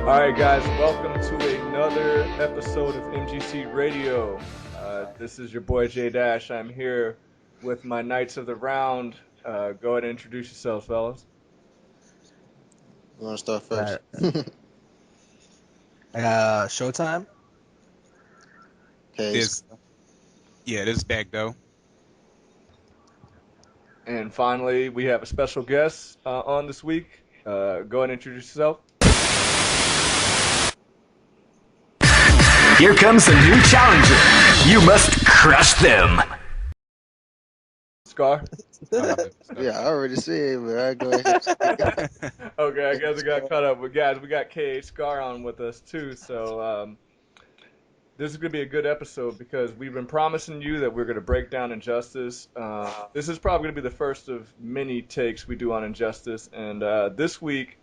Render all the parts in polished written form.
All right, guys, welcome to another episode of MGC Radio. This is your boy J Dash. I'm here with my Knights of the Round. Go ahead and introduce yourselves, fellas. You want to start first? Right. Showtime. Okay. This, yeah, this back though. And finally, we have a special guest on this week. Go ahead and introduce yourself. Here comes the new challenger. You must crush them. Scar. Yeah, I already said, but I go ahead. Okay, I guess we got caught up. But guys, we got KH Scar on with us too. So this is going to be a good episode because we've been promising you that we're going to break down Injustice. This is probably going to be the first of many takes we do on Injustice. And this week,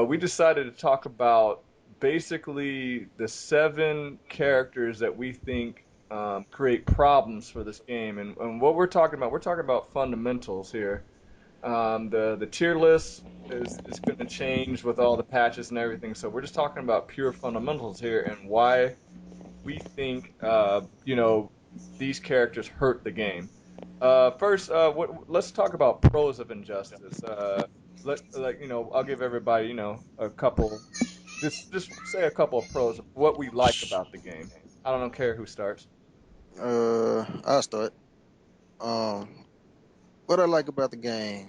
we decided to talk about basically the 7 characters that we think create problems for this game. And what we're talking about fundamentals here. The tier list is going to change with all the patches and everything. So we're just talking about pure fundamentals here and why we think these characters hurt the game. First, let's talk about pros of Injustice. I'll give everybody a couple. Just say a couple of pros of what we like about the game. I don't care who starts. I'll start. Um, what I like about the game,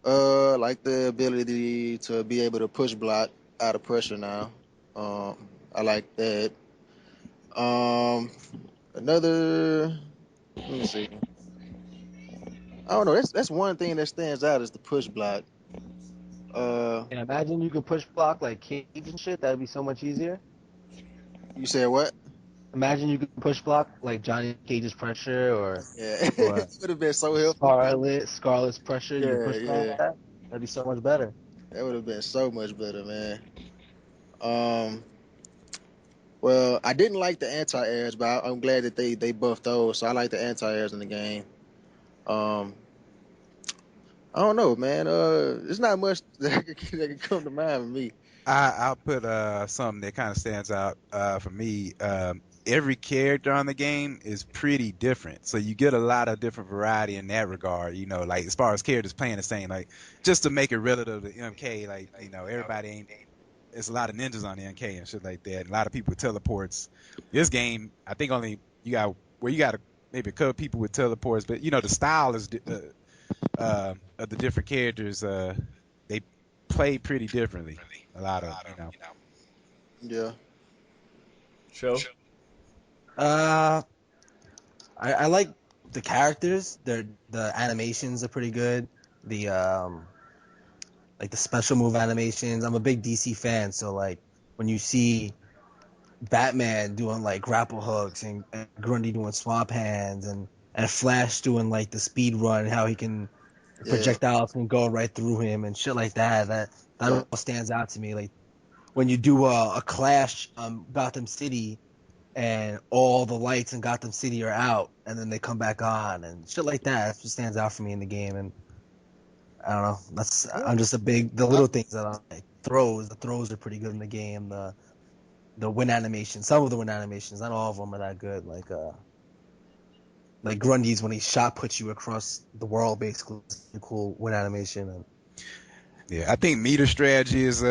like the ability to be able to push block out of pressure now. I like that. Um, another, let me see. I don't know. That's one thing that stands out is the push block. And imagine you could push block like Cage and shit. That'd be so much easier. You said what? Imagine you could push block like Johnny Cage's pressure Yeah, or it would have been so helpful. Scarlet's pressure. You could Yeah, push yeah, block that. That'd be so much better. that would have been so much better, man. Um, well, I didn't like the anti-airs, but I'm glad that they buffed those. So I like the anti-airs in the game. Um, I don't know, man. There's not much that can come to mind with me. I'll put something that kind of stands out for me. Every character on the game is pretty different, so you get a lot of different variety in that regard. You know, like as far as characters playing the same, like just to make it relative to MK, like everybody ain't. There's a lot of ninjas on the MK and shit like that. A lot of people with teleports. This game, I think only you got maybe a couple people with teleports, but the style is of the different characters. They play pretty differently. A lot of Yeah, Show. Uh, I like the characters. The animations are pretty good. The like the special move animations. I'm a big DC fan, so like when you see Batman doing like grapple hooks and Grundy doing swamp hands and Flash doing like the speed run, how he can yeah, projectiles can go right through him and shit like that. That yeah, all stands out to me. Like when you do a clash Gotham City and all the lights in Gotham City are out and then they come back on and shit like that. That's what stands out for me in the game. And I don't know. I'm just a big the I, little things that I like. The throws are pretty good in the game. The win animations, some of the win animations, not all of them are that good. Like Grundy's when he shot puts you across the world, basically, it's a cool win animation. And yeah. I think meter strategy is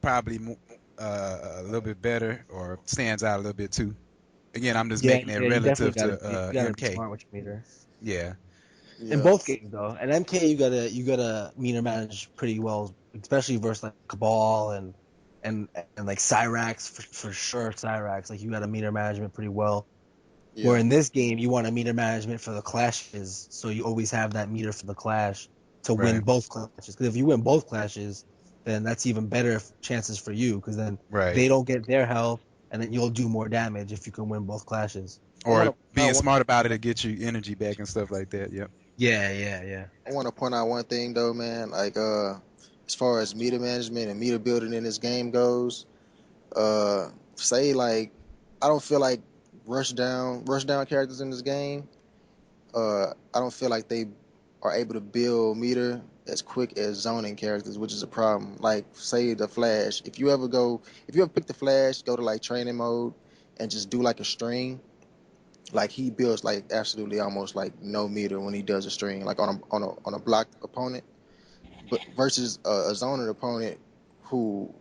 probably a little bit better or stands out a little bit too. Again, I'm just making it yeah, you definitely relative gotta to you gotta be MK. smart with your meter. Yeah, In yeah, both games though, and MK you gotta meter manage pretty well, especially versus like Cabal and and like Cyrax for sure. Cyrax, like you got a meter management pretty well. Where yeah. in this game, you want a meter management for the clashes, so you always have that meter for the clash to win right, both clashes. Because if you win both clashes, then that's even better chances for you. Because then right. they don't get their health, and then you'll do more damage if you can win both clashes. I want Or to point being out one. smart about it to get you energy back and stuff like that. Yep. Yeah, yeah, yeah. I want to point out one thing though, man. Like, as far as meter management and meter building in this game goes, say like, I don't feel like rush down characters in this game. I don't feel like they are able to build meter as quick as zoning characters, which is a problem. Like say the Flash, if you ever pick the Flash, go to like training mode and just do like a string, like he builds like absolutely almost like no meter when he does a string, like on a blocked opponent, but versus a zoning opponent who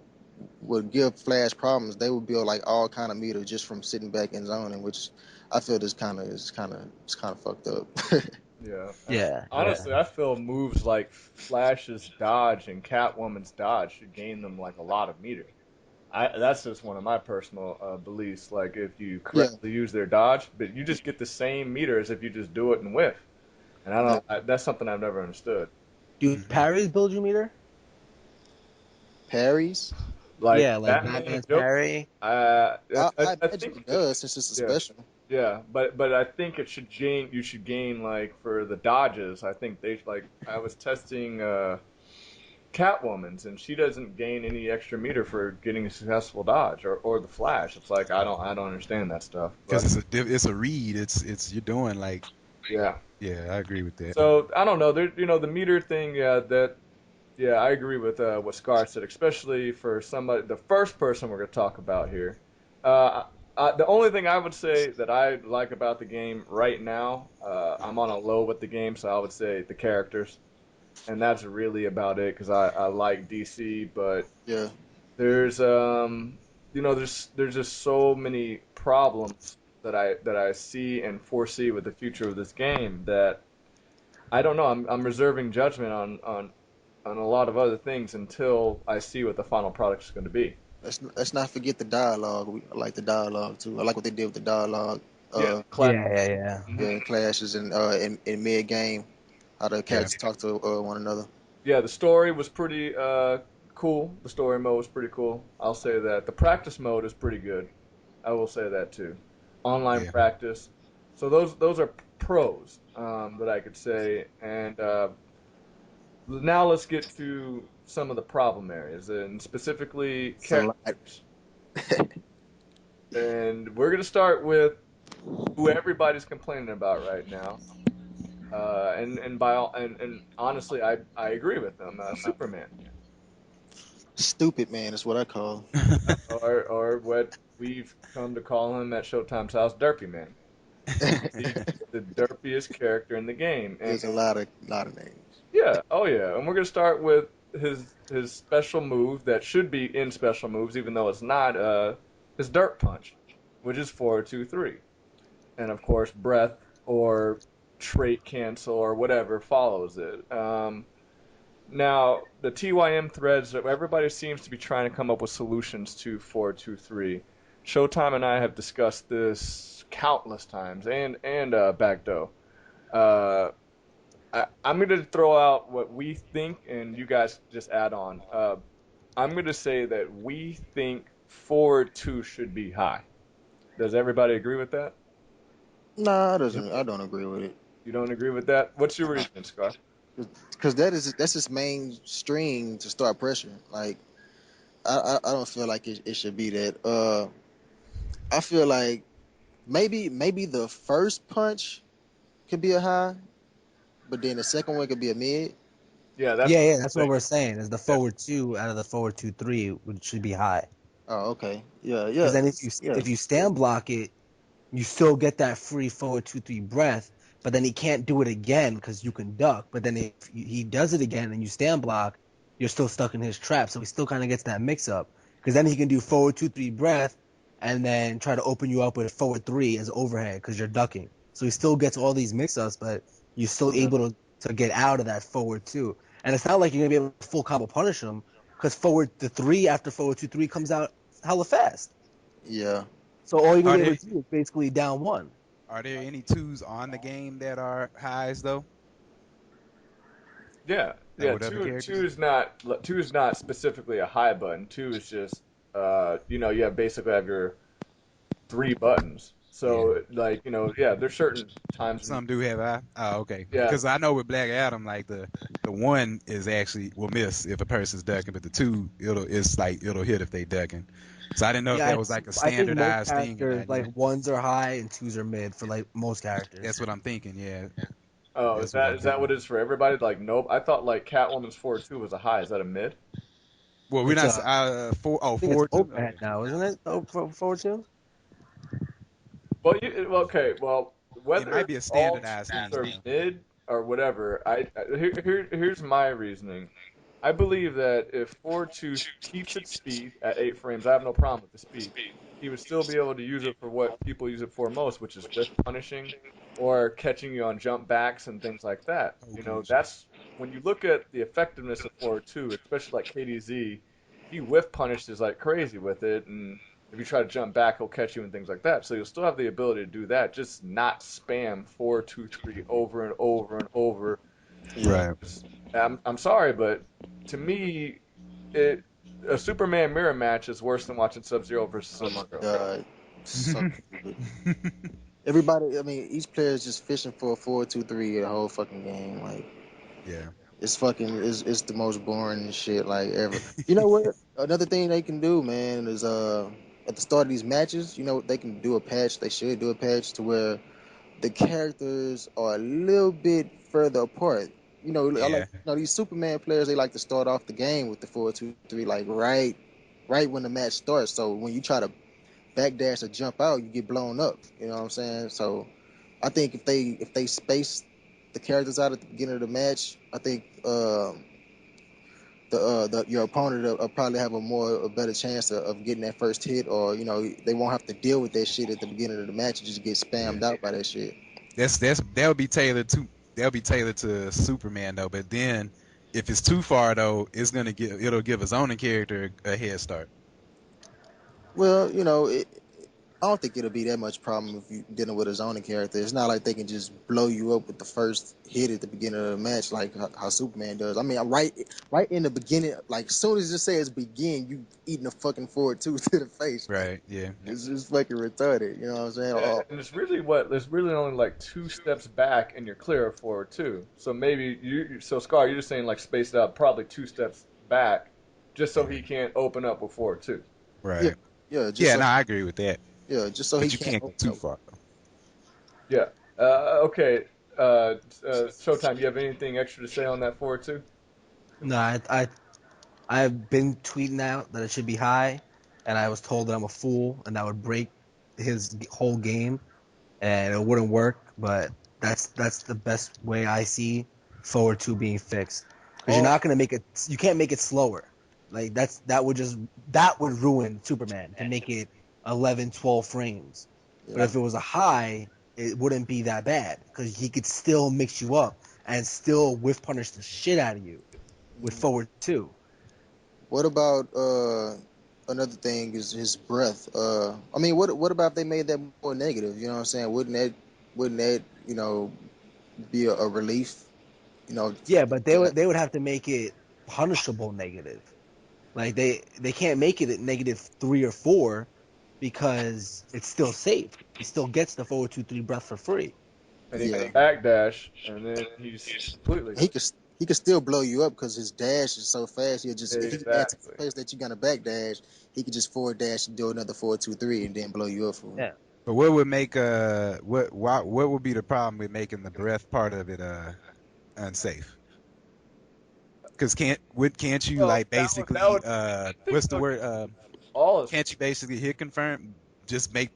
would give Flash problems, they would build like all kind of meter just from sitting back in zoning, which I feel is kind of fucked up. Yeah. And Yeah, yeah. honestly, I feel moves like Flash's dodge and Catwoman's dodge should gain them like a lot of meter. That's just one of my personal beliefs. Like if you Yeah, correctly use their dodge, but you just get the same meter as if you just do it and whiff. And I yeah. don't. That's something I've never understood. Do Hmm. parries build you meter? Parries. Like Yeah, like Batman and Batman's Joker. parry. I I imagine think it does since it's a yeah, special. yeah, but I think it should gain. You should gain like for the dodges. I think they like. I was testing Catwoman's, and she doesn't gain any extra meter for getting a successful dodge, or the Flash. It's like I don't understand that stuff. Because But it's a read. It's you're doing like yeah, yeah. I agree with that. so I don't know. There, the meter thing. Yeah, yeah, I agree with what Scar said, especially for somebody, the first person we're going to talk about here. Uh, the only thing I would say that I like about the game right now, I'm on a low with the game, so I would say the characters, and that's really about it because I like DC, but Yeah, there's there's just so many problems that I see and foresee with the future of this game that I don't know. I'm reserving judgment on a lot of other things until I see what the final product is going to be. let's not forget the dialogue. I like the dialogue too. I like what they did with the dialogue. Yeah, Uh, class. Yeah, yeah, yeah. Mhm. yeah, clashes and in mid game, how the Yeah. characters talk to one another. Yeah, the story was pretty cool. The story mode was pretty cool. I'll say that. The practice mode is pretty good. I will say that too. Online Yeah. practice. So those are pros that I could say. And now let's get to some of the problem areas, and specifically It's a lot. characters. And we're gonna start with who everybody's complaining about right now. And by all, and honestly, I agree with them. Superman, Stupid man is what I call. or what we've come to call him at Showtime's house, Derpy Man. The derpiest character in the game, and There's a lot of names. yeah, oh yeah, and we're gonna start with his special move that should be in special moves, even though it's not. His Dirt Punch, which is 4-2-3, and of course, Breath or Trait Cancel or whatever follows it. Now, the TYM threads, everybody seems to be trying to come up with solutions to 423. Showtime and I have discussed this countless times, and Backdoor. Uh, I'm going to throw out what we think, and you guys just add on. I'm going to say that we think forward 2 should be high. Does everybody agree with that? Nah, it Yep. doesn't. I don't agree with it. You don't agree with that? What's your reason, Scar? Because that's his main string to start pressure. Like I don't feel like it should be that. I feel like maybe the first punch could be a high, but then the second one could be a mid. Yeah, that's Yeah, what yeah, I'm that's what saying. we're saying. Is the Yeah. forward two out of the forward two three which should be high. Oh, okay. Yeah, yeah, Because then yeah, if you stand block it, you still get that free forward two three breath. But then he can't do it again because you can duck. But then if he does it again and you stand block, you're still stuck in his trap. So he still kind of gets that mix up. Because then he can do forward two three breath and then try to open you up with forward three as overhead because you're ducking. So he still gets all these mix ups, but you're still yeah, able to get out of that forward two. And it's not like you're gonna be able to full combo punish him because forward the three after forward two three comes out hella fast. yeah. So all you're gonna Are be able there to do is basically down one. are there any twos on the game that are highs though? Yeah, Like yeah. with other Two characters? is not specifically a high button. Two is just you have basically have your three buttons. Yeah. So like yeah, there's certain times when you Some do have I. Oh, okay. yeah Because I know with Black Adam, like the one is actually will miss if a person's ducking, but the two it'll hit if they ducking. So I didn't know if Yeah, that was like a I think most standardized thing or characters not. like Yeah, ones are high and twos are mid for like most characters. that's what I'm thinking. Yeah. Oh, is That's what I that do. what it is for everybody? Like, nope. I thought like Catwoman's 4-2 was a high. Is that a mid? Well, we're It's not a, I think it's 4-2. overhead Okay. now, isn't it? Oh, forward two. Well, okay. Well, It whether might be a all standardized twos thing are though. mid or whatever, here's my reasoning. I believe that if 4-2 keeps its speed at 8 frames, I have no problem with the speed. He would still be able to use it for what people use it for most, which is whiff punishing or catching you on jump backs and things like that. You know, Tokens. that's when you look at the effectiveness of 4-2, especially like KDZ, he whiff punishes like crazy with it, and if you try to jump back, he'll catch you and things like that. So you'll still have the ability to do that, just not spam 4-2-3 over and over and over. Yeah. Right. I'm sorry, but to me, it a Superman mirror match is worse than watching Sub Zero versus Oh Sub my Zero. god, so stupid. Everybody, I mean, each player is just fishing for a 4-2-3 the whole fucking game. Like, Yeah. it's fucking, it's the most boring shit like ever. You know what? Another thing they can do, man, is at the start of these matches, you know, they can do a patch. They should do a patch to where the characters are a little bit further apart. You know, I like Yeah. these Superman players. They like to start off the game with the 4-2-3, like right when the match starts. So when you try to backdash or jump out, you get blown up. You know what I'm saying? So I think if they space the characters out at the beginning of the match, I think the your opponent will probably have a better chance of getting that first hit, or you know they won't have to deal with that shit at the beginning of the match and just get Yeah. spammed out by that shit. That'll be tailored to Superman though. But then if it's too far though, it'll give his own character a head start. Well, you know, I don't think it'll be that much problem if you dealing with a zoning character. It's not like they can just blow you up with the first hit at the beginning of the match like how Superman does. I mean, right in the beginning, like as soon as it says begin, you eating a fucking forward two to the face. Like Right. Yeah. it's just fucking retarded. You know what I'm saying? Yeah, and it's really there's really only like 2 steps back and you're clear of 4-2. So maybe so Scar, you're just saying like spaced out probably 2 steps back, just so Yeah. he can't open up with 4-2. Yeah, Right. yeah, Yeah. No, I agree with that. just so he But you can't can't go open too up. far. Yeah. Okay. Showtime. You have anything extra to say on that 4-2? No, I've been tweeting out that it should be high, and I was told that I'm a fool and that would break his whole game, and it wouldn't work. But that's the best way I see forward two being fixed, because you're Oh, not gonna make it. You can't make it slower. Like that would ruin Superman to make it 11, 12 frames. But Yeah, if it was a high, it wouldn't be that bad because he could still mix you up and still whiff punish the shit out of you with mhm. forward two. What about another thing is his breath. I mean, what about if they made that more negative? You know what I'm saying? Wouldn't that be a relief? You know, Yeah, but they would have to make it punishable negative. Like they can't make it at -3 or 4 because it's still safe. He still gets the 4-2-3 breath for free. and he can yeah. backdash, and then he's completely He could still blow you up because his dash is so fast. He'll just if he exactly. anticipates that you're gonna backdash, he could just forward dash and do another 4-2-3 and then blow you up for him. Yeah. But what would make what would be the problem with making the breath part of it unsafe? Because can't you Well, like that basically would I think what's the that would word all is can't you basically hit confirm?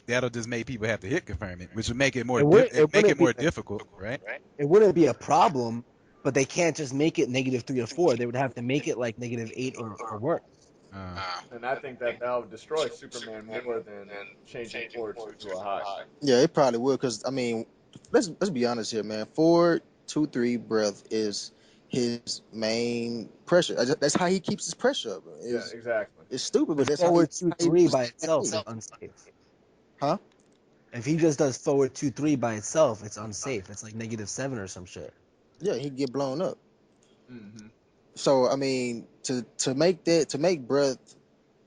That'll just make people have to hit confirm it, which would make it It make it wouldn't be more difficult, right? it wouldn't be a problem, but they can't just make it -3 or 4. They would have to make it like -8 or worse. Uh, and I think that would destroy Superman more than changing 4-2 to a high. Yeah, it probably would because I mean, let's be honest here, man. 4-2-3 breath is his main pressure. That's how he keeps his pressure up. Yeah, exactly. It's stupid, but But that's forward two how he three moves by the itself game. is unsafe. Huh? If he just does forward 2-3 by itself, it's unsafe. It's like -7 or some shit. Yeah, he get blown up. Hmm. So I mean, to make breath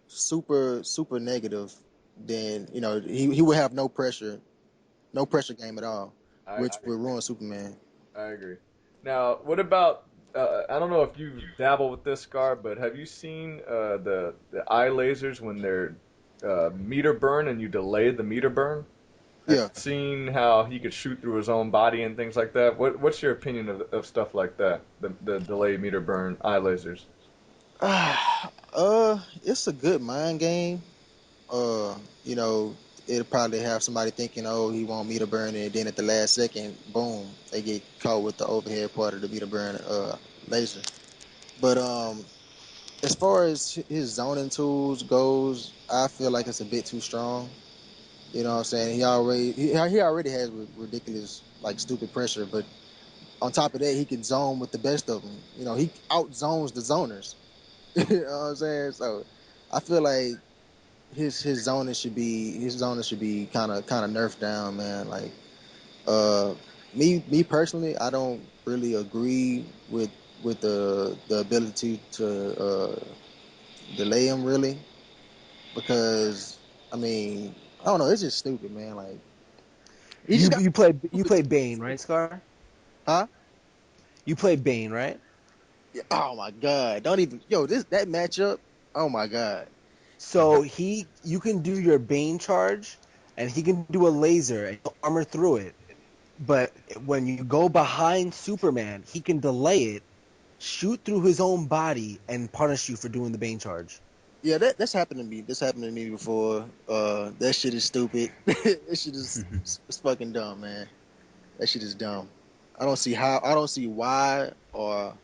super negative, then he would have no pressure game at all, I which agree. would ruin Superman. I agree. Now, what about? I don't know if you dabble with this, Scar, but have you seen the eye lasers when they're meter burn and you delay the meter burn? Have Yeah. you seen how he could shoot through his own body and things like that? What's your opinion of stuff like that? The delayed meter burn eye lasers. It's a good mind game. You know, it'll probably have somebody thinking, oh, he want me to burn it, and then at the last second, boom, they get caught with the overhead part of the meter burn laser. But as far as his zoning tools goes, I feel like it's a bit too strong. You know what I'm saying? He already has ridiculous like stupid pressure, but on top of that, he can zone with the best of them. You know, he out zones the zoners. You know what I'm saying? So I feel like his zoning should be kind of nerfed down, man. Like uh, me personally, I don't really agree with the ability to delay him really because I mean I don't know, it's just stupid, man. Like he just You got you play Bane, right, Scar? huh? You play Bane, right? Yeah, oh my god! Don't even this that matchup. Oh my god! So you can do your Bane charge, and he can do a laser and you'll armor through it. But when you go behind Superman, he can delay it, shoot through his own body, and punish you for doing the Bane charge. Yeah, that's happened to me. This happened to me before. That shit is stupid. That shit is it's fucking dumb, man. That shit is dumb. I don't see why or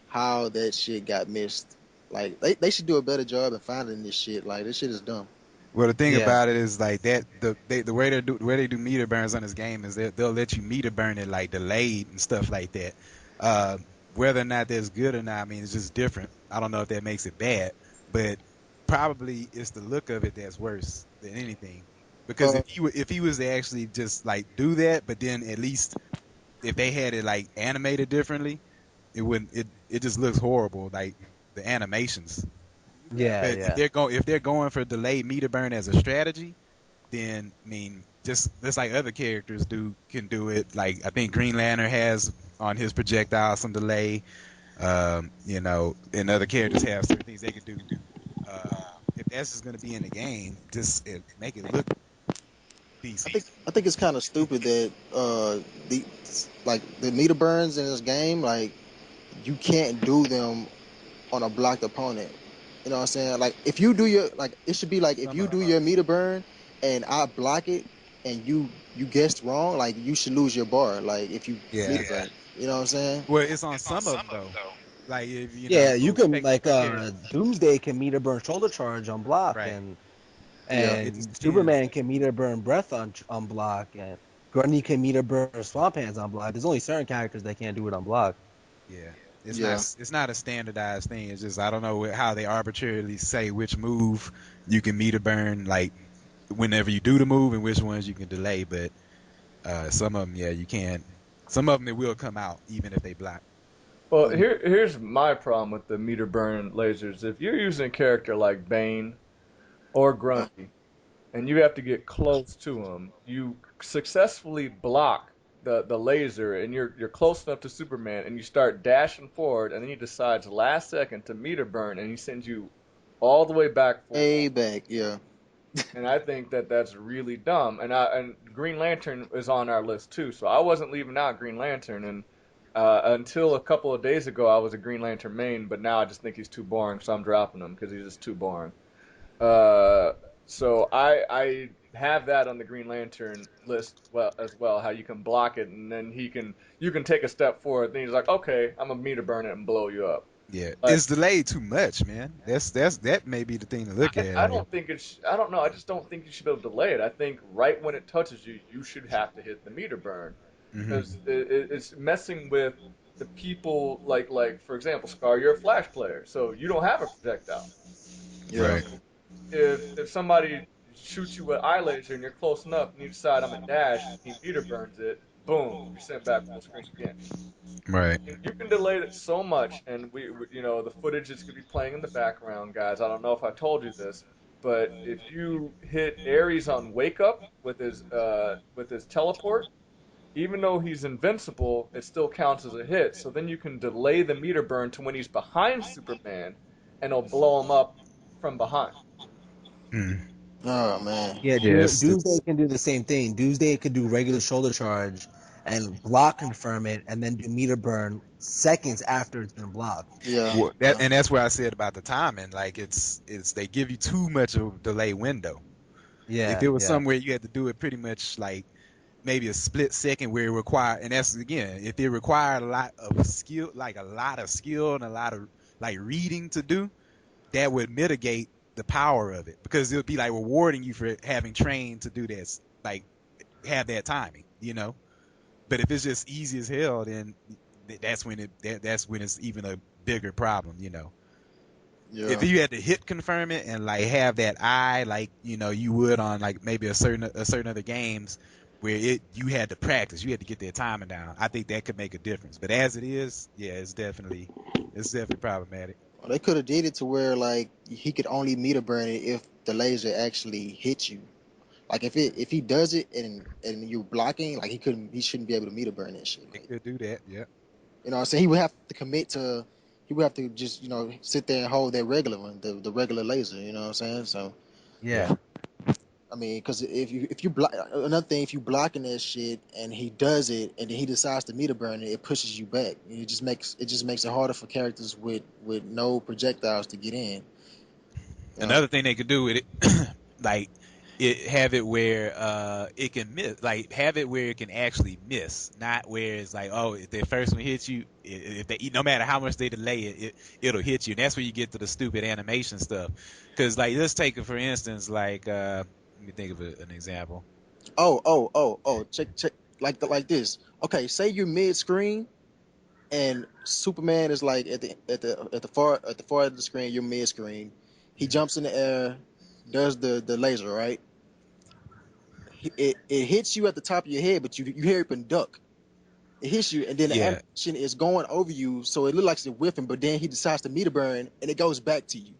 how that shit got missed. Like they should do a better job of finding this shit. Like this shit is dumb. Well, the thing Yeah, about it is like that the way they do meter burns on this game is they'll let you meter burn it like delayed and stuff like that. Uh, Whether or not that's good or not, I mean, it's just different. I don't know if that makes it bad, but probably it's the look of it that's worse than anything. Because Uh, if he was to actually just like do that, but then at least if they had it like animated differently, it wouldn't it just looks horrible like the animations. yeah, But yeah. if they're going for delayed meter burn as a strategy, then I mean just like other characters can do it. Like I think Green Lantern has on his projectile some delay. And other characters have certain things they can do. Uh, if that's just going to be in the game, just make it look decent. I think it's kind of stupid that the the meter burns in this game, like you can't do them on a blocked opponent. You know what I'm saying? Like if you do your like it should be like if Some you of do them your are. meter burn and I block it and you guessed wrong, like you should lose your bar. Like if you Yeah. meter burn. You know what I'm saying? Well, it's on some of them though. Like if Yeah, you can take like a character, Doomsday can meter burn shoulder charge on block, right? Yeah. It just and depends. Superman can meter burn breath on block, and Grundy can meter burn swamp hands on block. There's only certain characters that can't do it on block. Yeah, Yeah. it's not a standardized thing. It's just I don't know how they arbitrarily say which move you can meter burn like whenever you do the move and which ones you can delay. But some of them, yeah, you can. Some of them it will come out even if they block. Well, Mhm. here's my problem with the meter burn lasers. If you're using a character like Bane or Uh, Grundy, and you have to get close to him, you successfully block the laser, and you're close enough to Superman, and you start dashing forward, and then he decides last second to meter burn, and he sends you all the way back full bar. way back. Yeah. And I think that that's really dumb. And Green Lantern is on our list too, so I wasn't leaving out Green Lantern. And until a couple of days ago, I was a Green Lantern main, but now I just think he's too boring, so I'm dropping him because he's just too boring. Uh, so I have that on the Green Lantern list well, how you can block it, and then you can take a step forward. Then he's like, okay, I'm gonna meter burn it and blow you up. Yeah, Like it's delayed too much, man. That may be the thing to look at. I Like, don't think it's. I don't know. I just don't think you should be able to delay it. I think right when it touches you, you should have to hit the meter burn because hmm it's messing with the people. Like for example, Scar, you're a Flash player, so you don't have a projectile. So Yeah. right, if somebody shoots you with eye laser and you're close enough and you decide I'm a dash and he meter burns it, boom, you're sent back full screen again. right. You can delay it so much, and the footage is gonna be playing in the background, guys. I don't know if I told you this, but if you hit Ares on wake up with his teleport, even though he's invincible, it still counts as a hit. So then you can delay the meter burn to when he's behind Superman, and it'll blow him up from behind. Mm. Oh man. Yeah, Yeah, Doomsday can do the same thing. Doomsday could do regular shoulder charge and block confirm it, and then do meter burn seconds after it's been blocked. Yeah. well, Yeah. and that's where I said about the timing. Like it's they give you too much of a delay window. If Yeah, it was yeah, somewhere you had to do it pretty much like maybe a split second where it required, and that's again, if it required a lot of skill, like a lot of skill and a lot of like reading to do, that would mitigate the power of it because it would be like rewarding you for having trained to do this, like have that timing, you know. But if it's just easy as hell, then that's when it's even a bigger problem, you know. If Yeah. you had to hit confirm it and like have that eye like you would on like maybe a certain other games where you had to practice, you had to get that timing down. I think that could make a difference. But as it is, yeah, it's definitely problematic. Well, they could have did it to where like he could only meter burn it if the laser actually hits you. Like if he does it and you're blocking, like he shouldn't be able to meter burn that shit. It Like could do that, yeah. you know what I'm saying? He would have to commit to he would have to just, sit there and hold that regular one, the regular laser, you know what I'm saying? So yeah, I mean, because if you block another thing, if you blocking that shit and he does it and then he decides to meter burn it, it pushes you back. It just makes it harder for characters with no projectiles to get in. You know, Another thing they could do with it, like have it where it can miss, like have it where it can actually miss, not where it's like, oh, if the first one hits you, if they no matter how much they delay it'll hit you. And that's where you get to the stupid animation stuff. Because like let's take it for instance, like let me think of an example. oh, check like this. Okay, say you're mid screen and Superman is like at the far end of the screen. You're mid screen. He jumps in the air, does the laser right. It hits you at the top of your head, but you hear it and duck. It hits you, and then the Yeah, animation is going over you, so it looks like it's whiffing. But then he decides to meter burn, and it goes back to you.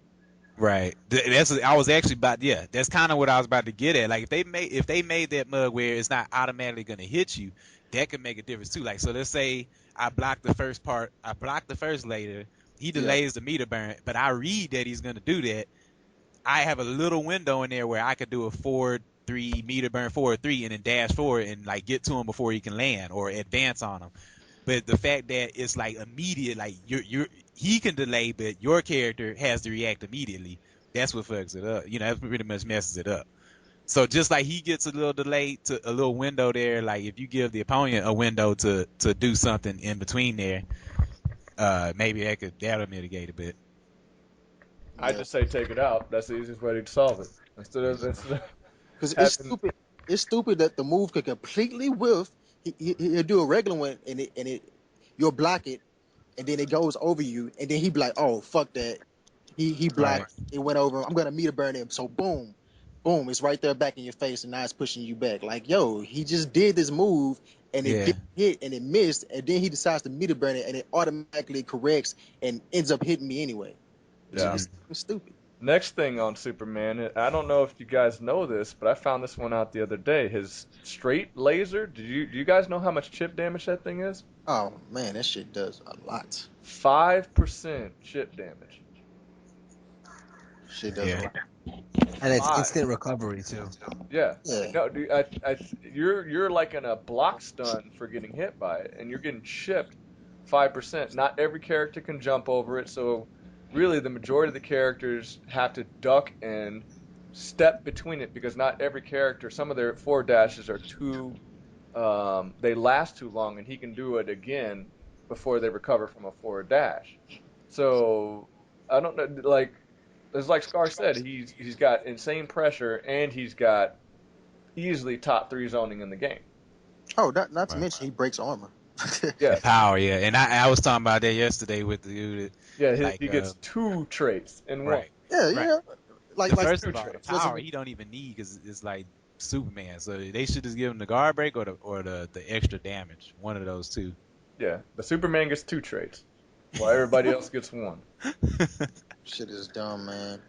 right. That's I was actually about, yeah. That's kind of what I was about to get at. Like if they made that mug where it's not automatically gonna hit you, that could make a difference too. Like so, let's say I block the first part, I block the first later. He Yeah, delays the meter burn, but I read that he's gonna do that. I have a little window in there where I could do a forward three meter burn forward three and then dash forward and like get to him before he can land or advance on him. But the fact that it's like immediate, like you're he can delay, but your character has to react immediately. That's what fucks it up. That pretty much messes it up. So just like he gets a little delay to a little window there, like if you give the opponent a window to do something in between there, maybe that'll mitigate a bit. I yeah. just say take it out. That's the easiest way to solve it. Instead of Because it's having stupid. It's stupid that the move could completely whiff. He'll do a regular one, and you'll block it, and then it goes over you, and then he be like, "Oh fuck that." He Right. blocked. It went over. I'm gonna meter burn him. So boom, boom. It's right there back in your face, and now it's pushing you back. Like yo, he just did this move, and it Yeah. did hit, and it missed, and then he decides to meter burn it, and it automatically corrects and ends up hitting me anyway. yeah. It's stupid. Next thing on Superman, I don't know if you guys know this, but I found this one out the other day. His straight laser. Do you guys know how much chip damage that thing is? Oh man, that shit does a lot. 5% chip damage. Shit does a Yeah. lot. and it's Five. instant recovery too. Yeah. Yeah. No, dude, you're like in a block stun for getting hit by it, and you're getting chipped 5%. Not every character can jump over it, so really the majority of the characters have to duck and step between it because not every character, some of their forward dashes are too, they last too long, and he can do it again before they recover from a forward dash. So I don't know, like it's like Scar said, he's got insane pressure and he's got easily top three zoning in the game. Oh, not to Right. mention he breaks armor. The Yeah, power, yeah. And I was talking about that yesterday with the dude. yeah, Like, he gets two traits in one. right, Yeah, right. yeah. The Like first Two of all, the traits. power he don't even need because it's like Superman. So they should just give him the guard break or the extra damage. One of those two. Yeah, the Superman gets two traits, while everybody else gets one. shit is dumb, man.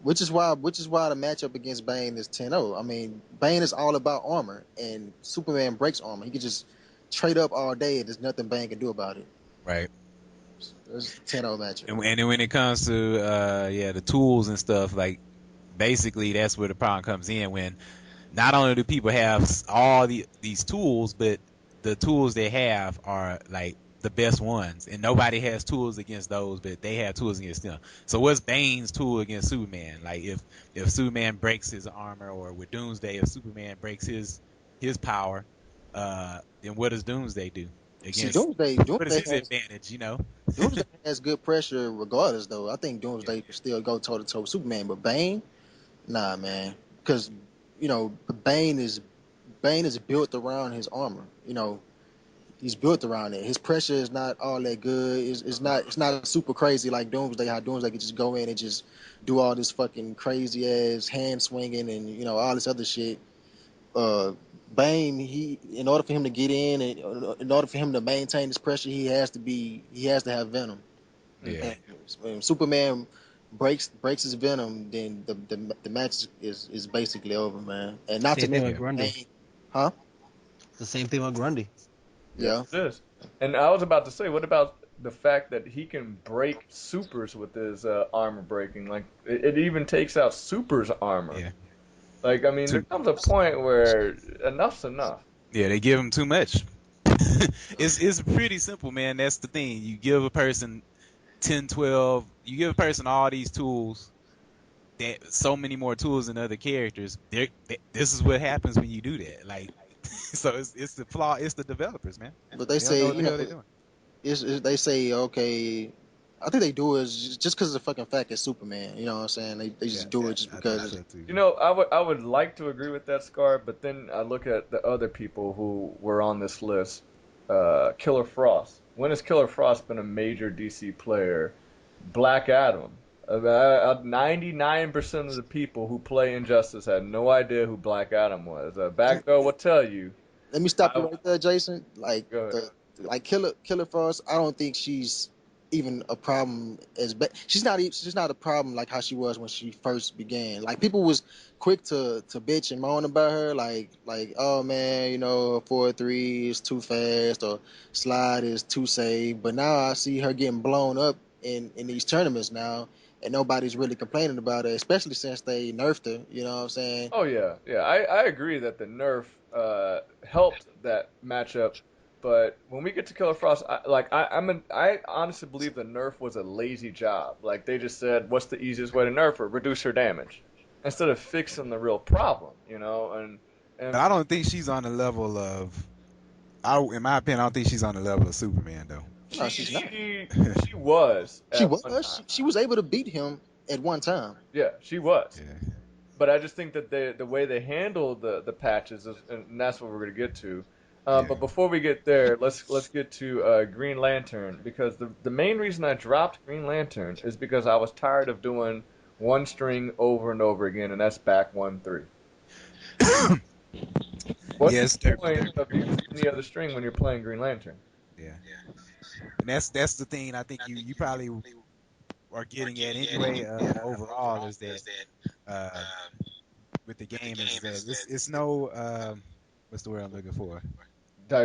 Which is why the matchup against Bane is 10-0. I mean, Bane is all about armor, and Superman breaks armor. He can just trade up all day, and there's nothing Bane can do about it. Right. It's a 10-0 matchup. And then when it comes to yeah the tools and stuff, like basically that's where the problem comes in when not only do people have all these tools, but the tools they have are like the best ones, and nobody has tools against those, but they have tools against them. So what's Bane's tool against Superman? Like if Superman breaks his armor, or with Doomsday, if Superman breaks his power, then what does Doomsday do See, against? What is his Has advantage? Doomsday has good pressure regardless, though. I think Yeah, Doomsday can still go toe to toe with Superman, but Bane, nah, man, because you know Bane is built around his armor. You know, he's built around it. His pressure is not all that good. It's not super crazy like Doomsday. How Doomsday could just go in and just do all this fucking crazy ass hand swinging and all this other shit. uh, Bane, he in order for him to get in and in order for him to maintain his pressure, he has to have venom. yeah. And when Superman breaks his venom, then the match is basically over, man. And not to Same thing mention with Yeah. Grundy. Bane, huh? It's the same thing with Grundy. Yes, Yeah. it is. And I was about to say, what about the fact that he can break supers with his armor breaking? Like, it even takes out Super's armor. Yeah. Like, I mean, there Too. comes a point where enough's enough. Yeah, they give him too much. It's pretty simple, man. That's the thing. You give a person 10, 12. You give a person all these tools, that so many more tools than other characters. This is what happens when you do that. Like, so it's the flaw. It's the developers, man. But they They don't know say, what the hell they're doing. they say, okay. I think they do it just because of the fucking fact it's Superman. You know what I'm saying? They Yeah, just do it just I think because. so too. You know, I would like to agree with that, Scar, but then I look at the other people who were on this list. Killer Frost. When has Killer Frost been a major DC player? Black Adam. 99% of the people who play Injustice had no idea who Black Adam was. Backdoor will tell you. Let me stop you I, right there, Jason. Go ahead. Like Killer Frost, I don't think she's even a problem as bad. She's not a problem like how she was when she first began. Like people was quick to bitch and moan about her, like oh man, 4-3 is too fast or slide is too safe. But now I see her getting blown up in these tournaments now, and nobody's really complaining about her, especially since they nerfed her. You know what I'm saying? Oh yeah, yeah. I agree that the nerf helped that matchup, but when we get to Killer Frost, I honestly believe the nerf was a lazy job. Like they just said, what's the easiest way to nerf her? Reduce her damage, instead of fixing the real problem. But And I don't think she's on the level of. In my opinion, I don't think she's on the level of Superman though. No, she she's not. she was She at was. one time. She was able to beat him at one time. Yeah, she was. Yeah, But I just think that the way they handle the patches is, and that's what we're gonna get to. yeah. But before we get there, let's get to Green Lantern, because the main reason I dropped Green Lantern is because I was tired of doing one string over and over again, and that's back 1-3. What's Yes, the point of using any other string when you're playing Green Lantern? yeah. And that's the thing. I think you probably are getting at anyway. Overall, is that uh, with the game is that it's no what's the word I'm looking for?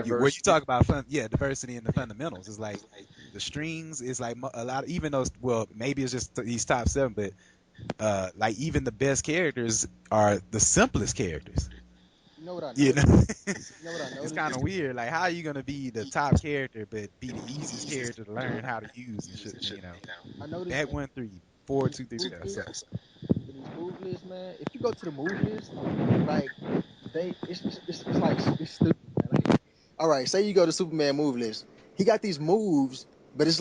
Where you Diversity. talk about fun, yeah, diversity in the fundamentals. It's like the strings is like a lot. Even though, well, maybe it's just these top seven, but like even the best characters are the simplest characters. You know what I You noticed? know, You know what I it's noticed? kind of weird. Like, how are you gonna be the top character but be the easiest character to learn how to use and shit? I noticed That in, 1-3, 4, in 2, 3. these Yeah, move so lists, in these move lists, man. If you go to the move list, like it's stupid. Man. Like, all right, say you go to Superman move list, he got these moves, but it's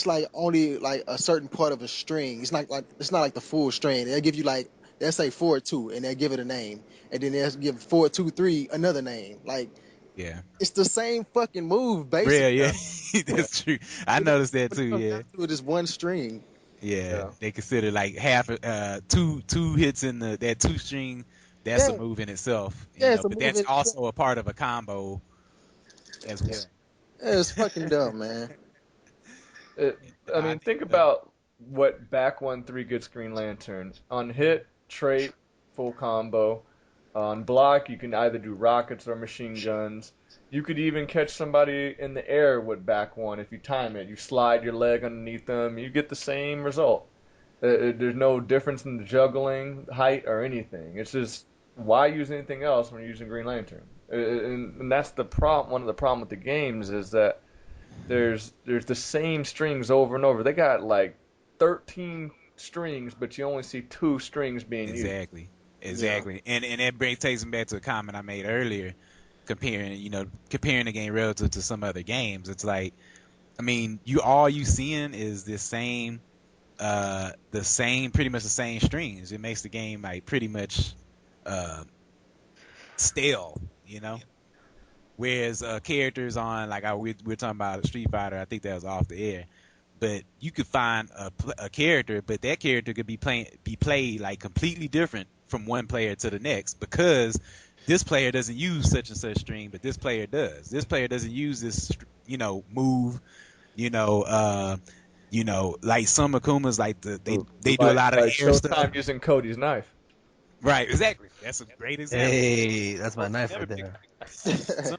like only like a certain part of a string. It's not like the full string. They'll give you like they'll say 4-2 and they'll give it a name, and then they'll give 4-2-3 another name. Like yeah, it's the same fucking move, yeah, basically. yeah. Yeah, That's true. I When it, noticed that when too. it comes Yeah, down to it, it's one string. yeah. yeah. They consider like half, two hits in that two string. That's a Yeah, move in itself, yeah, it's a But move that's in itself. also a part of a combo as well. Yeah, it's fucking dumb, man. It, I I mean, think think about what back 1-3 gets Green Lantern. On hit, trait, full combo. On block, you can either do rockets or machine guns. You could even catch somebody in the air with back one if you time it. You slide your leg underneath them, you get the same result. There's no difference in the juggling, height, or anything. It's just why use anything else when you're using Green Lantern? And that's the problem. One of the problem with the games is that there's the same strings over and over. They got like 13 strings, but you only see two strings being used. Exactly. Yeah. Exactly. And that takes me back to a comment I made earlier, comparing the game relative to some other games. It's like, I mean, you seeing is pretty much the same strings. It makes the game like pretty much uh stale, you know. Whereas characters on like we're talking about Street Fighter, I think that was off the air. But you could find a character, but that character could be played like completely different from one player to the next because this player doesn't use such and such string, but this player does. This player doesn't use this, move. You know, uh, like some Akumas, like they do a lot of Like air stuff. Showtime using Cody's knife. Right, exactly. That's a great example. Hey, that's my Folks knife never right pick there. some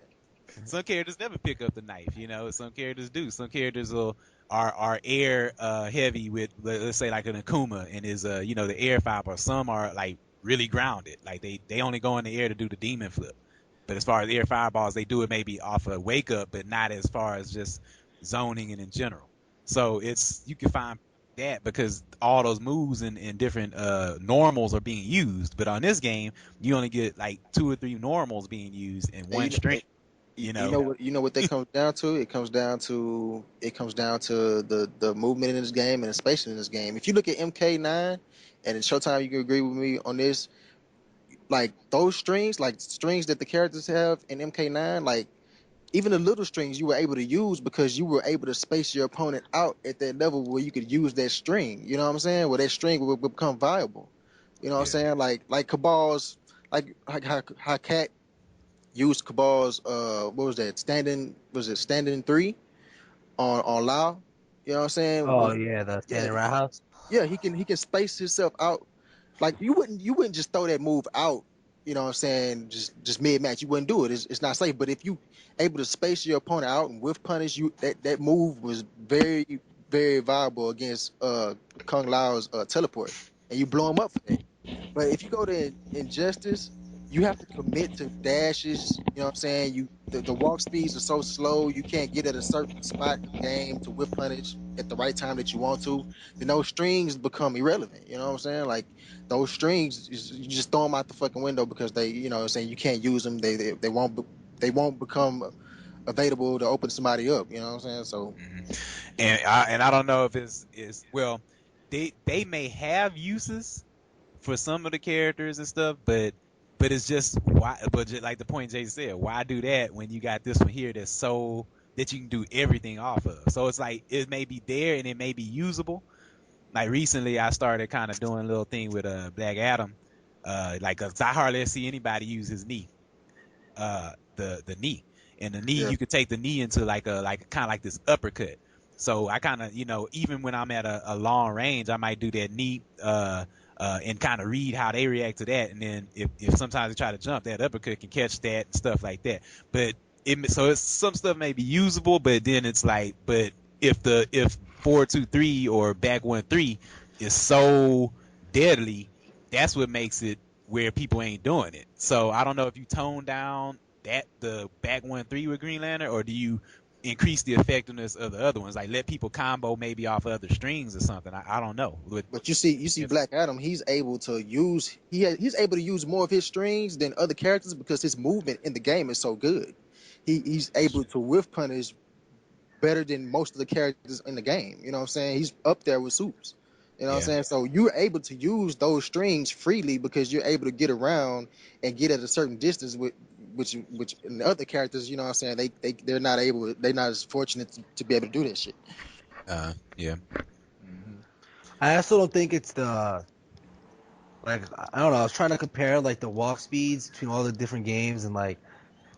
some characters never pick up the knife, some characters do. Some characters are air heavy with let's say like an Akuma and is the air fiber. Some are like really grounded, like they only go in the air to do the demon flip. But as far as air fireballs, they do it maybe off a wake up, but not as far as just zoning and in general. So you can find that because all those moves and different normals are being used. But on this game, you only get like two or three normals being used in And one string. you know what that comes down to? It comes down to the movement in this game and the spacing in this game. If you look at MK9 and in Showtime, you can agree with me on this. Like those strings, like strings that the characters have in MK9, like even the little strings you were able to use because you were able to space your opponent out at that level where you could use that string. You know what I'm saying? Where that string would become viable. You know what I'm Yeah. saying? Like Cabal's, like how Cat used Cabal's what was that? Standing three on Lao? You know what I'm saying? Oh yeah, the Yeah, standing roundhouse. yeah, he can space himself out. Like you wouldn't just throw that move out, you know what I'm saying, just mid match. You wouldn't do it. It's not safe. But if you able to space your opponent out and with punish, you that move was very, very viable against Kung Lao's teleport. And you blow him up for that. But if you go to Injustice, you have to commit to dashes. You know what I'm saying? The walk speeds are so slow, you can't get at a certain spot in the game to whip punish at the right time that you want to. Then those strings become irrelevant. You know what I'm saying? Like those strings, you just throw them out the fucking window because they, you know what I'm saying, you can't use them. They won't become available to open somebody up. You know what I'm saying? So And I don't know if well, they may have uses for some of the characters and stuff, but it's just why. But just like the point Jay said, why do that when you got this one here that you can do everything off of? So it's like it may be there and it may be usable. Like recently, I started kind of doing a little thing with Black Adam, like 'cause I hardly see anybody use his knee, the knee, and the knee yeah, you could take the knee into like kind of like this uppercut. So I kind of even when I'm at a long range, I might do that knee and kind of read how they react to that, and then if sometimes they try to jump, that uppercut can catch that and stuff like that. But it's some stuff may be usable, but then it's like, but if 4-2-3 or back 1-3 is so deadly, that's what makes it where people ain't doing it. So I don't know if you tone down the back 1-3 with Green Lantern, or do you increase the effectiveness of the other ones, like let people combo maybe off other strings or something. I don't know. but you see Black Adam, he's able to use more of his strings than other characters because his movement in the game is so good. He's That's able true. to whiff punish better than most of the characters in the game. You know what I'm saying? He's up there with Soups. You know what I'm Yeah. saying? So you're able to use those strings freely because you're able to get around and get at a certain distance with which in the other characters, you know what I'm saying, they're not as fortunate to be able to do that shit. Yeah. Hmm. I also don't think it's the like I don't know. I was trying to compare like the walk speeds between all the different games, and like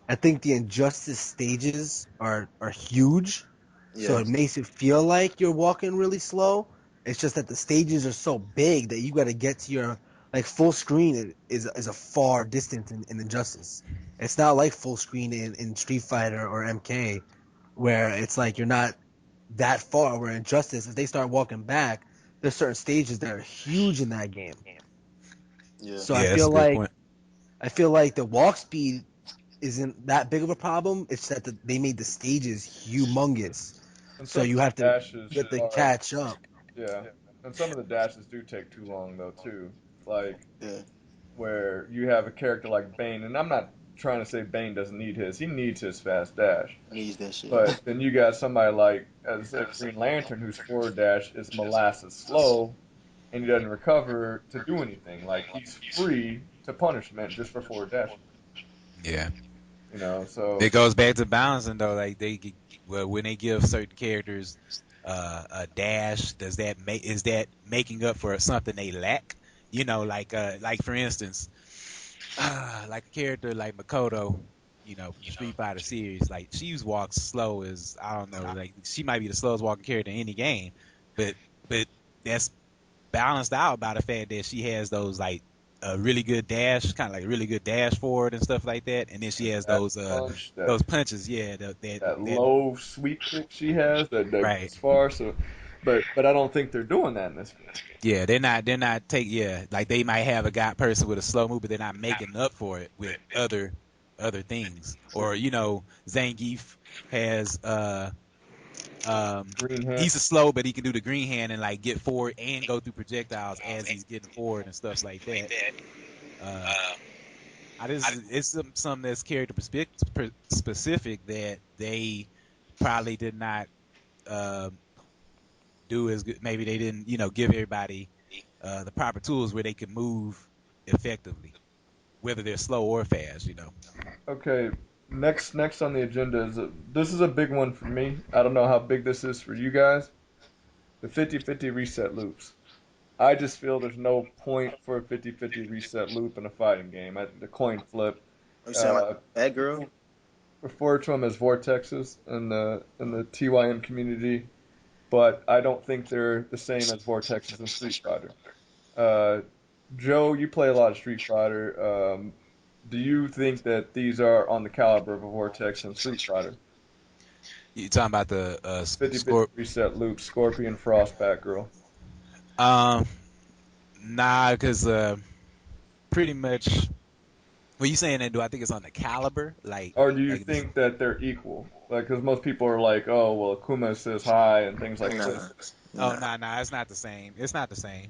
I think the Injustice stages are huge, so Yeah. it makes it feel like you're walking really slow. It's just that the stages are so big that you got to get to your like full screen is a far distance in Injustice. It's not like full screen in Street Fighter or MK, where it's like you're not that far. Where in Injustice, if they start walking back, there's certain stages that are huge in that game. Yeah. So Yeah, that's a good point. I feel like the walk speed isn't that big of a problem. It's that they made the stages humongous, And so some of you the have to dashes are, catch up. yeah. And some of the dashes do take too long though too. Like Yeah. where you have a character like Bane, and I'm not trying to say Bane doesn't need his. He needs his fast dash. Needs that shit. But then you got somebody like as a Green Lantern whose forward dash is molasses slow, and he doesn't recover to do anything. Like he's free to punishment just for forward dashing. Yeah. You know, so It goes back to balancing though. Like well, when they give certain characters a dash, does that make is that making up for something they lack? You know, like for instance, like a character like Makoto, you know, from the Street Fighter series, like she walks slow as I don't know, like she might be the slowest walking character in any game, but but that's balanced out by the fact that she has those like a really good dash, kind of like a really good dash forward and stuff like that, and then she has that punch, those punches, yeah, that that low sweep kick she has that right, goes far. So, but I don't think they're doing that in this game. yeah, they're not take yeah, like they might have a guy person with a slow move, but they're not making up for it with other things, or you know, Zangief has Green hand. he's a slow, but he can do the green hand and like get forward and go through projectiles as he's getting forward and stuff like that. Uh, I just it's something that's character specific that they probably did not um, do as good. Maybe they didn't, you know, give everybody the proper tools where they can move effectively, whether they're slow or fast. You know. Okay, next on the agenda is this is a big one for me. I don't know how big this is for you guys. The 50-50 reset loops. I just feel there's no point for a 50-50 reset loop in a fighting game. The coin flip. Are you saying like Uh, Bad Girl? People refer to them as vortexes in the TYM community, but I don't think they're the same as vortexes in Street Fighter. Uh, Joe, you play a lot of Street Fighter. Do you think that these are on the caliber of a vortex in Street Fighter? You talking about the 50-50 score? reset loop, Scorpion, Frost, Batgirl. Um, nah, because pretty much. What you saying? That do I think it's on the caliber? Or do you Like this? think that they're equal? Like, because most people are like, oh, well, Akuma says hi and things like Nah. this. Oh, Nah. nah, it's not the same. It's not the same.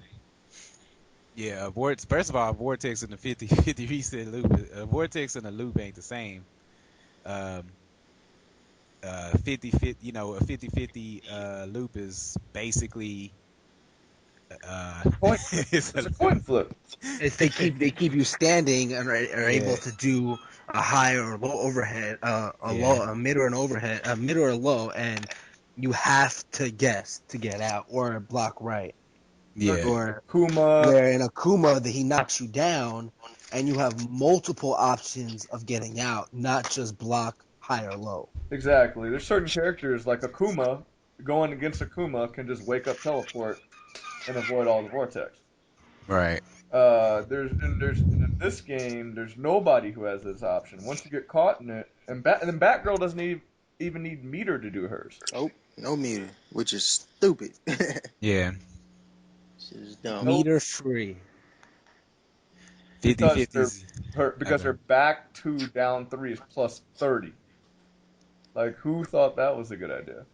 Yeah, first of all, vortex and the 50-50 reset loop. Vortex and the loop ain't the same. Um, 50-50, you know, a 50-50 loop is basically uh, Coin flip. it's It's a coin flip. If they keep you standing and are able yeah, to do a high or low overhead, yeah, a mid or an overhead, a mid or a low, and you have to guess to get out or block right. yeah, Or Akuma, where in Akuma that he knocks you down and you have multiple options of getting out, not just block high or low. exactly. There's certain characters like Akuma, going against Akuma can just wake up, teleport, and avoid all the vortex. right. In this game, there's nobody who has this option. Once you get caught in it, and then Batgirl doesn't even need meter to do hers. Nope. No meter, which is stupid. Yeah, Shit is dumb. No, Meter free. because 50-50s. her back two down three is plus 30. Like who thought that was a good idea?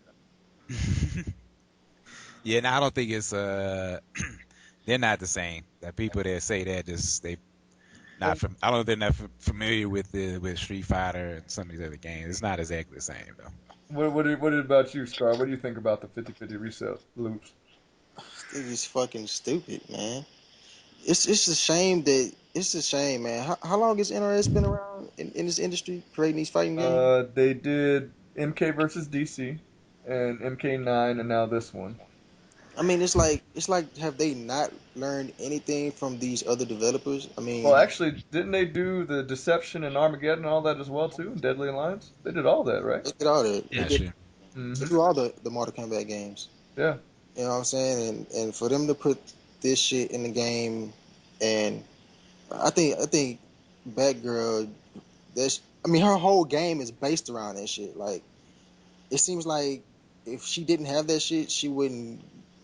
Yeah, no, I don't think it's they're not the same. The people that say that just they not And from. I don't know. They're not familiar with with Street Fighter and some of these other games. It's not exactly the same though. what about you, Scar? What do you think about the 50-50 reset loops? I think it's fucking stupid, man. It's a shame that it's a shame, man. How long has NRS been around in this industry creating these fighting games? They did MK versus DC and MK9 and now this one. I mean, it's like have they not learned anything from these other developers? I Well, mean, actually, didn't they do the Deception and Armageddon and all that as well too? Deadly Alliance? They did all that, right? they did all that. Yeah. Not sure. They Hmm. do all the Mortal Kombat games. Yeah. You know what I'm saying? And for them to put this shit in the game, and I think Batgirl, that's I mean her whole game is based around that shit. Like it seems like if she didn't have that shit,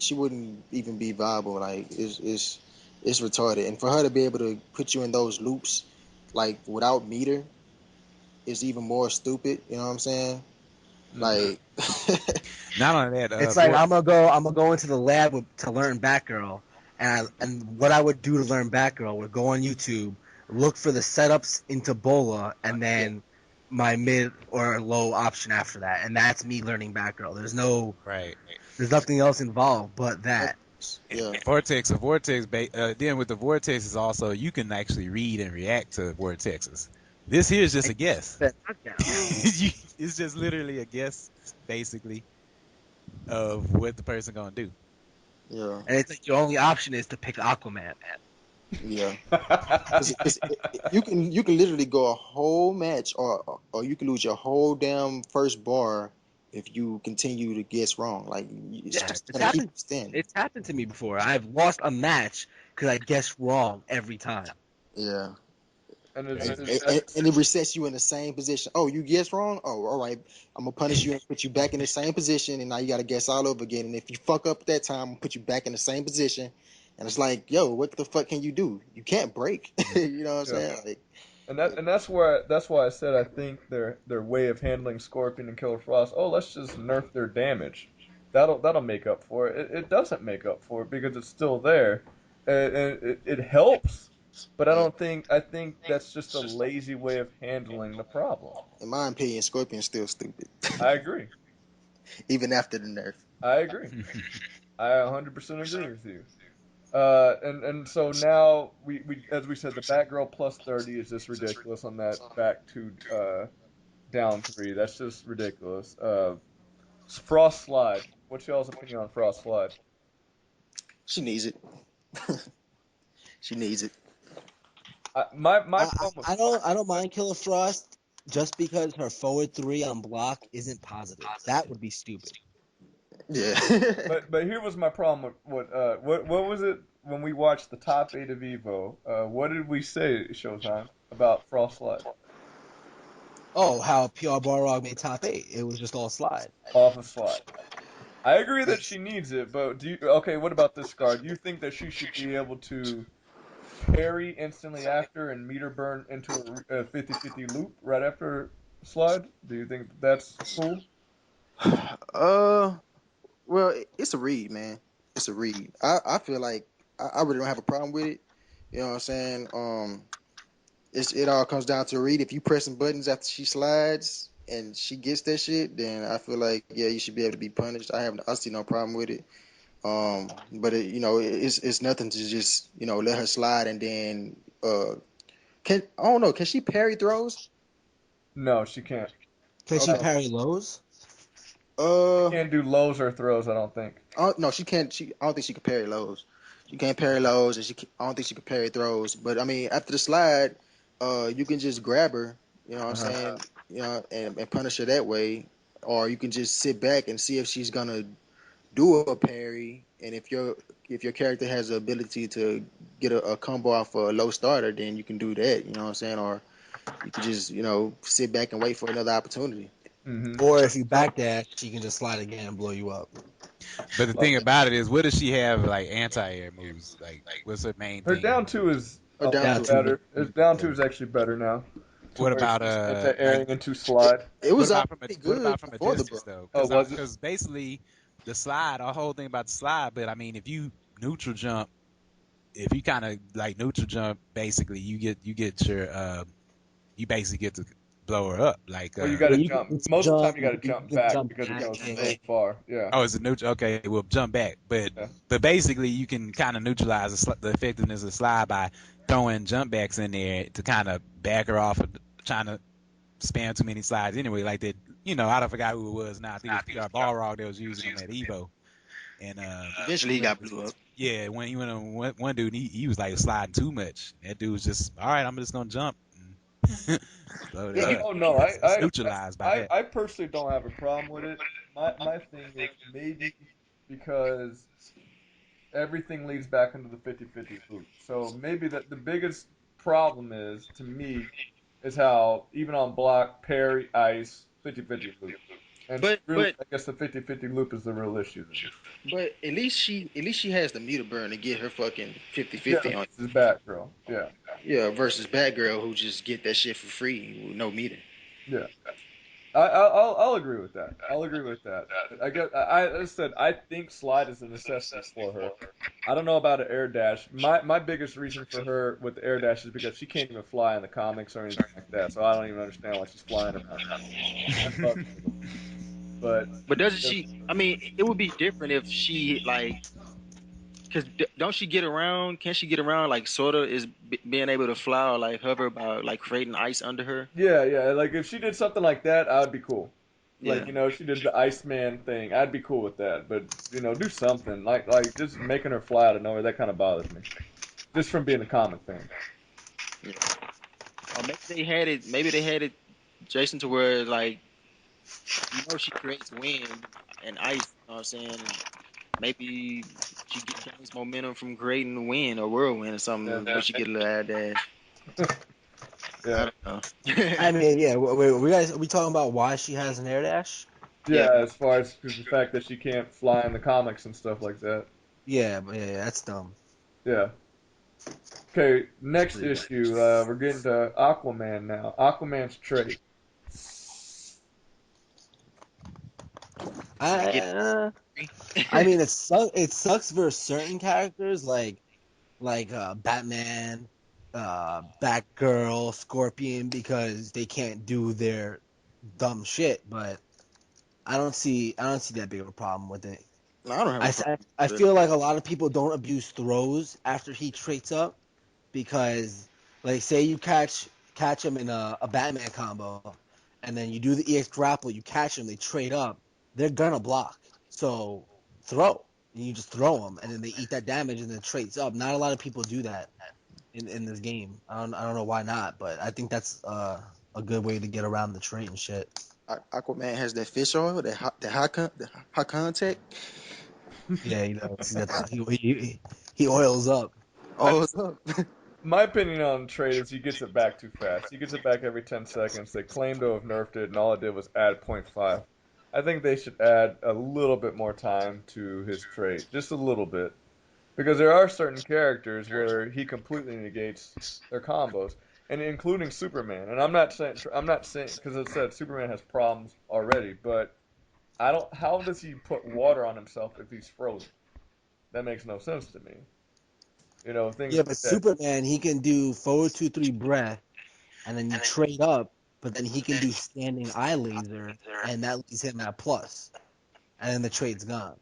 she wouldn't even be viable. Like it's retarded. And for her to be able to put you in those loops, like without meter, is even more stupid. You know what I'm saying? Mhm. Like, Not only that, It's like I'm gonna go into the lab to learn Batgirl, and what I would do to learn Batgirl would go on YouTube, look for the setups into Bola, and yeah, then my mid or low option after that, and that's me learning Batgirl. right. There's nothing else involved but that. yeah, Then with the vortex is also you can actually read and react to vortexes. This here is just a guess. That knockdown. It's just literally a guess, basically, of what the person gonna do. yeah, And it's like your only option is to pick Aquaman. yeah. Because you can literally go a whole match, or you can lose your whole damn first bar if you continue to guess wrong. Like it's Yeah, just gonna keep extending. It's happened to me before. I've lost a match because I guessed wrong every time. Yeah. and And, it's, and, and it resets you in the same position. Oh, you guessed wrong? Oh, all right. I'm gonna punish you and put you back in the same position, and now you gotta guess all over again. And if you fuck up that time, I'm gonna put you back in the same position. And it's like, yo, what the fuck can you do? You can't break. You know what I'm yeah. saying? Like, That's why I said I think their way of handling Scorpion and Killer Frost. Oh, let's just nerf their damage. That'll make up for it. It doesn't make up for it because it's still there, and it helps. But yeah. I think that's just a lazy way of handling the problem. In my opinion, Scorpion's still stupid, I agree. even after the nerf. I agree. I 100% agree with you. And so now we as we said the Batgirl plus 30 is just ridiculous on that back to down 3. That's just ridiculous. Frost Slide. What's y'all's opinion on Frost Slide? She needs it. She needs it. My I, problem I don't mind Killer Frost just because her forward three on block isn't positive. That would be stupid. Yeah. but here was my problem with what was it when we watched the top 8 of Evo? What did we say Showtime about Frost Slide Oh, how PR Balrog made top eight. It was just all slide. off of Slide? I agree that she needs it, but okay, what about this card? Do you think that she should be able to parry instantly after and meter burn into a 50-50 loop right after slide? Do you think that's cool? uh, well, it's a read, man. It's a read. I feel like I really don't have a problem with it. You know what I'm saying? It all comes down to a read. If you pressing buttons after she slides and she gets that shit, then I feel like yeah, you should be able to be punished. I see no problem with it. But it's nothing to just let her slide and then can I don't know, can she parry throws? No, she can't. Can I she don't, parry lows? she Uh, can't do lows or throws. I don't think. no, she can't. I don't think she can parry lows. She can't parry lows, and I don't think she can parry throws. But I mean, after the slide, you can just grab her. You know what I'm Uh-huh. saying? And punish her that way, or you can just sit back and see if she's gonna do a parry. And if your character has the ability to get a combo off a low starter, then you can do that. You know what I'm saying? Or you could just sit back and wait for another opportunity. Mm-hmm. Or if you backdash, she can just slide again and blow you up. But the thing about it is, what does she have like anti-air moves? Like, what's her main Her thing? down two is Or a down lot Down to two. better. It's down two is actually better now, to What where about she's anti-airing like into it, slide. it what was about from already good a before the distance buff. though? Oh, was it? Because basically the slide, the whole thing about the slide. But I mean, if you neutral jump, if you kind of like neutral jump, basically you get your you basically get to blow her up. Like Well, you got Yeah, to you can jump. Most of the time, you got to you jump can back jump because it back. goes Yeah, so far. Yeah. oh, it's a neutral. Okay, we'll jump back, but Yeah. basically you can kind of neutralize the effectiveness of the slide by throwing jump backs in there to kind of back her off of trying to spam too many slides anyway. Like that, I don't forgot who it was now. I think it was PR Balrog that was using them at Evo. And Eventually, he got blew up. yeah, when he went on one dude, he was like sliding too much. That dude was just all right. I'm just gonna jump. And blow Yeah. that up. Oh no, It's neutralized by that. I personally don't have a problem with it. My thing is maybe because everything leads back into the 50-50 loop. So maybe that the biggest problem is to me is how even on block, parry, ice, 50-50 loop. And But really, but I guess the 50-50 loop is the real issue. but at least she has the meter burn to get her fucking Yeah, 50-50 on. this is Batgirl. Yeah, Yeah, versus Batgirl who just get that shit for free with no meter. yeah. I'll agree with that. I'll agree with that. I guess as I said, I think slide is a necessity for her. I don't know about an air dash. My biggest reason for her with the air dash is because she can't even fly in the comics or anything like that. So I don't even understand why she's flying around. I love her, but But doesn't just, she? I mean, it would be different if she like, cause don't she get around? Can she get around like sorta is being able to fly or like hover by like creating ice under her? yeah. Like if she did something like that, I would be cool. Like Yeah. she did the Iceman thing, I'd be cool with that. But do something like just making her fly out of nowhere. That kind of bothers me, just from being a comic fan. Yeah. Or maybe they had it. Maybe they had it, Jason, to where like she creates wind and ice. You know what I'm saying? Maybe she gains momentum from creating wind or whirlwind or Yeah, something, but she get a little add dash. yeah, I don't know. I mean, yeah. Are we talking about why she has an air dash? Yeah. yeah. As far as the fact that she can't fly in the comics and stuff like that. Yeah, but yeah, that's dumb. Yeah. Okay, That's next pretty dumb. issue. We're getting to Aquaman now. Aquaman's trait. I get I I it. mean, it sucks for certain characters like Batman, Batgirl, Scorpion because they can't do their dumb shit. But I don't see that big of a problem with it. No, I don't have a problem I with it. feel like a lot of people don't abuse throws after he traits up because, like, say you catch him in a Batman combo, and then you do the EX grapple, you catch him, they trade up, they're gonna block. So throw, and you just throw them, and then they eat that damage, and then trades up. Not a lot of people do that in this game. I don't know why not, but I think that's a good way to get around the trait and shit. Aquaman has that fish oil, the high contact. Yeah, he got he oils up. I Oh, just My opinion on trade is he gets it back too fast. He gets it back every 10 seconds. They claim to have nerfed it, and all it did was add point 0.5. I think they should add a little bit more time to his trade, just a little bit. Because there are certain characters where he completely negates their combos, and including Superman. And I'm not saying because it said Superman has problems already, but I don't. How does he put water on himself if he's frozen? That makes no sense to me. Things Yeah, like but that. Superman he can do forward 2-3 breath, and then you trade up, but then he can do standing eye laser, and that leaves him at plus, and then the trade's gone.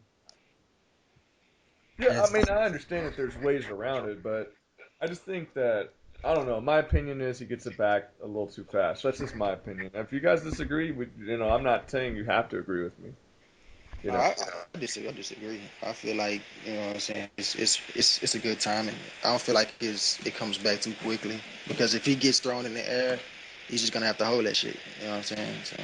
Yeah, And I it's mean, I understand that there's ways around it, but I just think that I don't know. My opinion is he gets it back a little too fast. That's just my opinion. If you guys disagree, I'm not saying you have to agree with me. You know. I disagree. I disagree. I feel like what I'm saying. It's a good time, and I don't feel like it comes back too quickly because if he gets thrown in the air, he's just gonna have to hold that shit. You know what I'm saying? So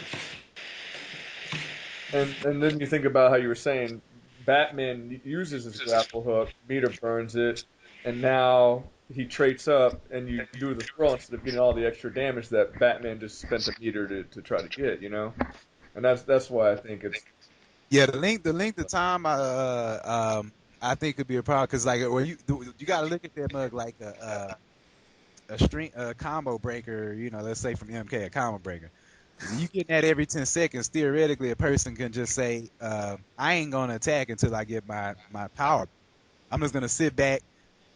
And then you think about how you were saying Batman uses his grapple hook, meter burns it, and now he traits up and you do the throw instead of getting all the extra damage that Batman just spent a meter to try to get. And that's why I think it's Yeah, the length of time, I think could be a problem because like, well, you got to look at that mug like a combo breaker. Let's say from MK, a combo breaker. When you get that every 10 seconds, theoretically, a person can just say, I ain't gonna attack until I get my power. I'm just gonna sit back,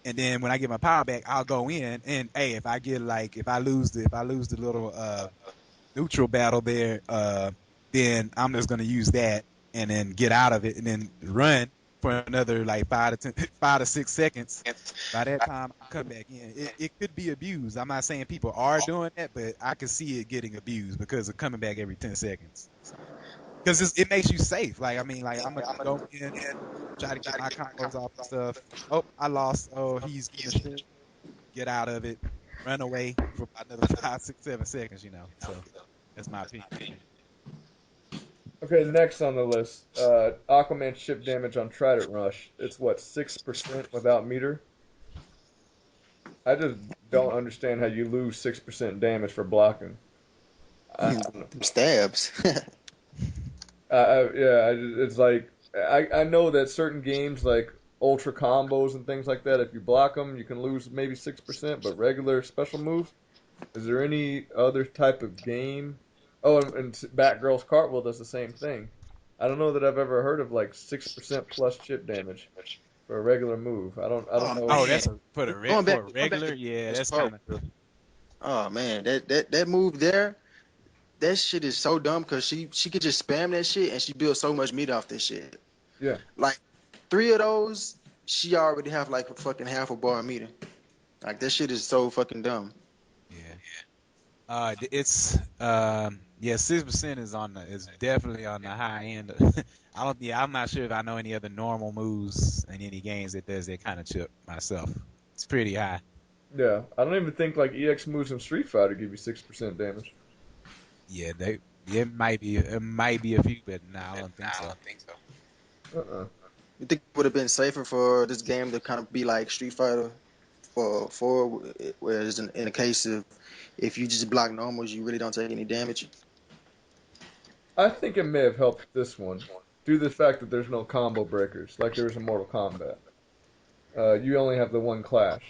and then when I get my power back, I'll go in. And hey, if I lose the little neutral battle there, then I'm just gonna use that and then get out of it and then run for another like 5 to 10, 5 to 6 seconds. By that time, I come back in. It could be abused. I'm not saying people are doing that, but I can see it getting abused because of coming back every 10 seconds. So, because it makes you safe. Like I mean, like I'm gonna go in, try to get my combos off and stuff. Oh, I lost. Oh, he's getting a shield. Get out of it. Run away for about another 5, 6, 7 seconds. So that's my opinion. okay. Next on the list, Aquaman ship damage on Trident Rush. It's what 6% without meter. I just don't understand how you lose 6% damage for blocking. I don't know. stabs. It's like I know that certain games like ultra combos and things like that, if you block them, you can lose maybe 6%, but regular special moves, is there any other type of game? Oh, and Batgirl's Cartwheel does the same thing. I don't know that I've ever heard of like 6% plus chip damage for a regular move. I don't Oh know. Oh, man, that's for a going back regular. to Yeah, this that's part. kind of. Oh man, that move there, that shit is so dumb because she could just spam that shit and she builds so much meat off this shit. Yeah. Like three of those, she already have like a fucking half a bar of meter. Like that shit is so fucking dumb. Yeah. It's yeah, 6% is definitely on the high end. I don't yeah, I'm not sure if I know any other normal moves in any games that does that kind of chip myself. It's pretty high. Yeah. I don't even think like EX moves in Street Fighter give you 6% damage. Yeah, they it might be a few, but no, I don't think so. Uh-uh. You think it would have been safer for this game to kind of be like Street Fighter for whereas in the case of if you just block normals, you really don't take any damage. I think it may have helped this one due to the fact that there's no combo breakers like there is in Mortal Kombat. You only have the one clash.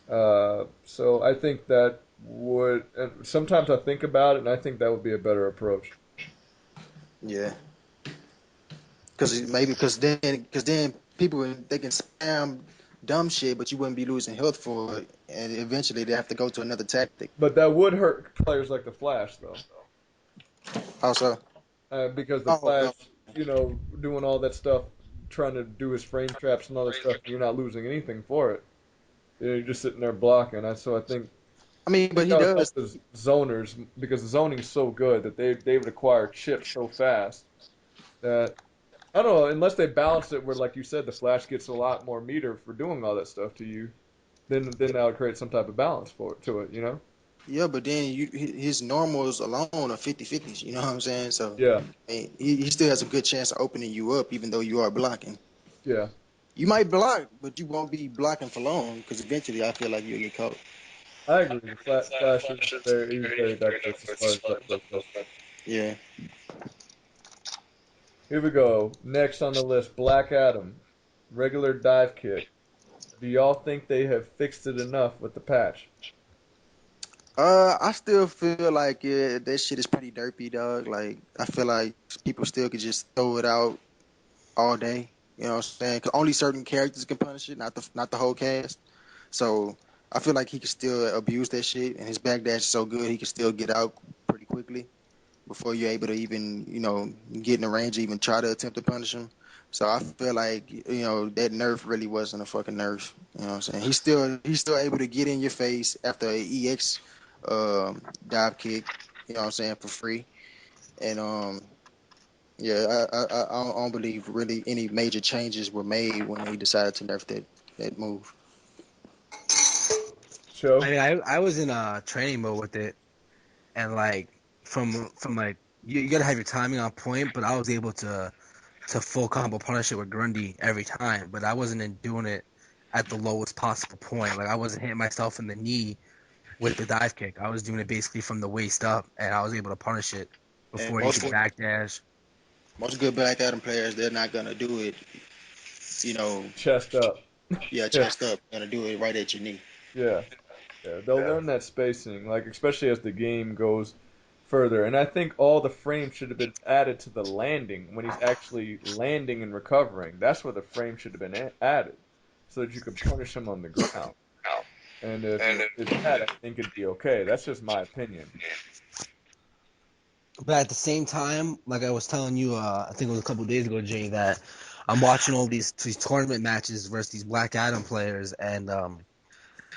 So I think that would. And sometimes I think about it, and I think that would be a better approach. Yeah, because then people they can spam dumb shit, but you wouldn't be losing health for it, and eventually they have to go to another tactic. But that would hurt players like the Flash, though, Also, because the oh Flash, no, doing all that stuff, trying to do his frame traps and all that stuff, you're not losing anything for it. You're just sitting there blocking. So I mean, I but think he that would does. help the zoners because the zoning's so good that they would acquire chips so fast that I don't know, unless they balance it where, like you said, the Flash gets a lot more meter for doing all that stuff to you, then that would create some type of balance to it. Yeah, but then his normals alone are 50-50s. You know what I'm saying? So Yeah, I mean, he still has a good chance of opening you up, even though you are blocking. yeah, You might block, but you won't be blocking for long because eventually I feel like you'll get caught. I agree. The Flash is he's very diverse as far as that goes. Yeah. Here we go. Next on the list, Black Adam, regular dive kick. Do y'all think they have fixed it enough with the patch? I still feel like that shit is pretty derpy, dog. Like I feel like people still could just throw it out all day. You know what I'm saying? 'Cause only certain characters can punish it, not the whole cast. So I feel like he can still abuse that shit, and his backdash is so good he can still get out pretty quickly before you're able to even get in the range, or even try to attempt to punish him. So I feel like that nerf really wasn't a fucking nerf. You know what I'm saying? He's still able to get in your face after a EX dive kick. You know what I'm saying, for free. And yeah, I don't believe really any major changes were made when they decided to nerf that move. I Show? mean, I was in training mode with it, and like from like you gotta have your timing on point, but I was able to full combo punish it with Grundy every time, but I wasn't doing it at the lowest possible point. Like I wasn't hitting myself in the knee with the dive kick. I was doing it basically from the waist up, and I was able to punish it And before he could backdash. most good Black Adam players, they're not gonna do it. You know, Chest up. yeah, Yeah, chest up. They're gonna do it right at your knee. yeah, yeah. They'll learn that spacing, like especially as the game goes further. And I think all the frames should have been added to the landing when he's actually landing and recovering. That's where the frame should have been added, so that you could punish him on the ground. And if it did that, I think it'd be okay. That's just my opinion. But at the same time, like I was telling you, I think it was a couple of days ago, Jay, that I'm watching all these tournament matches versus these Black Adam players, and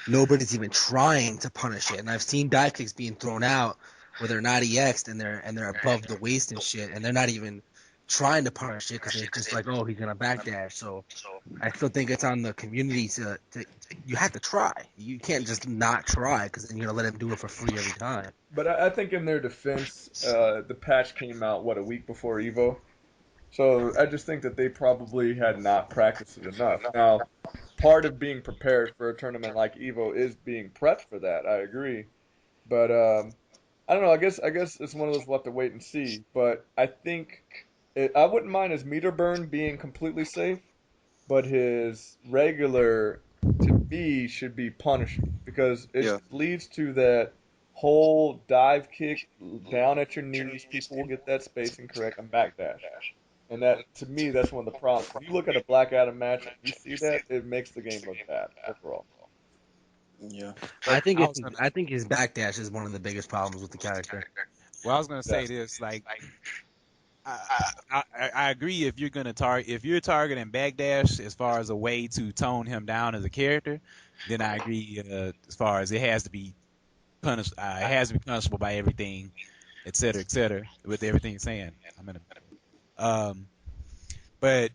nobody's even trying to punish it. And I've seen dive kicks being thrown out where they're not EX'd and they're above the waist and shit, and they're not even trying to punish it because they're just like, oh, he's gonna backdash. So I still think it's on the community to you have to try. You can't just not try because then you're gonna let him do it for free every time. But I think in their defense, the patch came out what a week before Evo, so I just think that they probably had not practiced it enough. Now, part of being prepared for a tournament like Evo is being prepped for that. I agree, but I don't know. I guess it's one of those we'll have to wait and see. But I think I wouldn't mind his meter burn being completely safe, but his regular to me should be punishable because it Yeah. leads to that whole dive kick down at your knees. People will get that spacing correct and backdash. And that to me that's one of the problems. When you look at a Black Adam match and you see that, it makes the game look bad overall. Yeah. I think I it's was gonna, I think his backdash is one of the biggest problems with the character. well, I was gonna Yeah. say this, like, I, I agree if you're gonna target if you're targeting backdash as far as a way to tone him down as a character, then I agree as far as it has to be punished. It has to be punishable by everything, et cetera, with everything you're saying. But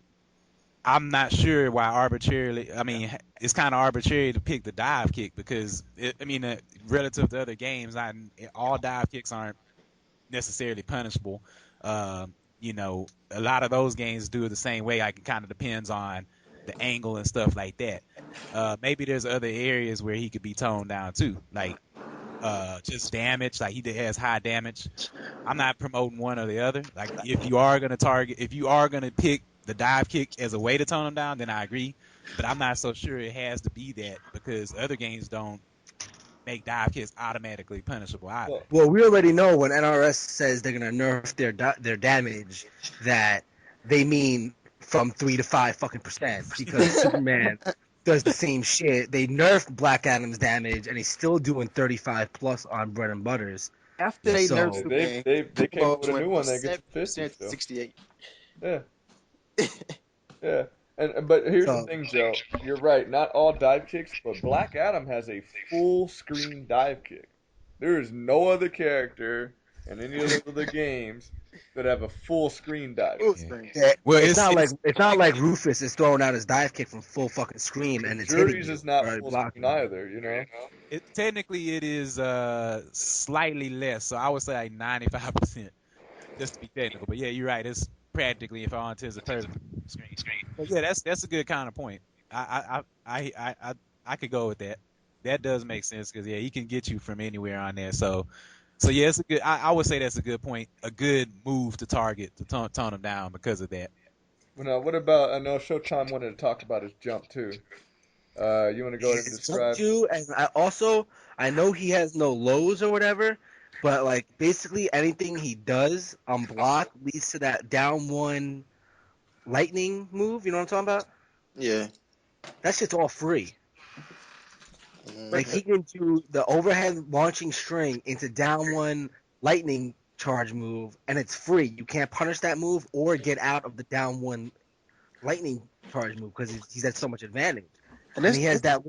I'm not sure why arbitrarily. I mean, it's kind of arbitrary to pick the dive kick because relative to other games, all dive kicks aren't necessarily punishable. A lot of those games do it the same way. Like it kind of depends on the angle and stuff like that. Maybe there's other areas where he could be toned down too, like just damage. Like he has high damage. I'm not promoting one or the other. Like if you are gonna pick the dive kick as a way to tone him down, then I agree. But I'm not so sure it has to be that because other games don't make dive kicks automatically punishable either. Well, Well, we already know when NRS says they're gonna nerf their damage, that they mean from 3 to 5% because Superman does the same shit. They nerfed Black Adam's damage, and he's still doing 35 plus on Bread and Butters. After Yeah. they nerfed So they Superman, they they came up combos with a went new from one that gets you 50 70% to still. 68. Yeah. Yeah, and but here's the so thing, Joe. You're right. Not all dive kicks, but Black Adam has a full screen dive kick. There is no other character in any of those other games that have a full screen dive Full kick. Yeah. screen. yeah, Well, it's not like Rufus is throwing out his dive kick from full fucking scream and it's hitting Jury's you is not or full screen blocking you. either, you know. technically it is slightly less, so I would say like 95%, just to be technical. But yeah, you're right. It's practically, if all intents and purposes, screen. But yeah, that's a good kind of point. I could go with that. That does make sense because yeah, he can get you from anywhere on there. So yeah, it's a good. I would say that's a good point, a good move to target to tone him down because of that. Well, now, what about? I know Showtime wanted to talk about his jump too. You want to go ahead and His jump describe? to, and I know he has no lows or whatever, but like basically anything he does on block leads to that down one lightning move. You know what I'm talking about? Yeah. That shit's all free. Like Mhm. he can do the overhead launching string into down one lightning charge move, and it's free. You can't punish that move or get out of the down one lightning charge move because he's at so much advantage. And And this, he has that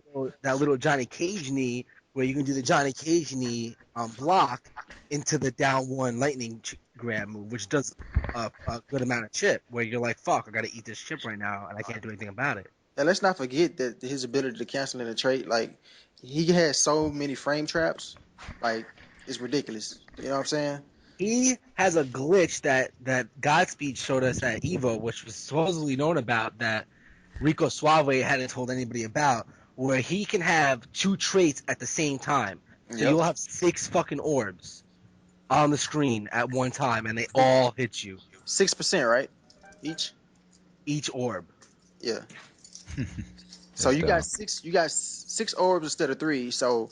little Johnny Cage knee where you can do the Johnny Cage knee on block into the down one lightning grab move, which does a good amount of chip. Where you're like, fuck, I gotta eat this chip right now, and I can't do anything about it. and let's not forget that his ability to cancel in a trait, like he has so many frame traps, like it's ridiculous. You know what I'm saying? He has a glitch that Godspeed showed us at Evo, which was supposedly known about, that Rico Suave hadn't told anybody about, where he can have two traits at the same time. So Yep. you'll have 6 fucking orbs on the screen at one time, and they all hit you. 6%, right? Each. Each orb. Yeah. So That's you got dumb. six. You got 6 orbs instead of three. So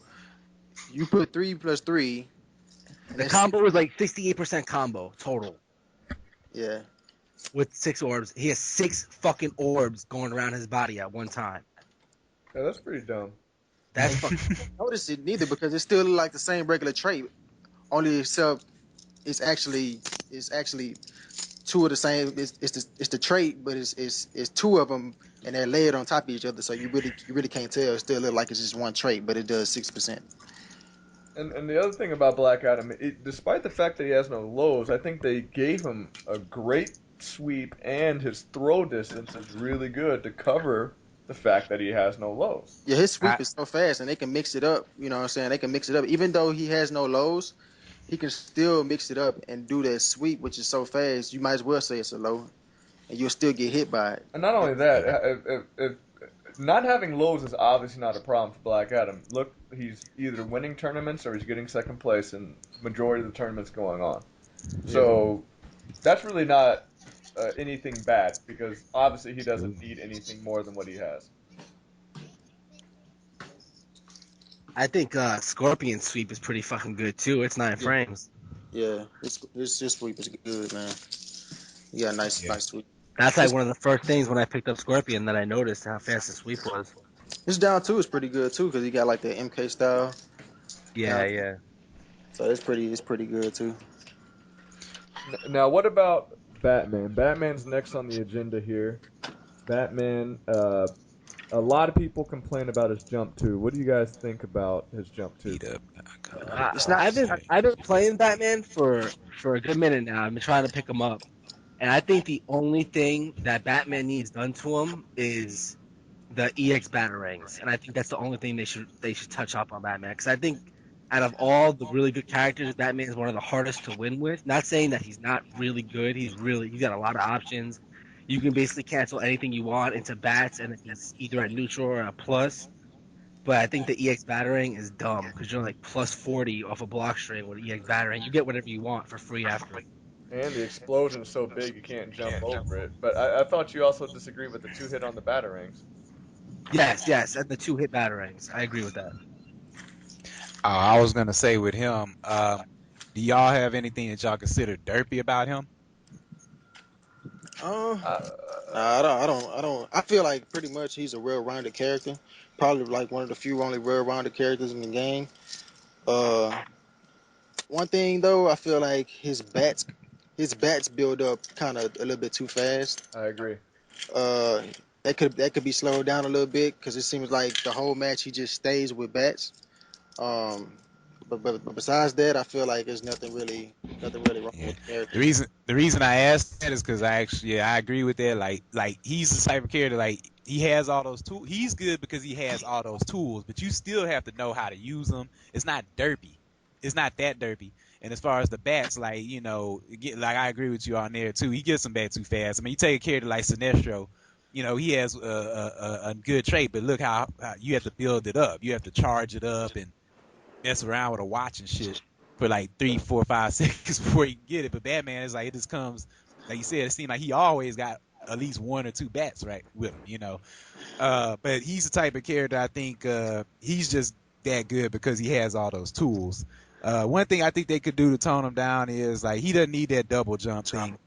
you put 3 plus 3, and The that's six. combo is like 68% combo total Yeah. with 6 orbs. He has 6 fucking orbs going around his body at one time. Yeah, that's pretty dumb. That's And fucking. notice it neither because it's still like the same regular trait, only except it's actually two of the same. It's the trait, but it's two of them, and they're layered on top of each other. So you really can't tell. It still look like it's just one trait, but it does 6%. And the other thing about Black Adam, despite the fact that he has no lows, I think they gave him a great sweep, and his throw distance is really good to cover the fact that he has no lows. Yeah, his I sweep is so fast, and they can mix it up. You know what I'm saying? They can mix it up, even though he has no lows. He can still mix it up and do that sweep, which is so fast. You might as well say it's a low, and you'll still get hit by it. And not only that, yeah. if not having lows is obviously not a problem for Black Adam. Look, he's either winning tournaments or he's getting second place in majority of the tournaments going on. Yeah. So that's really not anything bad because obviously he doesn't need anything more than what he has. I think Scorpion Sweep is pretty fucking good too. It's 9 Yeah, frames. yeah. His sweep is good, man. He got a Yeah. nice sweep. That's like His, one of the first things when I picked up Scorpion that I noticed how fast the sweep was. his down two is pretty good too because he got like the MK style Yeah, down. yeah. So it's pretty good too. Now, what about Batman? Batman's next on the agenda here. Batman. A lot of people complain about his jump too. What do you guys think about his jump too? Beat up. It's not. I've been playing Batman for a good minute now. I've been trying to pick him up, and I think the only thing that Batman needs done to him is the EX batarangs, and I think that's the only thing they should touch up on Batman. Because I think out of all the really good characters, Batman is one of the hardest to win with. Not saying that he's not really good. He's got a lot of options. You can basically cancel anything you want into bats, and he's either at neutral or a plus. But I think the EX battering is dumb because you're like plus 40 off a block string with EX battering. You get whatever you want for free after. And the explosion's so big you can't jump over it. But I thought you also disagree with the two hit on the batarangs. Yes, yes, and the 2 hit batarangs. I agree with that. I was gonna say with him, do y'all have anything that y'all consider derpy about him? Uh, Uh, nah, I don't. I feel like pretty much he's a well-rounded character. Probably like one of the few only well-rounded characters in the game. Uh, One thing though, I feel like his bats build up kind of a little bit too fast. I agree. Uh, that could be slowed down a little bit because it seems like the whole match he just stays with bats. Um, but besides that, I feel like there's nothing really wrong Yeah. with the character. The reason I asked that is because I agree with that. Like he's the type of character like he has all those tools. He's good because he has all those tools, but you still have to know how to use them. It's not derpy. It's not that derpy. And as far as the bats, like like I agree with you on there too. He gets them back too fast. I mean, you take a character like Sinestro. He has a good trait, but look how you have to build it up. You have to charge it up and mess around with a watch and shit for like 3, 4, 5 seconds before you can get it. But Batman is like it just comes, like you said, it seems like he always got at least 1 or 2 bats right with him. But he's the type of character I think he's just that good because he has all those tools. One thing I think they could do to tone him down is like he doesn't need that double jump thing.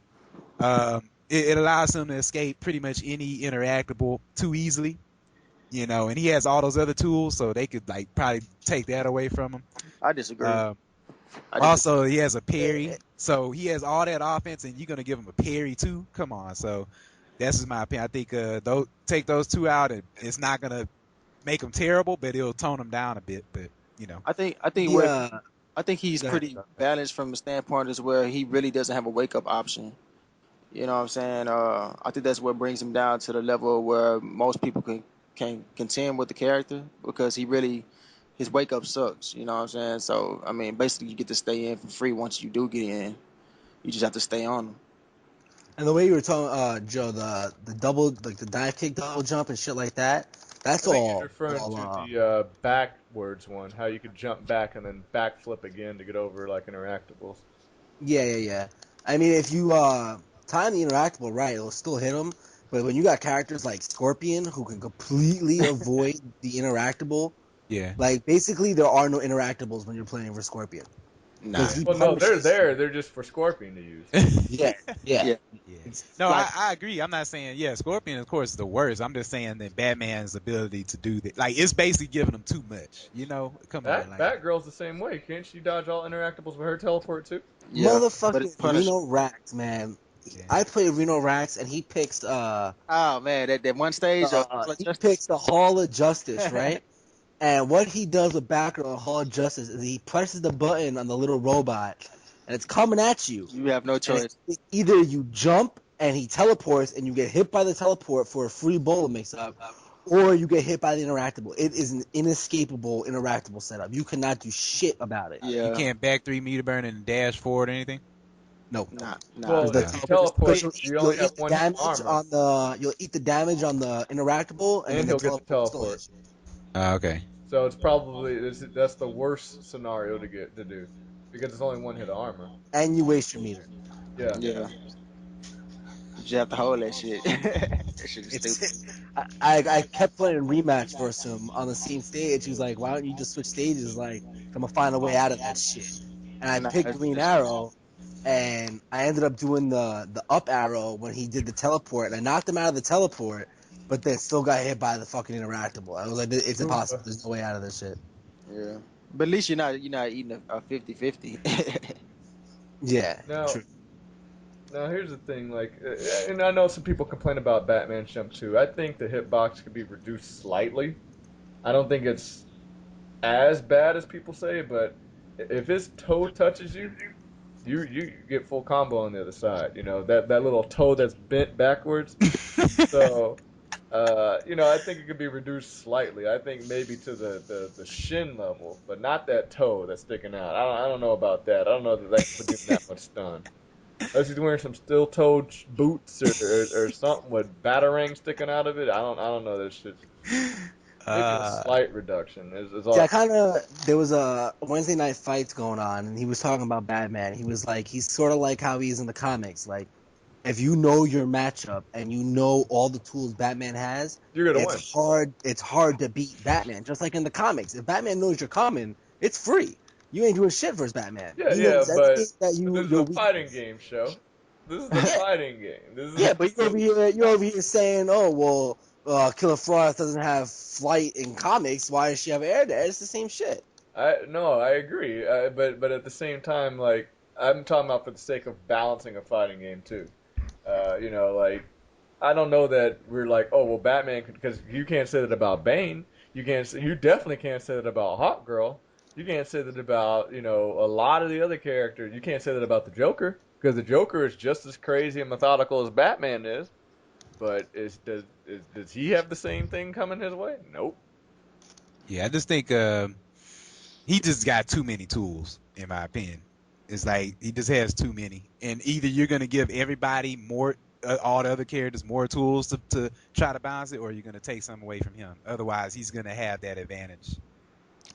It allows him to escape pretty much any interactable too easily. And he has all those other tools, so they could like probably take that away from him. I disagree. Um, I disagree. Also, he has a parry, so he has all that offense, and you're gonna give him a parry too. Come on, so that's just my opinion. I think take those two out, and it's not gonna make him terrible, but it'll tone him down a bit. But I think The where I think he's Go ahead. pretty balanced from the standpoint as where he really doesn't have a wake up option. You know what I'm saying? I think that's what brings him down to the level where most people can contend with the character because his wake up sucks. You know what I'm saying? So I mean, basically, you get to stay in for free once you do get in. You just have to stay on them. And the way you were talking, Joe, the double, like the dive kick, double jump, and shit like that. That's I think he's all. referring to the backwards one, how you could jump back and then backflip again to get over like interactables. Yeah, yeah, yeah. I mean, if you time the interactable right, it'll still hit them. But when you got characters like Scorpion who can completely avoid the interactable, yeah, like basically there are no interactables when you're playing for Scorpion Nah. because he Well, no, they're punishes. there. They're just for Scorpion to use. Yeah, yeah. Yeah. yeah. It's No, like I agree. I'm not saying Scorpion, of course, is the worst. I'm just saying that Batman's ability to do that, like, it's basically giving him too much. Come on, like, Batgirl's the same way. Can't she dodge all interactables with her teleport too? Yeah. But it's motherfucking punished. Reno Rax, man. yeah, I play Reno Rax and he picks Oh man, that one stage. he picks the Hall of Justice, right? And what he does with Batgirl on Hall of Justice is he presses the button on the little robot, and it's coming at you. You have no And choice. either you jump and he teleports, and you get hit by the teleport for a free bullet mix-up, or you get hit by the interactable. It is an inescapable interactable setup. You cannot do shit about it. you Yeah. can't back 3 meter burn and dash forward or anything. No, Nah. Well, because the if you teleport, because teleport, you you'll only have eat the one hit damage armor, on the interactable, and then and the he'll get the teleport still teleport. hits you. Okay. So it's probably that's the worst scenario to do because it's only one hit of armor. And you waste your meter. Yeah. Yeah. you have to hold that shit. That shit is stupid. It's I kept playing rematch versus him on the same stage. He was like, "Why don't you just switch stages? Like, I'm gonna find a way out of that shit." And I Nah, picked Green Arrow, and I ended up doing the up arrow when he did the teleport. And I knocked him out of the teleport, but then still got hit by the fucking interactable. I was like, "It's impossible. There's no way out of this shit." yeah. But at least you're not eating a 50-50. Yeah, Now, true. now here's the thing. Like, and I know some people complain about Batman Jump 2. I think the hitbox could be reduced slightly. I don't think it's as bad as people say, but if his toe touches you, you get full combo on the other side. You know that little toe that's bent backwards. So, I think it could be reduced slightly. I think maybe to the shin level, but not that toe that's sticking out. I don't know about that. I don't know that could put you in that much stun. Unless he's wearing some steel-toed boots or something with batarang sticking out of it. I don't know this shit. Maybe a Uh, slight reduction is Yeah, all. there was a Wednesday night fights going on, and he was talking about Batman. He was like, he's sort of like how he is in the comics. Like, if you know your matchup and you know all the tools Batman has, You're gonna win. it's hard to beat Batman. Just like in the comics, if Batman knows you're coming, it's free. You ain't doing shit versus Batman. Yeah, He yeah, knows everything that but this is you're a weak fighting against. game show. This is the Yeah, fighting game. This yeah, is but you're over here saying, oh well, Killer Frost doesn't have flight in comics. Why does she have air there? It's the same shit. I agree. But at the same time, like I'm talking about for the sake of balancing a fighting game too. Like I don't know that we're like, oh well, Batman, because you can't say that about Bane. You definitely can't say that about Hawkgirl. You can't say that about a lot of the other characters. You can't say that about the Joker because the Joker is just as crazy and methodical as Batman is. But does he have the same thing coming his way? Nope. yeah, I just think he just got too many tools, in my opinion. It's like he just has too many, and either you're gonna give everybody more, all the other characters more tools to try to balance it, or you're gonna take some away from him. Otherwise, he's gonna have that advantage.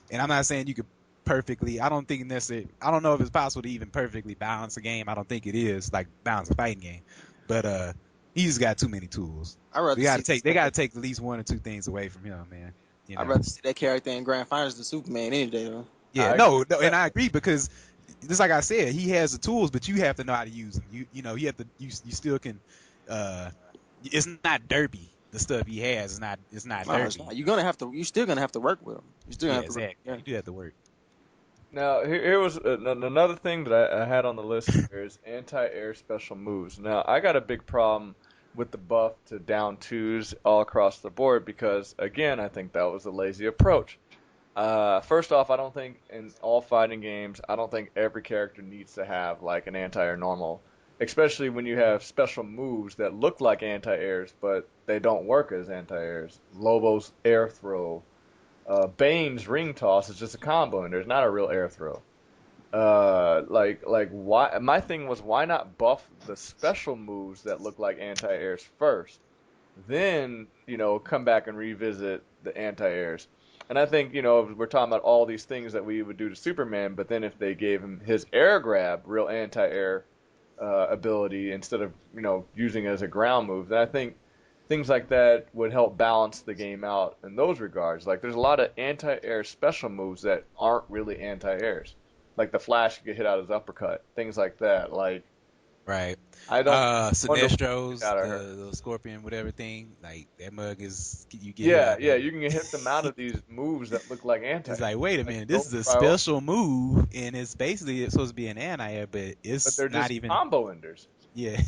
And I'm not saying you could perfectly. I don't think necessarily. I don't know if it's possible to even perfectly balance a game. I don't think it is like balance a fighting game, but he's got too many tools. I'd rather We got see to take. They got to take at least one or two things away from him, man. You I'd know. rather see that character in Grand Finals than Superman any day though. Yeah, I agree no, with no, and that. I agree because just like I said, he has the tools, but you have to know how to use them. You have to. You still can. Uh, it's not derpy. The stuff he has is not. It's not No, it's not. derpy. You're still gonna have to work with him. You still gonna Yeah, have to work. exactly. Yeah. You do have to work. Now, here was another thing that I had on the list here is anti-air special moves. Now, I got a big problem with the buff to down twos all across the board because, again, I think that was a lazy approach. First off, I don't think in all fighting games, I don't think every character needs to have like an anti-air normal, especially when you have special moves that look like anti-airs, but they don't work as anti-airs. Lobo's air throw, Bane's ring toss is just a combo, and there's not a real air throw. Like why? My thing was why not buff the special moves that look like anti-airs first, then come back and revisit the anti-airs. And I think we're talking about all these things that we would do to Superman, but then if they gave him his air grab, real anti-air ability instead of using it as a ground move, then I think things like that would help balance the game out in those regards. Like there's a lot of anti-air special moves that aren't really anti-airs, like the Flash could get hit out of his uppercut, things like that. Like Right. I don't wonder what you get Sinestro's out of her. the scorpion, whatever thing. Like that mug is you get hit Yeah, out yeah, of. you can hit them out of these moves that look like anti, It's like, wait a like minute, this no is a priority, special move, and it's supposed to be an anti-air, but but it's they're not just even. combo enders. Yeah.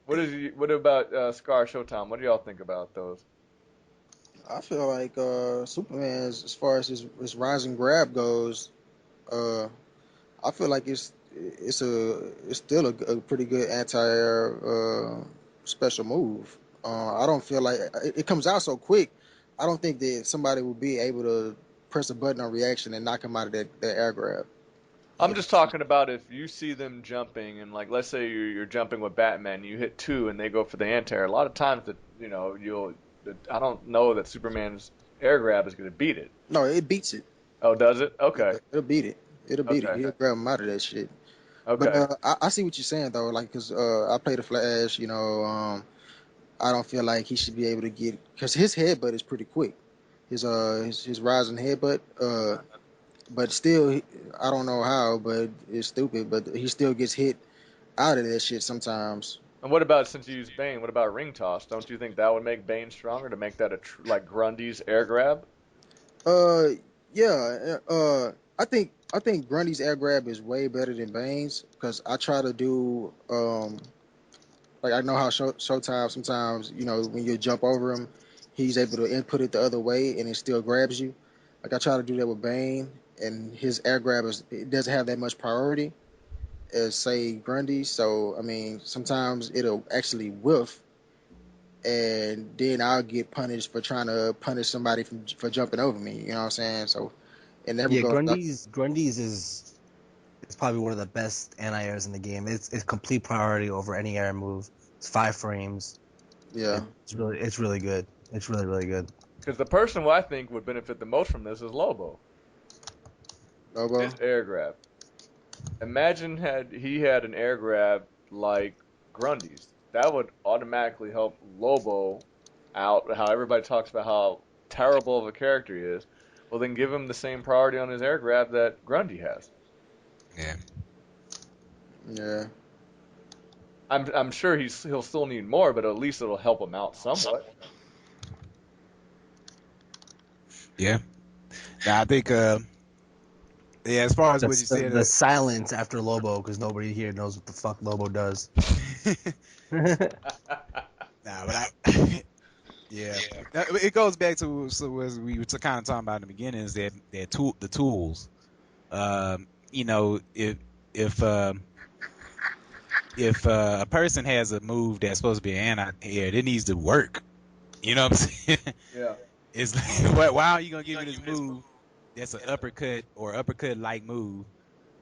What about Scar Showtime? What do y'all think about those? I feel like Superman's as far as his rising grab goes, uh, I feel like it's still a pretty good anti-air special move. I don't feel like it comes out so quick. I don't think that somebody will be able to press a button on reaction and knock him out of that air grab. I'm just talking about if you see them jumping and like let's say you're jumping with Batman, you hit two and they go for the anti-air. A lot of times that I don't know that Superman's air grab is going to beat it. No, it beats it. Oh, does it? Yeah, Okay, it'll beat it. It'll beat it. okay. He'll grab him out of that shit. But Okay. I see what you're saying though, like because I play the Flash. I don't feel like he should be able to get because his headbutt is pretty quick. His rising headbutt. But still, I don't know how, but it's stupid. But he still gets hit out of that shit sometimes. And what about since you use Bane? What about ring toss? Don't you think that would make Bane stronger to make that like Grundy's air grab? Uh, yeah. I think Grundy's air grab is way better than Bane's because I try to do like I know how Showtime sometimes when you jump over him, he's able to input it the other way and it still grabs you. Like I try to do that with Bane, and his air grab it doesn't have that much priority as say Grundy. So I mean, sometimes it'll actually whiff, and then I'll get punished for trying to punish somebody for jumping over me. You know what I'm saying? So in that Yeah, regard, Grundy's is probably one of the best anti-airs in the game. It's complete priority over any air move. It's 5 frames. yeah, It's really good. It's really really good. Because the person who I think would benefit the most from this is Lobo. Lobo. His air grab. Imagine had he had an air grab like Grundy's. That would automatically help Lobo out. How everybody talks about how terrible of a character he is. Well, then give him the same priority on his air grab that Grundy has. Yeah. Yeah, I'm sure he'll still need more, but at least it'll help him out somewhat. Yeah. Now I think yeah, as far as what you said, The silence after Lobo because nobody here knows what the fuck Lobo does. nah, but I yeah, it goes back to so as we were kind of talking about in the beginning is the tools. You know, if a person has a move that's supposed to be an anti-air, it needs to work. You know what I'm saying? Yeah. It's like, why are you gonna give me this move that's an uppercut or uppercut like move,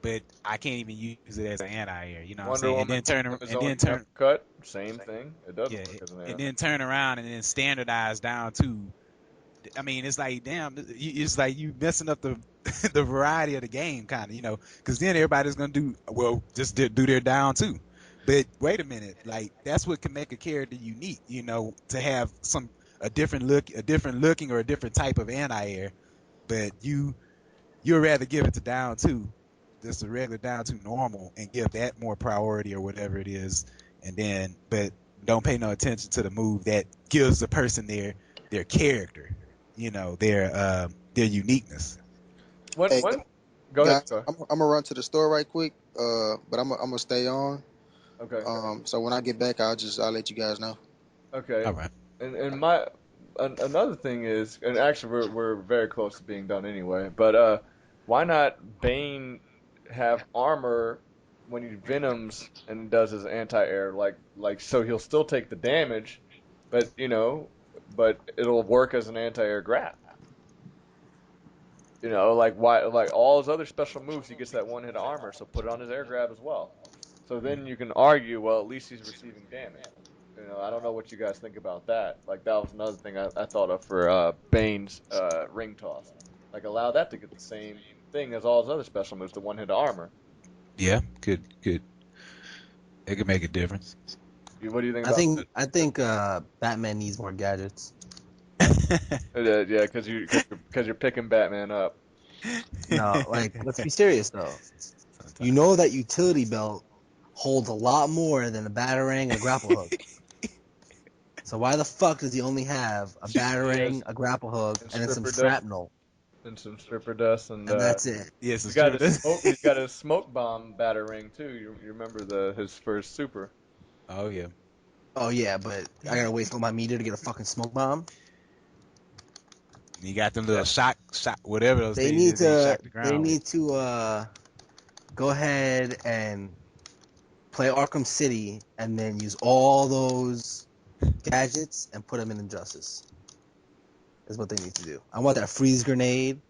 but I can't even use it as an anti-air? You know what I'm Wonder saying? Woman is only an uppercut. Same thing. It doesn't yeah, work as an and air. then turn around and then standardize down to. I mean, it's like damn, it's like you messing up the the variety of the game, kind of, because then everybody's gonna do well, just do their down too. But wait a minute, like that's what can make a character unique, to have a different looking or a different type of anti-air. But you'd rather give it to down two, just a regular down two normal, and give that more priority or whatever it is, and then but don't pay no attention to the move that gives the person their character, their uniqueness. When hey when go ahead, guys, Scar. I'm gonna run to the store right quick. But I'm gonna stay on. Okay. So when I get back, I'll let you guys know. Okay. All right. And another thing is, and actually we're very close to being done anyway. But why not Bane have armor when he venoms and does his anti-air like so he'll still take the damage, but but it'll work as an anti-air grab. Like why like all his other special moves he gets that one hit of armor, so put it on his air grab as well. So then you can argue, well, at least he's receiving damage. I don't know what you guys think about that. Like that was another thing I thought of for Bane's ring toss. Like allow that to get the same thing as all his other special moves, the one hit armor. Yeah, could it could make a difference. What do you think about that? I think Batman needs more gadgets. Yeah, because you're picking Batman up. No, like let's be serious though. You Sometimes. know that utility belt holds a lot more than a batarang and a grapple hook. So why the fuck does he only have a batarang, Yes, a grapple hook, and and then some stripper dust, shrapnel, and some stripper dust, and and that's it? Yes, he's it's got true. his smoke. He's got his smoke bomb battering too. You remember his first super. Oh yeah. Oh yeah, but I gotta waste all my meter to get a fucking smoke bomb. You got them little Yeah. shot, whatever those things is that you shock the They ground with. need to go ahead and play Arkham City and then use all those gadgets and put them in Injustice. Is what they need to do. I want that freeze grenade.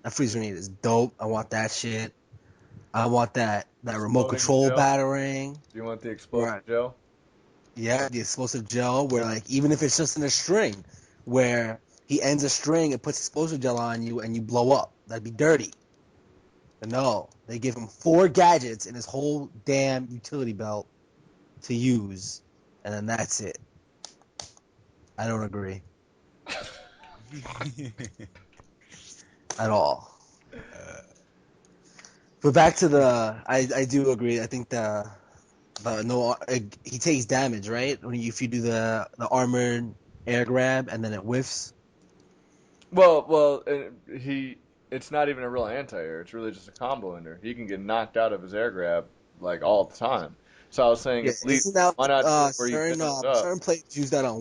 That freeze grenade is dope. I want that shit. I want that remote Exploding control gel. battering. Do you want the exploding Right. gel? Yeah, the explosive gel where like even if it's just in a string, where he ends a string and puts explosive gel on you and you blow up. That'd be dirty. No, they give him 4 gadgets in his whole damn utility belt to use, and then that's it. I don't agree at all. But back to I do agree. I think the no, he takes damage, right? If you do the armored air grab and then it whiffs. He it's not even a real anti-air. It's really just a combo ender. He can get knocked out of his air grab like all the time. So I was saying Yeah, at least isn't that why not do it where you certain build it up? certain players use that on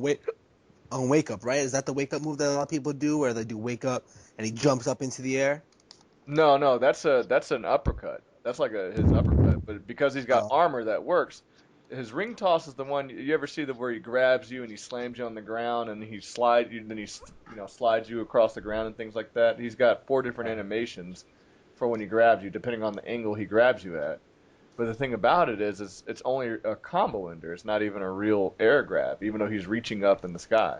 wake up, right? Is that the wake up move that a lot of people do, where they do wake up and he jumps up into the air? No, no, that's an uppercut. That's like his uppercut. But because he's got Oh, armor that works, his ring toss is the one you ever see where he grabs you and he slams you on the ground and he slides you, then he slides you across the ground and things like that. He's got 4 different animations for when he grabs you, depending on the angle he grabs you at. But the thing about it is it's only a combo ender. It's not even a real air grab, even though he's reaching up in the sky.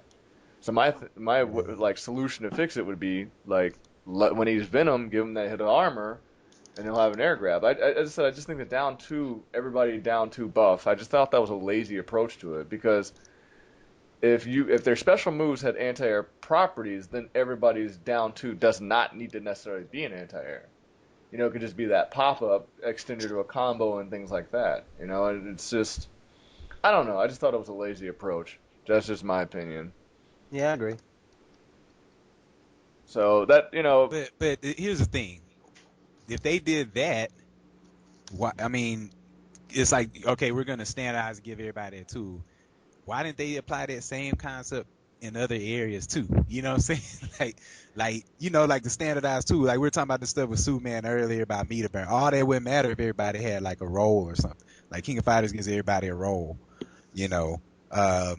So like solution to fix it would be like when he's Venom, give him that hit of armor, and he'll have an air grab. I just think the everybody down two buff. I just thought that was a lazy approach to it because if their special moves had anti-air properties, then everybody's down two does not need to necessarily be an anti-air. It could just be that pop up extended to a combo and things like that. And it's just I don't know. I just thought it was a lazy approach. That's just my opinion. yeah, I agree. So that But here's the thing: if they did that, why? I mean, it's like, okay, we're gonna standardize and give everybody a tool. Why didn't they apply that same concept in other areas too? You know what I'm saying? like the standardized tool. Like we were talking about the stuff with Superman earlier about meter burn. All that wouldn't matter if everybody had like a role or something. Like King of Fighters gives everybody a role. You know, um,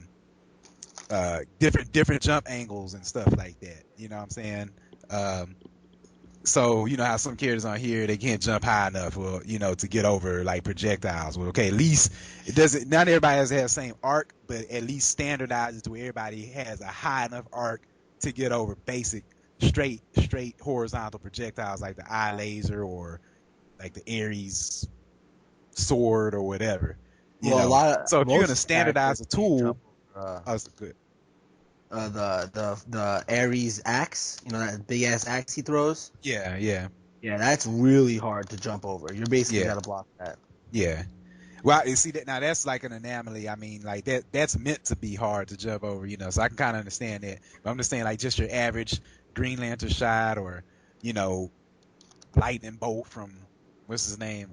different jump angles and stuff like that. You know what I'm saying? Um, so you know how some characters on here they can't jump high enough, or to get over like projectiles. Well, okay, at least it doesn't. Not everybody has to have the same arc, but at least standardizes to where everybody has a high enough arc to get over basic straight horizontal projectiles like the eye laser or like the Ares sword or whatever. Well, So if you're gonna most characters standardize a can't tool, jump over oh, that's good. the Ares axe. You know that big ass axe he throws. Yeah, yeah, Yeah, that's really hard to jump over. You're basically yeah, got to block that. yeah. Well, you see that now that's like an anomaly. I mean, like that's meant to be hard to jump over. So I can kind of understand that. But I'm just saying, like, just your average Green Lantern shot or, you know, lightning bolt from what's his name,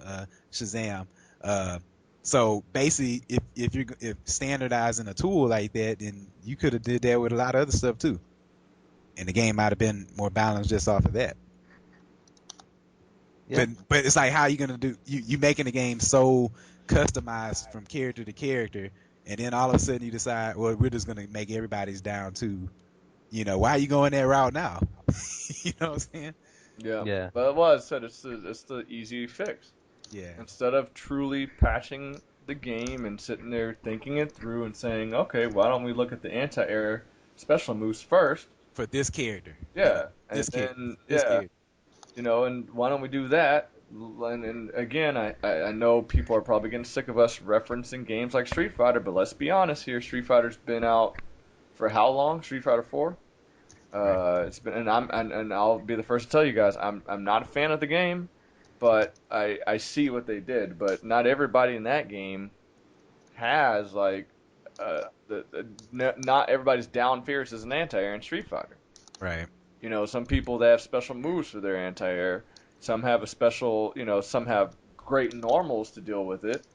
Shazam. Uh, so basically, if standardizing a tool like that, then you could have did that with a lot of other stuff too, and the game might have been more balanced just off of that. Yeah. But it's like, how you gonna do you making the game so customized from character to character, and then all of a sudden you decide, well, we're just gonna make everybody's down to, why are you going that route now? You know what I'm saying? yeah. Yeah. But well, I said it's the easy fix. Yeah. Instead of truly patching the game and sitting there thinking it through and saying, okay, why don't we look at the anti-air special moves first? For this character, Yeah, and this character, then this yeah, character. and why don't we do that? And again, I know people are probably getting sick of us referencing games like Street Fighter, but let's be honest here. Street Fighter's been out for how long? Street Fighter 4? Right. It's been, and I'll be the first to tell you guys, I'm not a fan of the game, but I see what they did. But not everybody in that game has like not everybody's down fierce as an anti-air in Street Fighter. Right. Some people they have special moves for their anti-air. Some have a special, some have great normals to deal with it.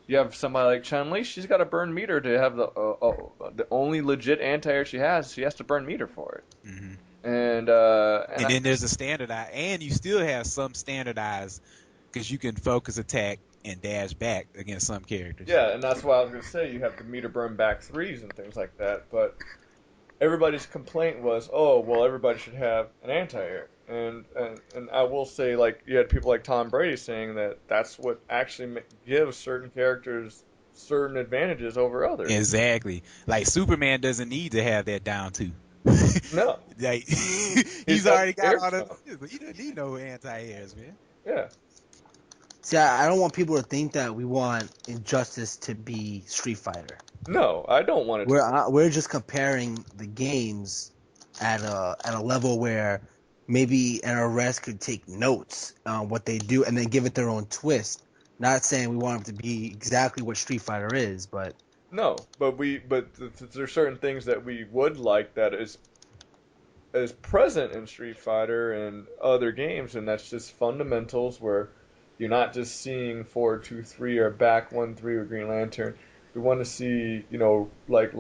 You have somebody like Chun-Li, she's got to burn meter to have the only legit anti-air she has. She has to burn meter for it. Hmm. And And I then there's just a standardized, and you still have some standardized because you can focus attack and dash back against some characters. yeah, and that's why I was gonna say you have the meter burn back threes and things like that. But everybody's complaint was, oh, well, everybody should have an anti-air. And I will say, like, you had people like Tom Brady saying that that's what actually gives certain characters certain advantages over others. Exactly. Like Superman doesn't need to have that down too. No, Like he's he's got already got air all the. jump. He doesn't need no anti-airs, man. Yeah. See, I don't want people to think that we want Injustice to be Street Fighter. No, I don't want it to. We're just comparing the games at a level where maybe NRS could take notes on what they do and then give it their own twist. Not saying we want them to be exactly what Street Fighter is, but No, but there's certain things that we would like that is present in Street Fighter and other games, and that's just fundamentals where you're not just seeing 4-2-3 or back 1-3 with Green Lantern. We want to see, like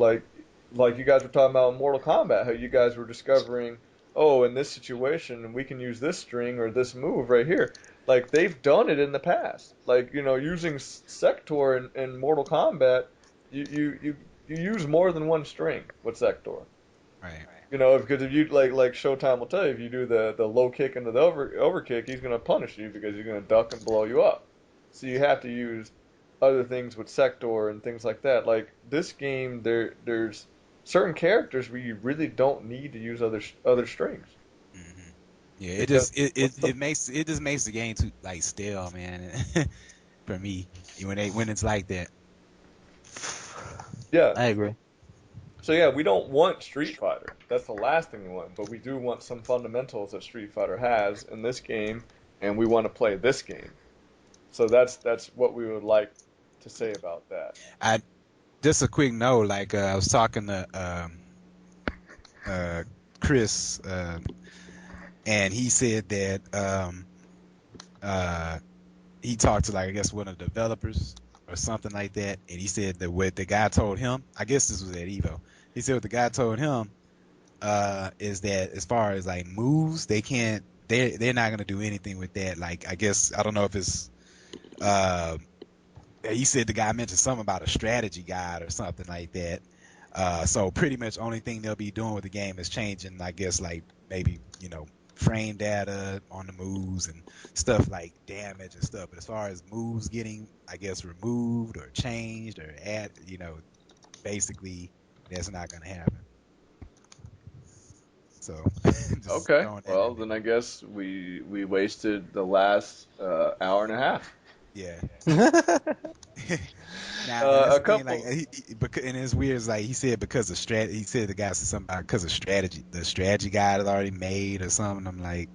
you guys were talking about in Mortal Kombat, how you guys were discovering, oh, in this situation we can use this string or this move right here. Like they've done it in the past. Like, using Sector in Mortal Kombat, you use more than one string with Sector. Right. Because if you like Showtime will tell you, if you do the low kick into the over kick, he's gonna punish you because he's gonna duck and blow you up. So you have to use other things with Sector and things like that. Like this game, there's certain characters where you really don't need to use other strings Hmm. Yeah, it because just it, what's it the it makes it just makes the game too like stale, man. For me, when it's like that. yeah. I agree. So yeah, we don't want Street Fighter. That's the last thing we want, but we do want some fundamentals that Street Fighter has in this game, and we want to play this game. So that's what we would like to say about that. I Just a quick note, like I was talking to uh, Chris, and he said that uh, he talked to like I guess one of the developers or something like that, and he said that what the guy told him, I guess this was at Evo. He said what the guy told him is that as far as like moves, they're not gonna do anything with that. Like I guess I don't know if it's uh, he said the guy mentioned something about a strategy guide or something like that. So pretty much only thing they'll be doing with the game is changing, I guess, like maybe frame data on the moves and stuff like damage and stuff. But as far as moves getting, I guess, removed or changed or add, basically that's not gonna happen. So just Okay, throwing that well in there. then I guess we wasted the last hour and a half. Yeah. Now, and that's A the thing. Like, couple. because and it's weird. It's like he said because of strategy. He said the guy said something about because of strategy. The strategy guide is already made or something. I'm like,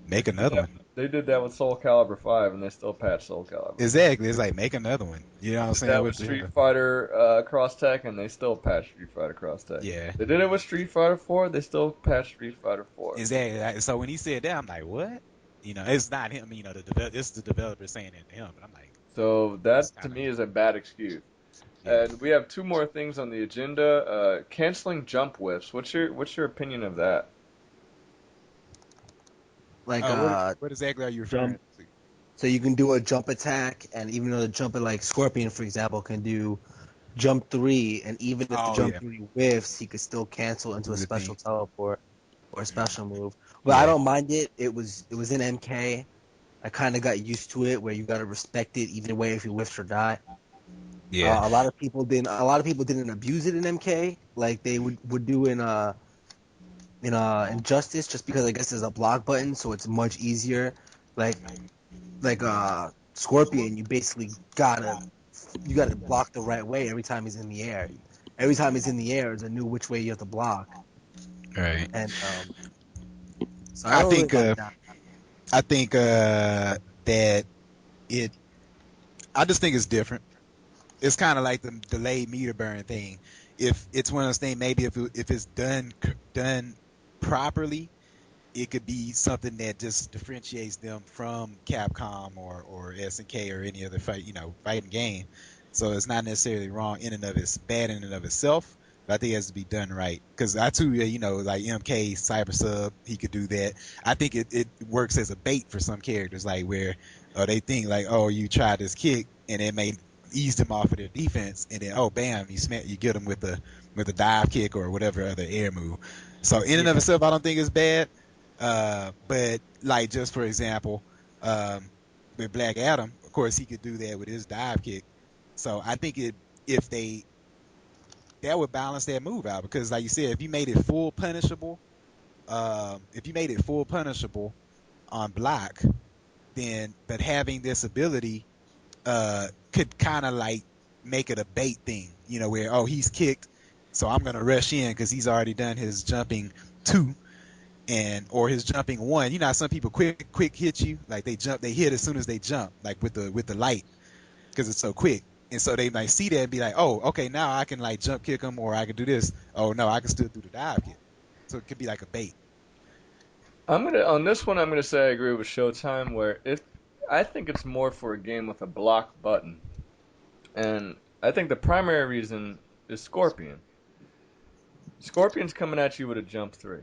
make They did another that. one. They did that with Soul Calibur 5, and they still patch Soul Calibur. Exactly. It's like make another one. You know what I'm Did saying? that with What the Street hell? Fighter Cross Tech, and they still patch Street Fighter Cross Tech. Yeah. They did it with Street Fighter 4. They still patch Street Fighter 4. Exactly. So when he said that, I'm like, what? It's not him. It's the developer saying it to him. But I'm like, So it's that to kind of me is a bad excuse. yeah. And we have two more things on the agenda. Canceling jump whiffs. What's your opinion of that? Like What exactly are you referring jump. to? So you can do a jump attack, and even though the jump like Scorpion, for example, can do jump three, and even if the Oh jump yeah, three whiffs, he could still cancel into do a the special thing. teleport or a Mhm. special move. But I Yeah. don't mind it. It was in MK. I kind of got used to it, where you gotta respect it either way if you whiffs or die. Yeah. A lot of people didn't. A lot of people didn't abuse it in MK, like they would do in Injustice, just because I guess there's a block button, so it's much easier. Like Scorpion, you gotta block the right way every time he's in the air. Every time he's in the air, it's a new which way you have to block. Right. And so I I don't really think like that. I think that it I just think it's different. It's kind of like the delayed meter burn thing. If it's one of those things, maybe if it's done properly, it could be something that just differentiates them from Capcom or SNK or any other fighting game. So it's not necessarily wrong in and of it's bad in and of itself, but I think it has to be done right. Because I too, like MK Cyber Sub, he could do that. I think it works as a bait for some characters, like where they think like, oh, you try this kick and it may ease them off of their defense, and then oh, bam, you get them with a dive kick or whatever other air move. So in and of Yeah, itself, I don't think it's bad. But like just for example, um, with Black Adam, of course he could do that with his dive kick. So I think if they that would balance that move out because like you said, if you made it full punishable on block, but having this ability could kind of like make it a bait thing, where he's kicked, so I'm gonna rush in because he's already done his jumping 2 or his jumping 1. How some people quick hit you, like they hit as soon as they jump, like with the light because it's so quick. And so they might see that and be like, oh, okay, now I can like jump kick him, or I can do this. Oh no, I can still do the dive kick. So it could be like a bait. On this one, I'm gonna say I agree with Showtime, where I think it's more for a game with a block button, and I think the primary reason is Scorpion. Scorpion's coming at you with a jump 3,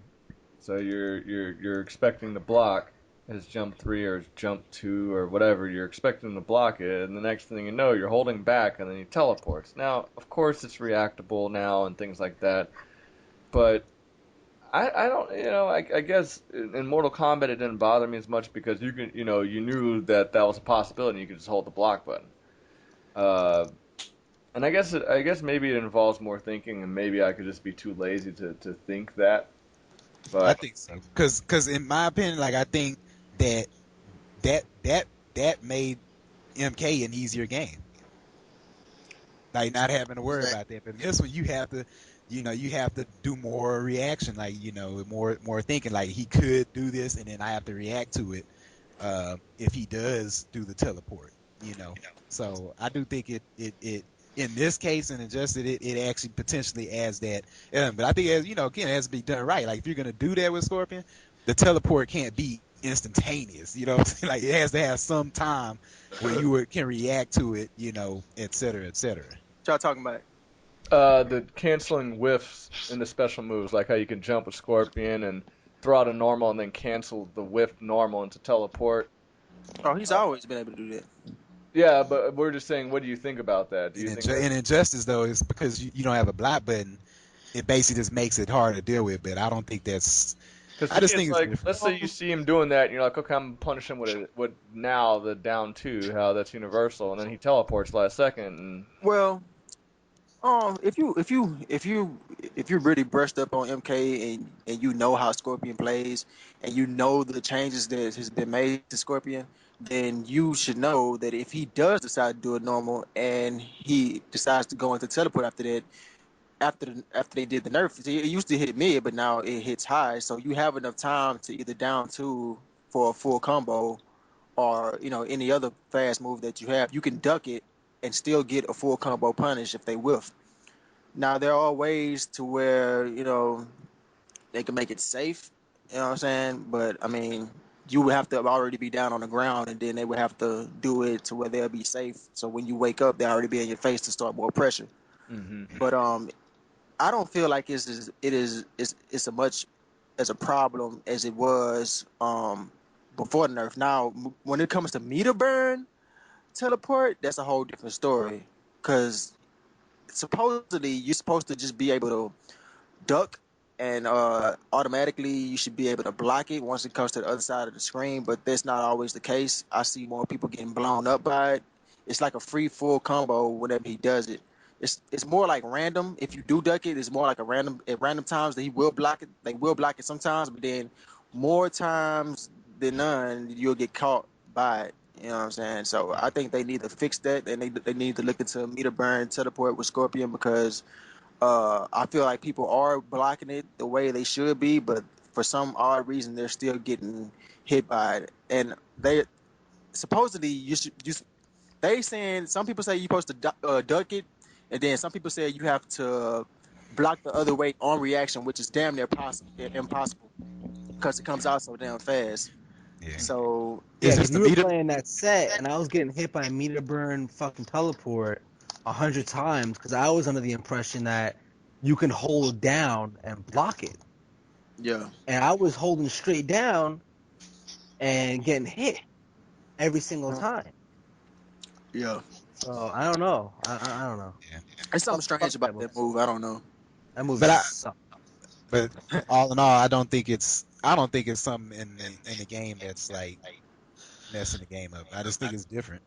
so you're expecting to block his jump 3 or his jump 2 or whatever. You're expecting to block it, and the next thing you know, you're holding back, and then he teleports. Now, of course, it's reactable now and things like that, but I don't, I guess in Mortal Kombat it didn't bother me as much because you knew that was a possibility and you could just hold the block button. Uh, and I guess maybe it involves more thinking and maybe I could just be too lazy to think that. I But think so, because in my opinion, like I think that that that that made MK an easier game. Like not having to worry Exactly. about that. But this one, you have to do more reaction, like more thinking. Like he could do this, and then I have to react to it if he does do the teleport. So I do think it in this case and adjusted it actually potentially adds that. But I think again it has to be done right. Like if you're gonna do that with Scorpion, the teleport can't be instantaneous. You know what I'm saying? Like it has to have some time where can react to it. Et cetera, et cetera. What y'all talking about? the canceling whiffs in the special moves, like how you can jump with Scorpion and throw out a normal and then cancel the whiff normal into teleport. Oh, he's always been able to do that. Yeah, but we're just saying, what do you think about that? Do you And think that? in Injustice though, it's because you don't have a block button. It basically just makes it hard to deal with. But I don't think that's. Because I to me, just it's think it's like, different. let's say you see him doing that, and you're like, okay, I'm gonna punish him with now the down 2, how that's universal, and then he teleports last second, and Well, if you really brushed up on MK and you know how Scorpion plays and you know the changes that has been made to Scorpion, then you should know that if he does decide to do it normal and he decides to go into teleport after that, after they did the nerf, it used to hit mid, but now it hits high. So you have enough time to either down 2 for a full combo, or any other fast move that you have. You can duck it and still get a full combo punish if they whiff. Now there are ways to where they can make it safe. You know what I'm saying? But I mean, you would have to already be down on the ground, and then they would have to do it to where they'll be safe. So when you wake up, they'll already be in your face to start more pressure. hmm But I don't feel like it's a much as a problem as it was before the nerf. Now, when it comes to meter burn teleport, that's a whole different story. Because supposedly you're supposed to just be able to duck, and automatically you should be able to block it once it comes to the other side of the screen, but that's not always the case. I see more people getting blown up by it. It's like a free full combo whenever he does it. It's more like random. If you do duck it, it's more like a random at random times that he will block it. They will block it sometimes, but then more times than none, you'll get caught by it. You know what I'm saying? So I think they need to fix that, and they need to look into meter burn teleport with Scorpion, because I feel like people are blocking it the way they should be, but for some odd reason, they're still getting hit by it. And they supposedly they saying some people say you're supposed to duck it, and then some people say you have to block the other way on reaction, which is damn near impossible because it comes out so damn fast. Yeah. So Yeah, It's because just the we were meter. playing that set, and I was getting hit by meter burn fucking teleport 100 times because I was under the impression that you can hold down and block it, yeah, and I was holding straight down and getting hit every single time. yeah, So I don't know. I don't know. Yeah. it's something Fuck strange that about move. that move. I don't know. That move But sucks. but all in all, I don't think it's something in the game that's like messing the game up. I just think it's different.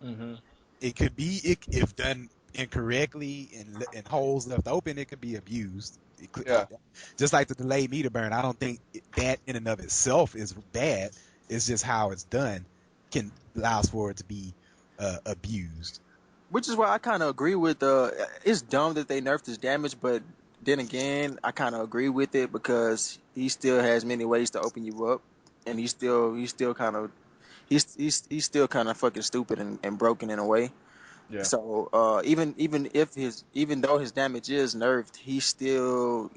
hmm It could be if done incorrectly and holes left open, it could be abused. Yeah. Just like the delayed meter burn, I don't think that in and of itself is bad. It's just how it's done can allows for it to be abused. Which is why I kind of agree with it's dumb that they nerfed his damage, but then again, I kind of agree with it because he still has many ways to open you up, and he's still kind of he's still kind of fucking stupid and broken in a way. Yeah. So even though his damage is nerfed, he still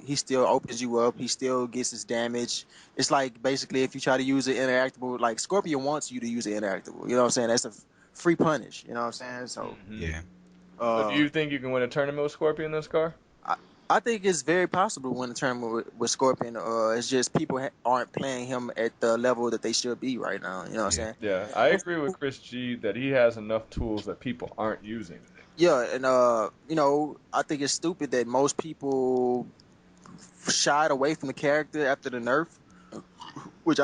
opens you up. He still gets his damage. It's like basically if you try to use it interactable, like Scorpion wants you to use it interactable. You know what I'm saying? That's a free punish. You know what I'm saying? So Hmm. Yeah. So do uh, you think you can win a tournament with Scorpion this car? I, I think it's very possible to win the tournament with Scorpion. It's just people aren't playing him at the level that they should be right now. You know what I'm Yeah. saying? Yeah, I agree with Chris G that he has enough tools that people aren't using. Yeah, and I think it's stupid that most people shied away from the character after the nerf, which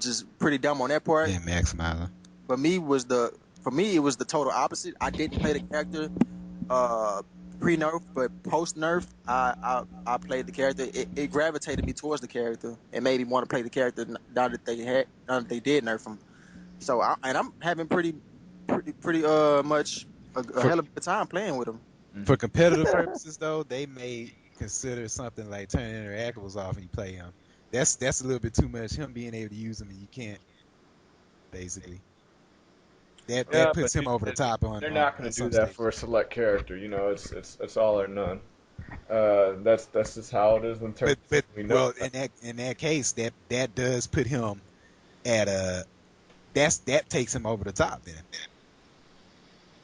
is pretty dumb on that part. Yeah, maximizer. But for me it was the total opposite. I didn't play the character uh pre nerf, but post nerf, I played the character. It gravitated me towards the character and made me want to play the character now that they did nerf him. So I'm having pretty much a For hell of a time playing with him. for competitive purposes though, they may consider something like turning interactables off and you play him. That's a little bit too much. Him being able to use them and you can't basically. That Yeah, but puts him over the top they're not going on to do some that for stages. a select character. You know, it's all or none. That's just how it is in terms of But we know well, that. in that case, that does put him at a that takes him over the top then,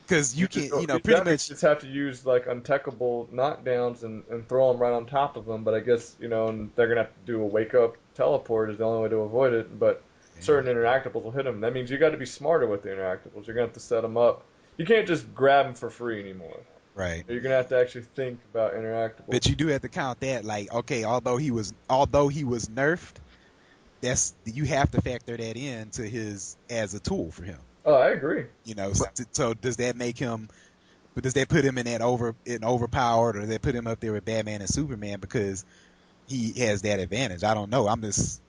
because you can You pretty definitely much just have to use like untechable knockdowns and throw them right on top of them. But I guess and they're gonna have to do a wake up teleport is the only way to avoid it. But yeah, certain interactables will hit them. That means you got to be smarter with the interactables. You're gonna have to set them up. You can't just grab them for free anymore. right. You're gonna have to actually think about interactables. But you do have to count that like okay, although he was nerfed, that's you have to factor that in to his as a tool for him. Oh, I agree. So does that make him? But does that put him in overpowered, or does that put him up there with Batman and Superman because he has that advantage? I don't know. I'm just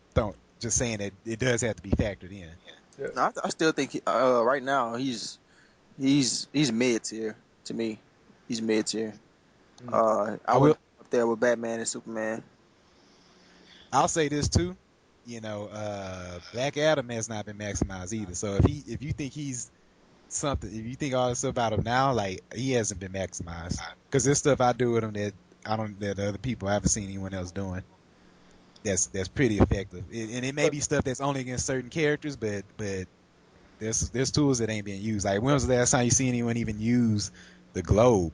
saying that it does have to be factored in. Yeah. No, I still think right now he's mid tier to me. He's mid tier. Mm. I I would will. up there with Batman and Superman. I'll say this too. Black Adam has not been maximized either. So if you think he's something, if you think all this stuff about him now, like he hasn't been maximized because there's stuff I do with him that other people I haven't seen anyone else doing. That's pretty effective, and it may be stuff that's only against certain characters, but there's tools that ain't being used. Like when was the last time you see anyone even use the globe?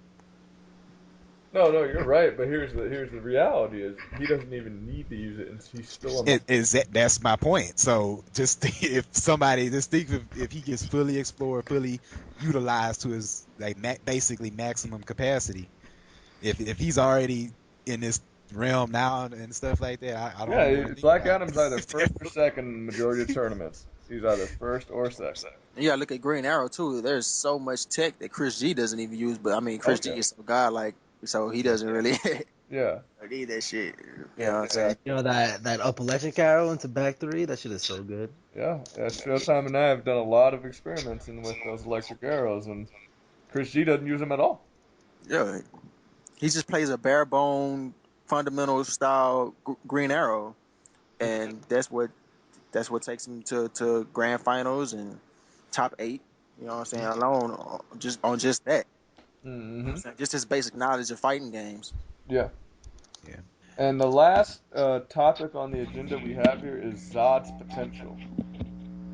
No, no, you're right. But here's the reality: is he doesn't even need to use it, and he's still a monster. That's my point. So just if somebody just think if he gets fully explored, fully utilized to his like basically maximum capacity, if he's already in this realm now and stuff like that, I don't even want Yeah, to think Black about Adam's either it. first or second in the majority of tournaments. He's either first or second. You gotta look at Green Arrow too. There's so much tech that Chris G doesn't even use. But I mean, Chris G Okay. is so godlike, so he doesn't really Yeah. need that shit. You Yeah. know what I'm saying? You know that up electric arrow into back three? That shit is so good. Yeah. Yeah. Showtime and I have done a lot of experimenting with those electric arrows, and Chris G doesn't use them at all. Yeah, he just plays a bare bone fundamental style Green Arrow, and that's what takes him to grand finals and top 8. You know what I'm saying? Alone, just that. You know what I'm Hmm. saying? Just his basic knowledge of fighting games. Yeah. Yeah. And the last topic on the agenda we have here is Zod's potential.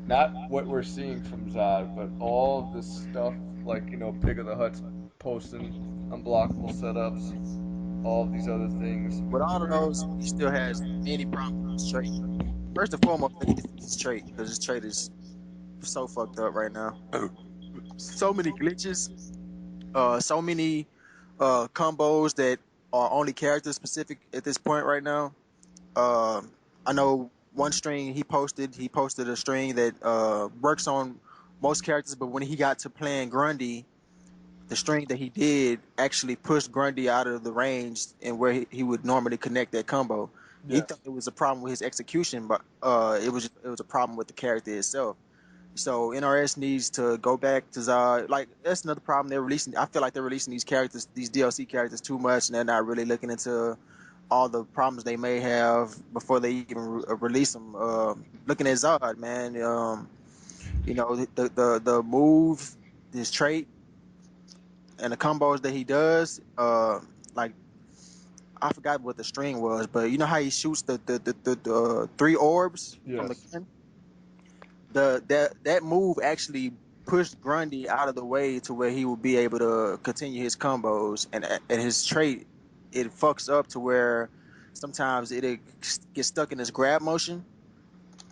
Not what we're seeing from Zod, but all of this stuff like Pig of the Hut's posting unblockable setups, all of these other things. With all of those, he still has many problems with his trait. First and foremost, they need to fix his trait because his trait is so fucked up right now. So many glitches, so many combos that are only character specific at this point right now. I know one string he posted a string that works on most characters, but when he got to playing Grundy, the string that he did actually pushed Grundy out of the range and where he would normally connect that combo. He Yes. thought it was a problem with his execution, but it was a problem with the character itself. So NRS needs to go back to Zod. Like that's another problem they're releasing. I feel like they're releasing these characters, these DLC characters, too much, and they're not really looking into all the problems they may have before they even release them. Looking at Zod, man, the move, his trait, and the combos that he does. Like I forgot what the string was, but you know how he shoots the three orbs from the Yes. gun. That move actually pushed Grundy out of the way to where he will be able to continue his combos, and his trait it fucks up to where sometimes it gets stuck in this grab motion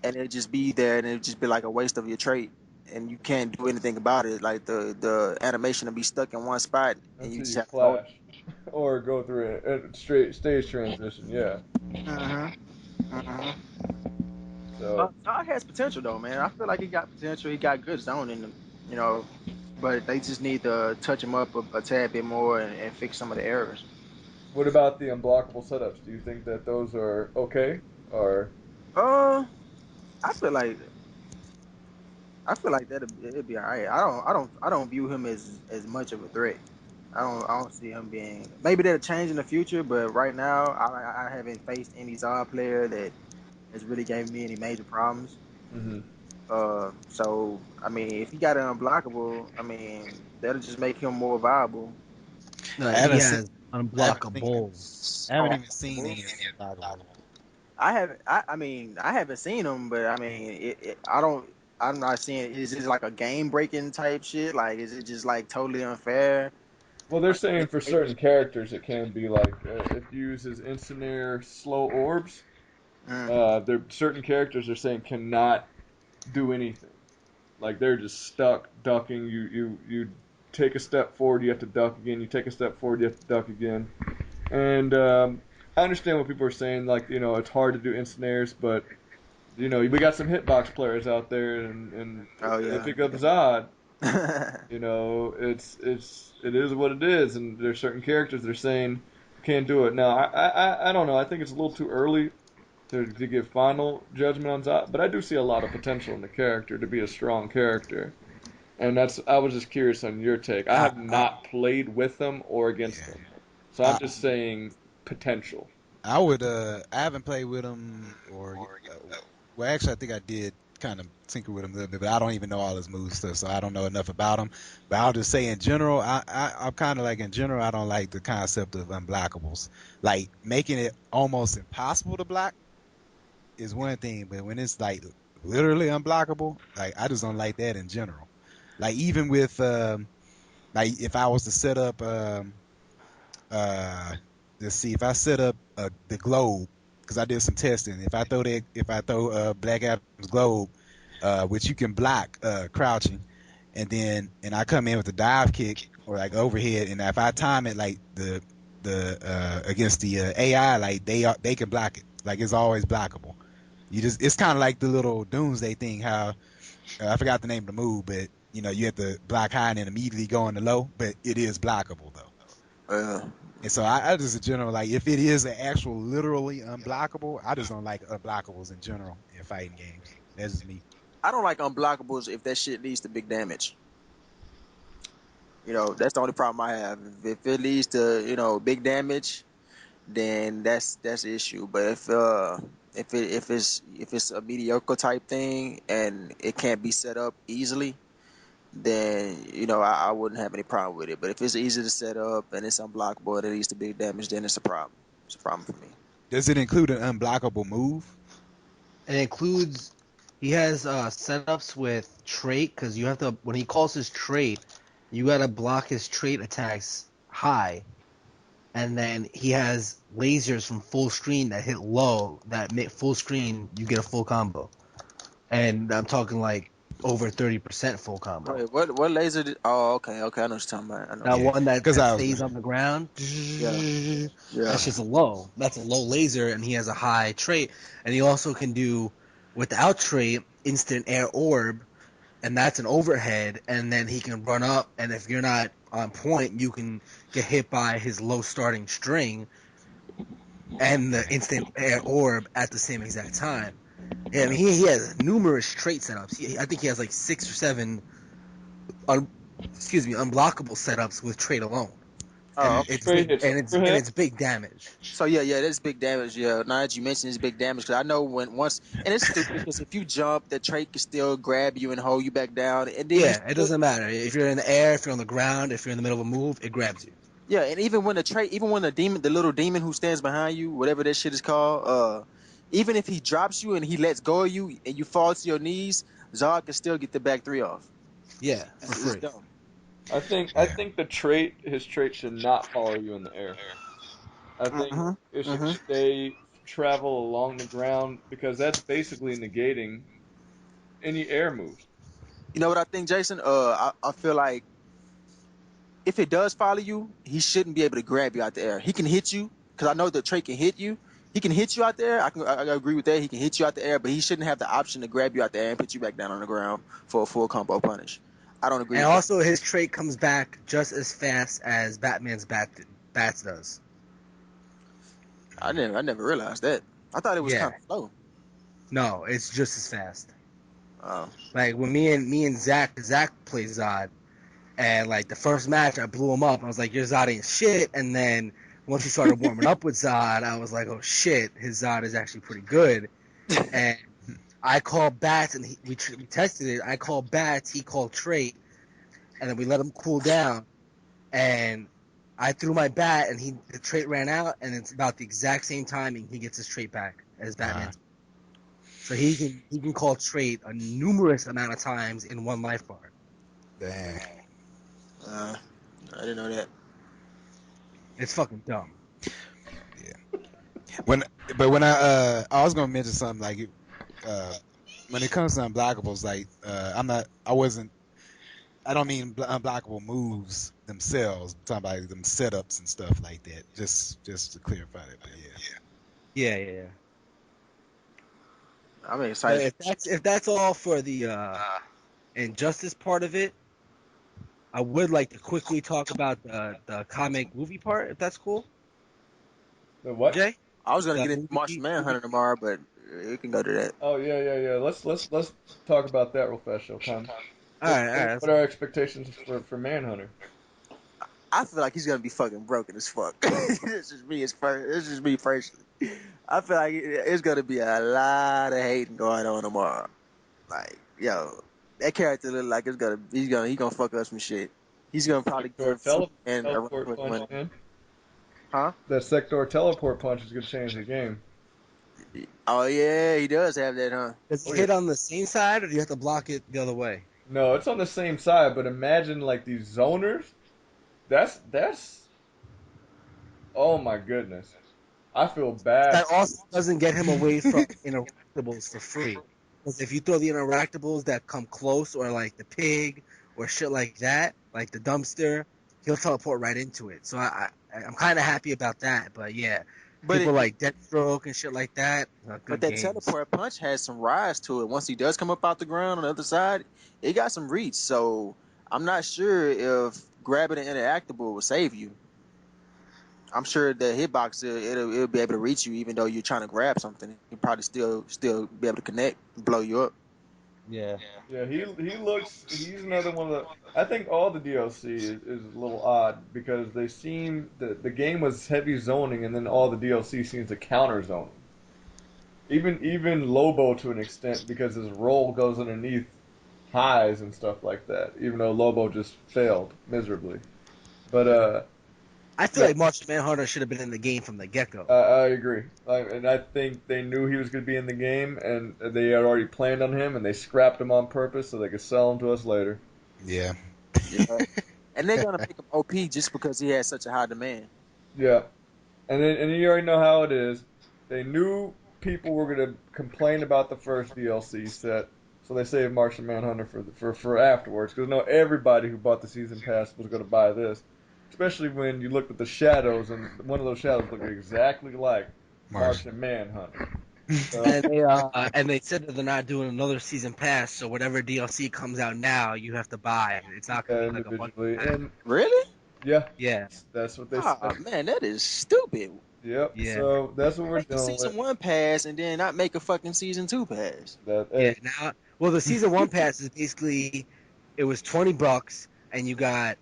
and it just be there and it just be like a waste of your trait and you can't do anything about it. Like the animation will be stuck in one spot and you Until just you have to go. flash or go through a straight stage transition. Yeah. Uh-huh. Uh-huh. So Zod has potential though, man. I feel like he got potential. He got good zone in him, you know. But they just need to touch him up a tad bit more and fix some of the errors. what about the unblockable setups? Do you think that those are okay? Or Uh, I feel like that it'd be all right. I don't view him as much of a threat. I don't see him being. Maybe they'll change in the future, but right now I haven't faced any Zod player that has really gave me any major problems. mhm. So I mean, if he got an unblockable, I mean that'll just make him more viable. I He haven't seen. has I haven't seen. unblockable. I haven't Oh, even seen any unblockable. I haven't. I mean, I haven't seen him, but I mean, I don't. I'm not seeing. Is this like a game breaking type shit? Like, is it just like totally unfair? Well, they're Like, saying for certain characters it can be like if you use his instant air slow orbs, mm, there certain characters are saying cannot do anything. Like they're just stuck ducking. You take a step forward, you have to duck again. You take a step forward, you have to duck again. And I understand what people are saying. Like it's hard to do instant airs, but we got some hitbox players out there, and oh if they yeah, pick up Zod, yeah. it is what it is, and there's certain characters that are saying can't do it. Now I don't know. I think it's a little too early to give final judgment on Zod, but I do see a lot of potential in the character to be a strong character. And I was just curious on your take. I have I not played with them or against yeah. them. So I'm I just saying potential. I would I haven't played with him well actually I think I did kind of tinker with him a little bit, but I don't even know all his moves stuff, so I don't know enough about him. But I'll just say in general, I'm kind of like in general I don't like the concept of unblockables. Like making it almost impossible to block is one thing, but when it's like literally unblockable, like I just don't like that in general. Like even with like if I was to set up uh let's see if I set up the globe because I did some testing. If I throw Black Adam's globe, which you can block crouching, and I come in with a dive kick or like overhead, and if I time it like the against the AI, like they can block it. Like it's always blockable. It's kind of like the little doomsday thing. How I forgot the name of the move, but you have to block high and then immediately go into low, but it is blockable though. uh, And so I just in general like if it is an actual literally unblockable, I just don't like unblockables in general in fighting games. That's just me. I don't like unblockables if that shit leads to big damage. That's the only problem I have. If it leads to big damage, then that's the issue. But if it's a mediocre type thing and it can't be set up easily, then I wouldn't have any problem with it. But if it's easy to set up and it's unblockable and it leads to big damage, then it's a problem. It's a problem for me. Does it include an unblockable move? It includes he has setups with trait because you have to when he calls his trait, you gotta block his trait attacks high, and then he has lasers from full screen that hit low that make full screen you get a full combo, and I'm talking like over 30% full combo. Wait, what laser? Oh, okay. I know what you're talking about. I know. That Yeah, one because that I was stays on the ground, Yeah, yeah. that's just a low. That's a low laser, and he has a high trait, and he also can do without trait instant air orb, and that's an overhead, and then he can run up, and if you're not on point, you can get hit by his low starting string, and the instant air orb at the same exact time. Yeah, I mean he has numerous trait setups. I think he has like 6 or 7 unblockable setups with trait alone, Oh, and it's Trey big hits and overhead. it's big damage. so yeah, that's big damage. Yeah, now that you mentioned it's big damage, because I know when once, and it's stupid because if you jump, the trait can still grab you and hold you back down, and then you Yeah, it still, doesn't matter if you're in the air, if you're on the ground, if you're in the middle of a move, it grabs you. yeah, and even when the trait, even when the demon, the little demon who stands behind you, whatever that shit is called, even if he drops you and he lets go of you and you fall to your knees, Zod can still get the back three off. Yeah, for It's free. dumb. I Yeah. think his trait should not follow you in the air. I think Mm-hmm. it should Mm-hmm. stay travel along the ground because that's basically negating any air moves. You know what I think, Jason? I feel like if it does follow you, he shouldn't be able to grab you out the air. He can hit you because I know the trait can hit you. He can hit you out there. I agree with that. He can hit you out the air, but he shouldn't have the option to grab you out the air and put you back down on the ground for a full combo punish. I don't agree And with that. also, his trait comes back just as fast as Batman's bats does. I never realized that. I thought it was Yeah, kind of slow. no, it's just as fast. Oh, Like when me and Zach plays Zod, and like the first match, I blew him up. I was like, "Your Zod ain't shit." And then once we started warming up with Zod, I was like, "Oh shit, his Zod is actually pretty good." And I called bats, and we tested it. I called bats, he called trait, and then we let him cool down. And I threw my bat, and the trait ran out, and it's about the exact same timing he gets his trait back as Uh, Batman. So he can call trait a numerous amount of times in one life bar. dang. uh, I didn't know that. It's fucking dumb. Yeah. When when I was gonna mention something like uh when it comes to unblockables, like I don't mean unblockable moves themselves. I'm talking about them setups and stuff like that. Just to clarify that. But yeah. Yeah. I'm But excited. if that's all for the injustice part of it, I would like to quickly talk about the comic movie part, if that's cool. The what? Jay, I was gonna the get into Martian movie. Manhunter tomorrow, but we can go to that. Oh yeah. Let's talk about that real fast, Showtime. All right, all right. What are our expectations for Manhunter? I feel like he's gonna be fucking broken as fuck. This is me personally. I feel like it's gonna be a lot of hating going on tomorrow. Like, yo, that character look like he gonna fuck up some shit. He's gonna probably Sector give Superman a run teleport for his punch, money. man. Huh? That sector teleport punch is gonna change the game. Oh yeah, he does have that, huh? Does Oh he yeah. hit on the same side, or do you have to block it the other way? No, it's on the same side, but imagine like these zoners. That's oh my goodness. I feel bad. That also doesn't get him away from interactables for free. Because if you throw the interactables that come close, or like the pig, or shit like that, like the dumpster, he'll teleport right into it. So I'm kind of happy about that. But yeah, But people it, like Deathstroke and shit like that, but good that games. teleport punch has some rise to it. Once he does come up out the ground on the other side, it got some reach. So I'm not sure if grabbing an interactable will save you. I'm sure the hitbox it'll be able to reach you even though you're trying to grab something. You probably still be able to connect, blow you up. Yeah. Yeah, he's another one of the I think all the DLC is a little odd because the game was heavy zoning and then all the DLC seems to counter zoning. Even Lobo to an extent because his roll goes underneath highs and stuff like that, even though Lobo just failed miserably. But I feel no, like Martian Manhunter should have been in the game from the get go. I agree. And I think they knew he was going to be in the game, and they had already planned on him, and they scrapped him on purpose so they could sell him to us later. Yeah. Yeah. And they're gonna make him OP just because he has such a high demand. Yeah, and you already know how it is. They knew people were going to complain about the first DLC set, so they saved Martian Manhunter for afterwards. Because no, everybody who bought the season pass was going to buy this, especially when you looked at the shadows, and one of those shadows looked exactly like Martian. Martian Manhunter. So And they said that they're not doing another season pass, so whatever DLC comes out now, you have to buy. It's not gonna be like a bundle individually, pack. and Really? yeah, Yeah. that's what they Oh said. man, that is stupid. Yep. Yeah. So that's what we're Make the dealing season with. 1 pass and then not make a fucking season 2 pass. That Yeah. hey, Now, well, the season one pass is basically it was $20 and you got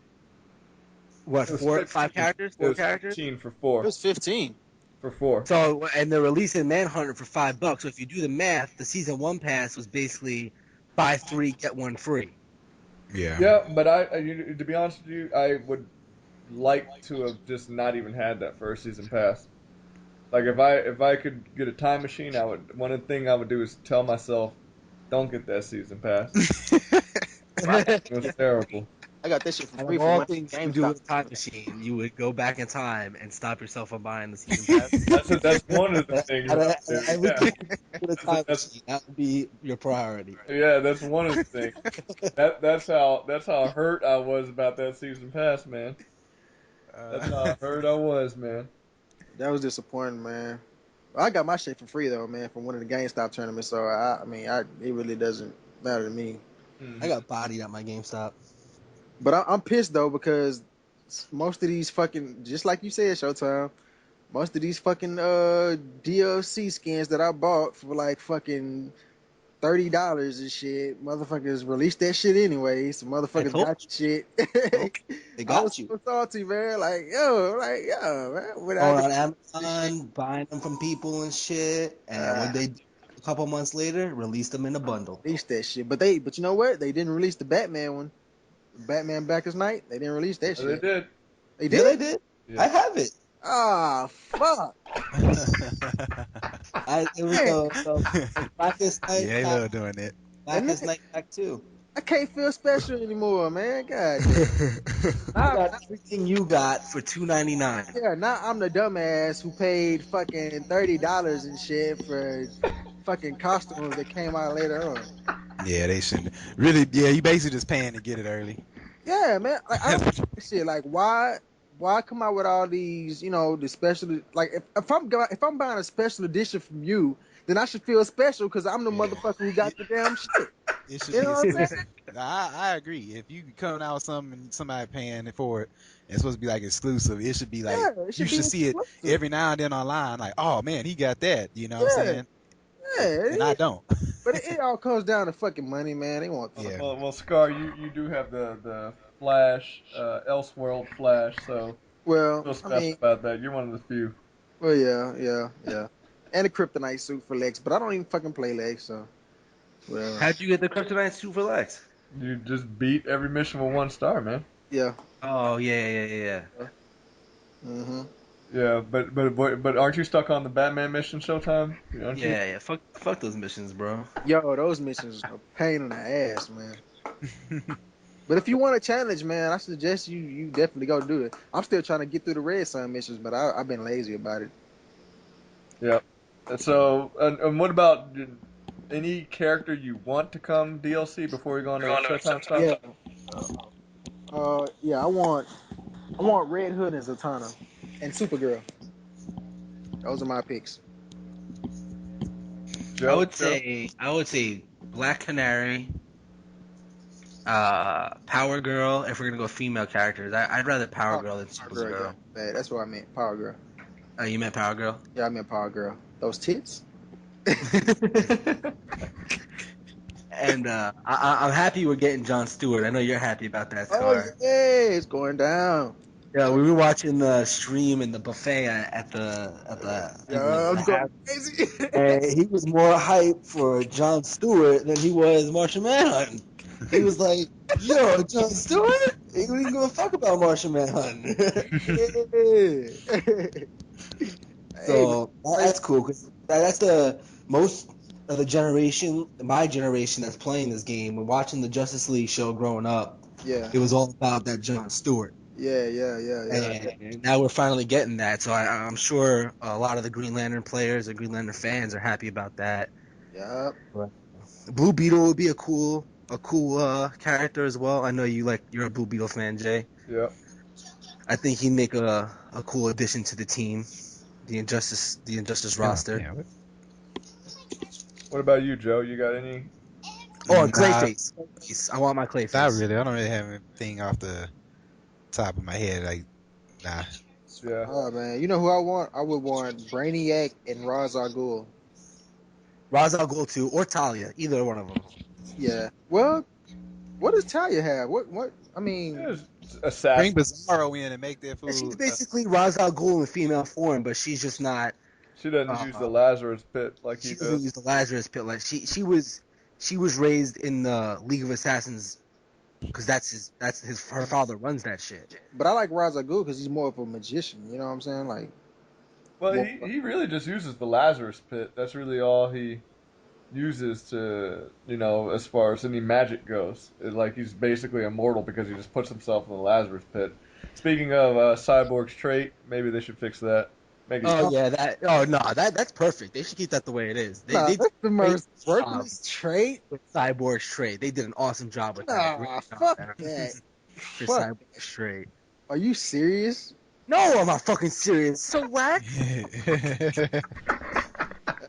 what it was four, five 15. characters, It four was characters. 15 for It four. was 15. For four. So and they're releasing Manhunter for $5. So if you do the math, the season one pass was basically buy three get one free. Yeah. Yeah, but to be honest with you, I would like to have just not even had that first season pass. Like if I could get a time machine, I would. One of the things I would do is tell myself, don't get that season pass. Out It was terrible. I got that shit for free of from all one things you could do GameStop. with a time machine, you would go back in time and stop yourself from buying the season pass. That's one of the things Out I of do. Yeah, everything with a time that's machine, that would be your priority. yeah, that's one of the things. That's how hurt I was about that season pass, man. That's how hurt I was, man. That was disappointing, man. I got my shit for free though, man, from one of the GameStop tournaments. So I mean, it really doesn't matter to me. I Hmm. got bodied at my GameStop. But I'm pissed though because most of these fucking, just like you said, Showtime, most of these fucking DLC skins that I bought for like fucking $30 and shit, motherfuckers released that shit anyway. So I motherfuckers told got shit. you, they I was got you. so salty, man. Like, yo, man, when I Going get on this shit, Amazon, buying them from people and shit, and uh, what they do a couple months later, release them in a bundle. release that shit. But you know what? They didn't release the Batman one. Batman Backers Night. They didn't release that Yeah, they shit. did. They Yeah, did? they did. I Yeah. have it. Ah, fuck. It was Man, the Blackest Night Yeah, they pack, love doing it. and Blackest Night pack too. I can't feel special anymore, man. God damn. I Now, got everything you got for $2.99. yeah, now I'm the dumbass who paid fucking $30 and shit for fucking costumes that came out later on. Yeah, they shouldn't. Really, yeah, you basically just paying to get it early. Yeah, man. Like I don't get this shit. Like why come out with all these, the special like if I'm buying a special edition from you, then I should feel special because I'm the Yeah, motherfucker who it, got the damn shit. it should You be know what I'm saying? exclusive. I agree. If you coming out with something and somebody paying for it, it's supposed to be like exclusive. It should be like Yeah, it you should be should see it exclusive. every now and then online. Like, oh man, he got that. You know what I'm Yeah, saying? yeah. And I don't. But it all comes down to fucking money, man. They want the fuck. Yeah. Well, Scar, you do have the Flash, Elseworld Flash, so Well, feel I special mean, about that. You're one of the few. well, yeah. And a kryptonite suit for Lex, but I don't even fucking play Lex, so whatever. How'd you get the Kryptonite suit for Lex? You just beat every mission with 1 star, man. Yeah. Oh yeah. Mm-hmm. Yeah, but aren't you stuck on the Batman mission Showtime? Aren't you? Yeah. Fuck those missions, bro. Yo, those missions are a pain in the ass, man. But if you want a challenge, man, I suggest you definitely go do it. I'm still trying to get through the Red Sun missions, but I've been lazy about it. Yep. And so, and what about any character you want to come DLC before we go on to Showtime stuff? Yeah. Yeah. I want Red Hood and Zatanna, and Supergirl. Those are my picks. Joe, Joe. I would say Black Canary, Power Girl. If we're gonna go female characters, I'd rather Power Oh, Girl than Power Girl, yeah. Supergirl. Bad. That's what I meant. Power Girl. You meant Power Girl? Yeah, I meant Power Girl. Those tits. And I'm happy we're getting Jon Stewart. I know you're happy about that, Oh Scar. yeah, it's going down. Yeah, we were watching the stream in the buffet at Yeah, I'm going the crazy. and he was more hyped for Jon Stewart than he was Martian Manhunt. He was like, "Yo, Jon Stewart? He didn't give a fuck about Martian Manhunt." Yeah. Hey man, So that's cool because that's the most of the generation, my generation that's playing this game. When watching the Justice League show growing up, yeah, it was all about that Jon Stewart. yeah. And now we're finally getting that. So I'm sure a lot of the Green Lantern players or Green Lantern fans are happy about that. Yeah. But Blue Beetle would be a cool character as well. I know you're a Blue Beetle fan, Jay. Yep. I think he'd make a cool addition to the team, the Injustice Oh, roster. man. What about you, Joe? You got any? Oh, and Nah, Clayface. I want my not Clayface. really. I don't really have anything off the top of my head. Like, nah. Yeah. Oh man, you know who I want? I would want Brainiac and Ra's al Ghul. Ra's al Ghul 2 or Talia, either one of them. Yeah. Well, what does Talia have? What? I mean, It was Bring assassin. Bizarro in and make that She's fool. basically Ra's al Ghul in female form, but she's just not. She doesn't use the Lazarus pit like he She doesn't does. use the Lazarus pit. Like she was raised in the League of Assassins because her father runs that shit. but I like Ra's al Ghul because he's more of a magician. You know what I'm saying? Like, Well, more, he really just uses the Lazarus pit. That's really all he uses to, as far as any magic goes. Like he's basically immortal because he just puts himself in the Lazarus pit. Speaking of Cyborg's trait, maybe they should fix that. Make it. Oh yeah, that. Oh no, that's perfect. They should keep that the way it is. They nah, did that's the a great most job worthless trait. with Cyborg's trade. They did an awesome job with that. Great Nah, job, fuck man, that. for Fuck. Cyborg's trade. Are you serious? No, I'm not fucking serious. So whack.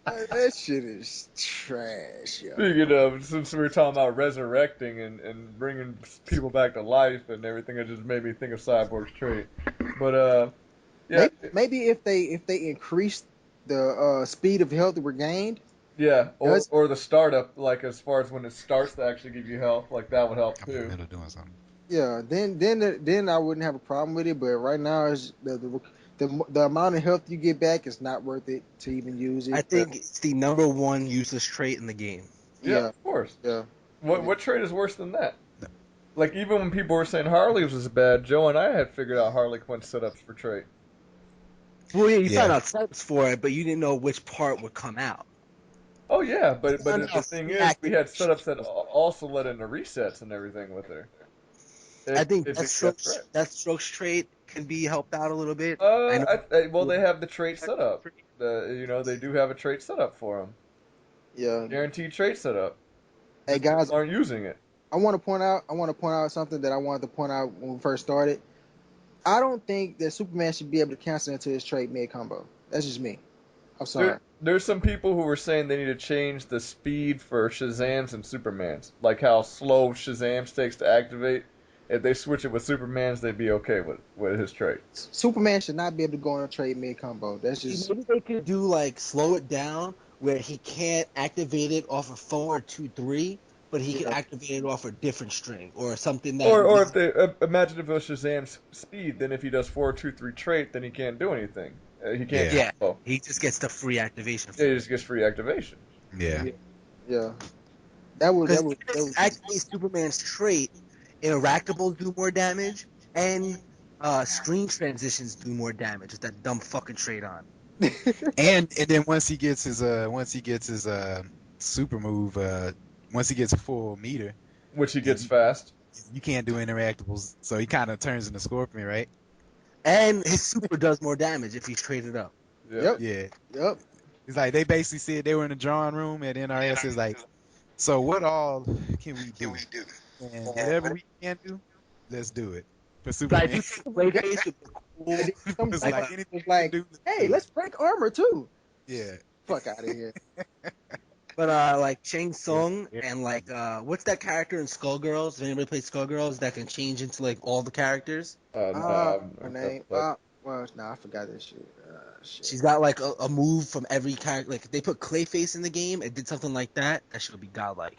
That shit is trash, yo. Speaking of, since we were talking about resurrecting and bringing people back to life and everything, it just made me think of Cyborg's trait. But yeah, Maybe if they increase the speed of health regained, yeah, or does or the startup, like as far as when it starts to actually give you health, like that would help I'm in the too. middle of doing something. yeah, then I wouldn't have a problem with it. But right now, is the amount of health you get back is not worth it to even use I it. think it's the number one useless trait in the game. Yeah, Yeah, of course. yeah. What trait is worse than that? Like even when people were saying Harley's was bad, Joe and I had figured out Harley Quinn setups for trait. Well, yeah, you found Yeah, out steps for it, but you didn't know which part would come out. Oh yeah, You but found the out thing free is, we had activation. setups that also let into resets and everything with her. I If think if it's just right. Deathstroke's trait can be helped out a little bit. I know. Well, they have the trait setup. They do have a trait setup for them. Yeah. Guaranteed trait setup. Hey Just guys, people aren't using it. I want to point out something that I wanted to point out when we first started. I don't think that Superman should be able to cancel into his trade mid combo. That's just me. I'm sorry. There's some people who were saying they need to change the speed for Shazams and Supermans, like how slow Shazam's takes to activate. If they switch it with Superman's, they'd be okay with his trait. Superman should not be able to go on a trade mid combo. That's See, just maybe they could do like slow it down where he can't activate it off of 4 or 2 3, but he can yeah, activate it off a different string or something that. Or if they imagine if it was Shazam's speed, then if he does 4-2-3 trait, then he can't do anything. He can't yeah, Yeah, combo. he just gets the free activation Yeah, for he it. just gets free activation. yeah. yeah, yeah. That would Because that would that would activate Superman's trait, interactables do more damage, and screen transitions do more damage with that dumb fucking trait on. And then once he gets his super move, once he gets a full meter, Which he then gets fast. you can't do interactables. So he kind of turns into Scorpion, right? And his super does more damage if he's traded up. Yeah. Yep, Yeah. yep. It's like they basically said they were in the drawing room at NRS. Is like, so what all can we do? And whatever we can do, let's do it for But I Superman. do think Clayface would be And cool. then some It's Like, like guy anything was we can like, do, let's "Hey, do it. let's break armor too." Yeah. Fuck out of here. but like Shang Yeah. Tsung Yeah. and like what's that character in Skullgirls? Did anybody play Skullgirls that can change into like all the characters? Nah, Her I'm name. like, Well, nah, I forgot that shit. Shit. She's got like a move from every character. Like if they put Clayface in the game and did something like that, that should be godlike.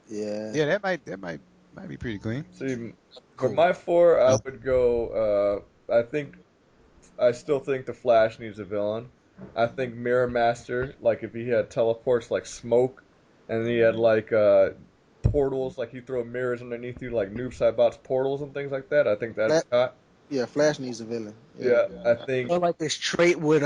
Yeah. Yeah, that might be pretty clean. see, for Cool. my four, I Oh, would go. I still think the Flash needs a villain. I think Mirror Master, like if he had teleports like smoke, and he had like portals, like he throw mirrors underneath you, like Noob Saibot's portals and things like that. I think that'd Flash, be hot. yeah, Flash needs a villain. Yeah. Yeah, I think Or like this trait would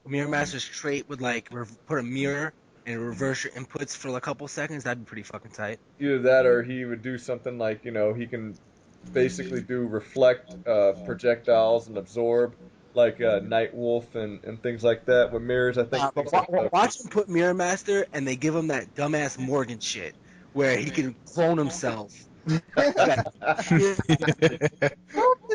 Mirror Master's trait would like put a mirror and reverse your inputs for a couple seconds. That'd be pretty fucking tight. either that or he would do something like he can basically do reflect projectiles and absorb like Night Wolf and things like that with mirrors. I think things like that. Watch him put Mirror Master and they give him that dumbass Morgan shit where he can clone himself. You got Mirror Master.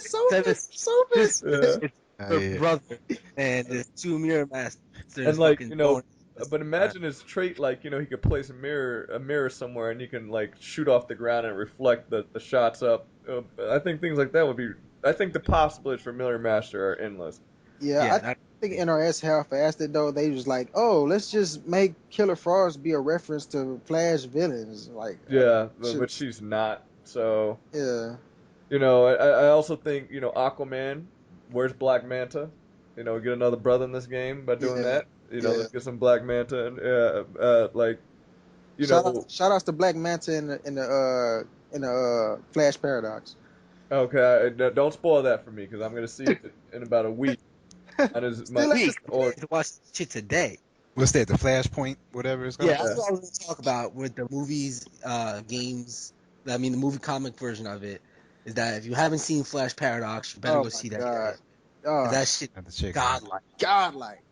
Sophus, Sophus. Yeah. It's oh her yeah. brother and there's two Mirror And Masters like, fucking going. but imagine his trait like, he could place a mirror somewhere and you can like shoot off the ground and reflect the shots up. I think things like that would be I think the possibilities for Million Master are endless. Yeah, Yeah, I think NRS half-assed it though. They was like, oh, let's just make Killer Frost be a reference to Flash villains. Like, Yeah, shit. but she's not. So, Yeah, I also think, Aquaman, where's Black Manta? Get another brother in this game by doing yeah, that. yeah. Let's get some Black Manta and like, you Shout out, know, shout outs to Black Manta in the Flash Paradox. okay, don't spoil that for me because I'm gonna see it in about a week. On his my Still ain't week. or To watch shit today. What's that? The Flashpoint, whatever it's Yeah, called. that's yeah. what I was going to talk about with the movies, games. I mean, the movie comic version of it is that if you haven't seen Flash Paradox, you better Oh go my see that god. shit. 'Cause Oh, that shit I have to check it out. godlike. godlike.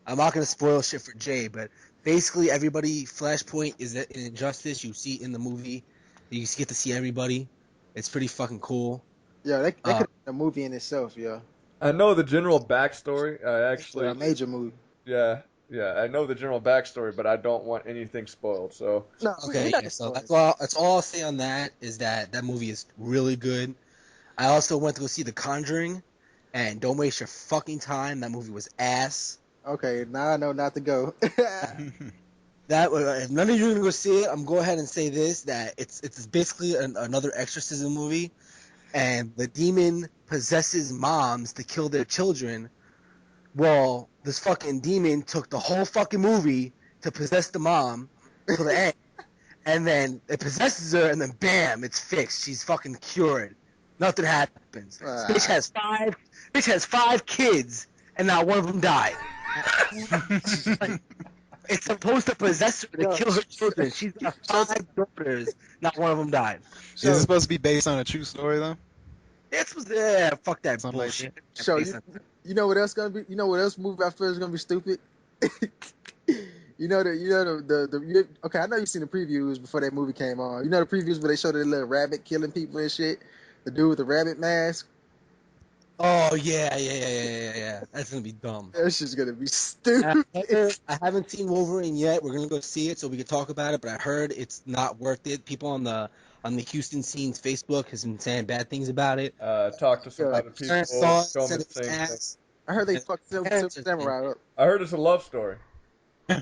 I'm not gonna spoil shit for Jay, but basically everybody Flashpoint is an injustice. You see in the movie, you get to see everybody. It's pretty fucking cool. Yeah, that Uh, could have been a movie in itself. Yeah, I know the general backstory. I a actually, major movie. yeah, yeah, I know the general backstory, but I don't want anything spoiled. So, No, we okay, not yeah. gonna So spoil it. that's all I'll say on that is that that movie is really good. I also went to go see The Conjuring, and don't waste your fucking time. That movie was ass. Okay, now I know not to go. That if none of you are gonna go see it, I'm go ahead and say this that it's basically another exorcism movie, and the demon possesses moms to kill their children. Well, this fucking demon took the whole fucking movie to possess the mom to the end, and then it possesses her, and then bam, it's fixed. She's fucking cured. Nothing happens. Bitch Ah, has five. Bitch has 5 kids, and not one of them died. Like, it's supposed to possess her to yo, kill her children. She's got so, 5 daughters. Not one of them died. Is it so, supposed to be based on a true story though? It's was fuck that Something like bullshit. so you know what else gonna be? You know what else movie I feel is gonna be stupid? Okay, I know you've seen the previews before that movie came on. You know the previews where they showed the little rabbit killing people and shit. The dude with the rabbit mask. Oh yeah. That's gonna be dumb. That shit's gonna be And stupid. I haven't seen Wolverine yet. We're gonna go see it so we can talk about it. But I heard it's not worth it. People on the Houston scenes Facebook has been saying bad things about it. talk to some Yeah, other Parents people, saw it, told me said the it was same thing. ass. I heard they And fucked Silver parents are saying, Samurai up. I heard it's a love story.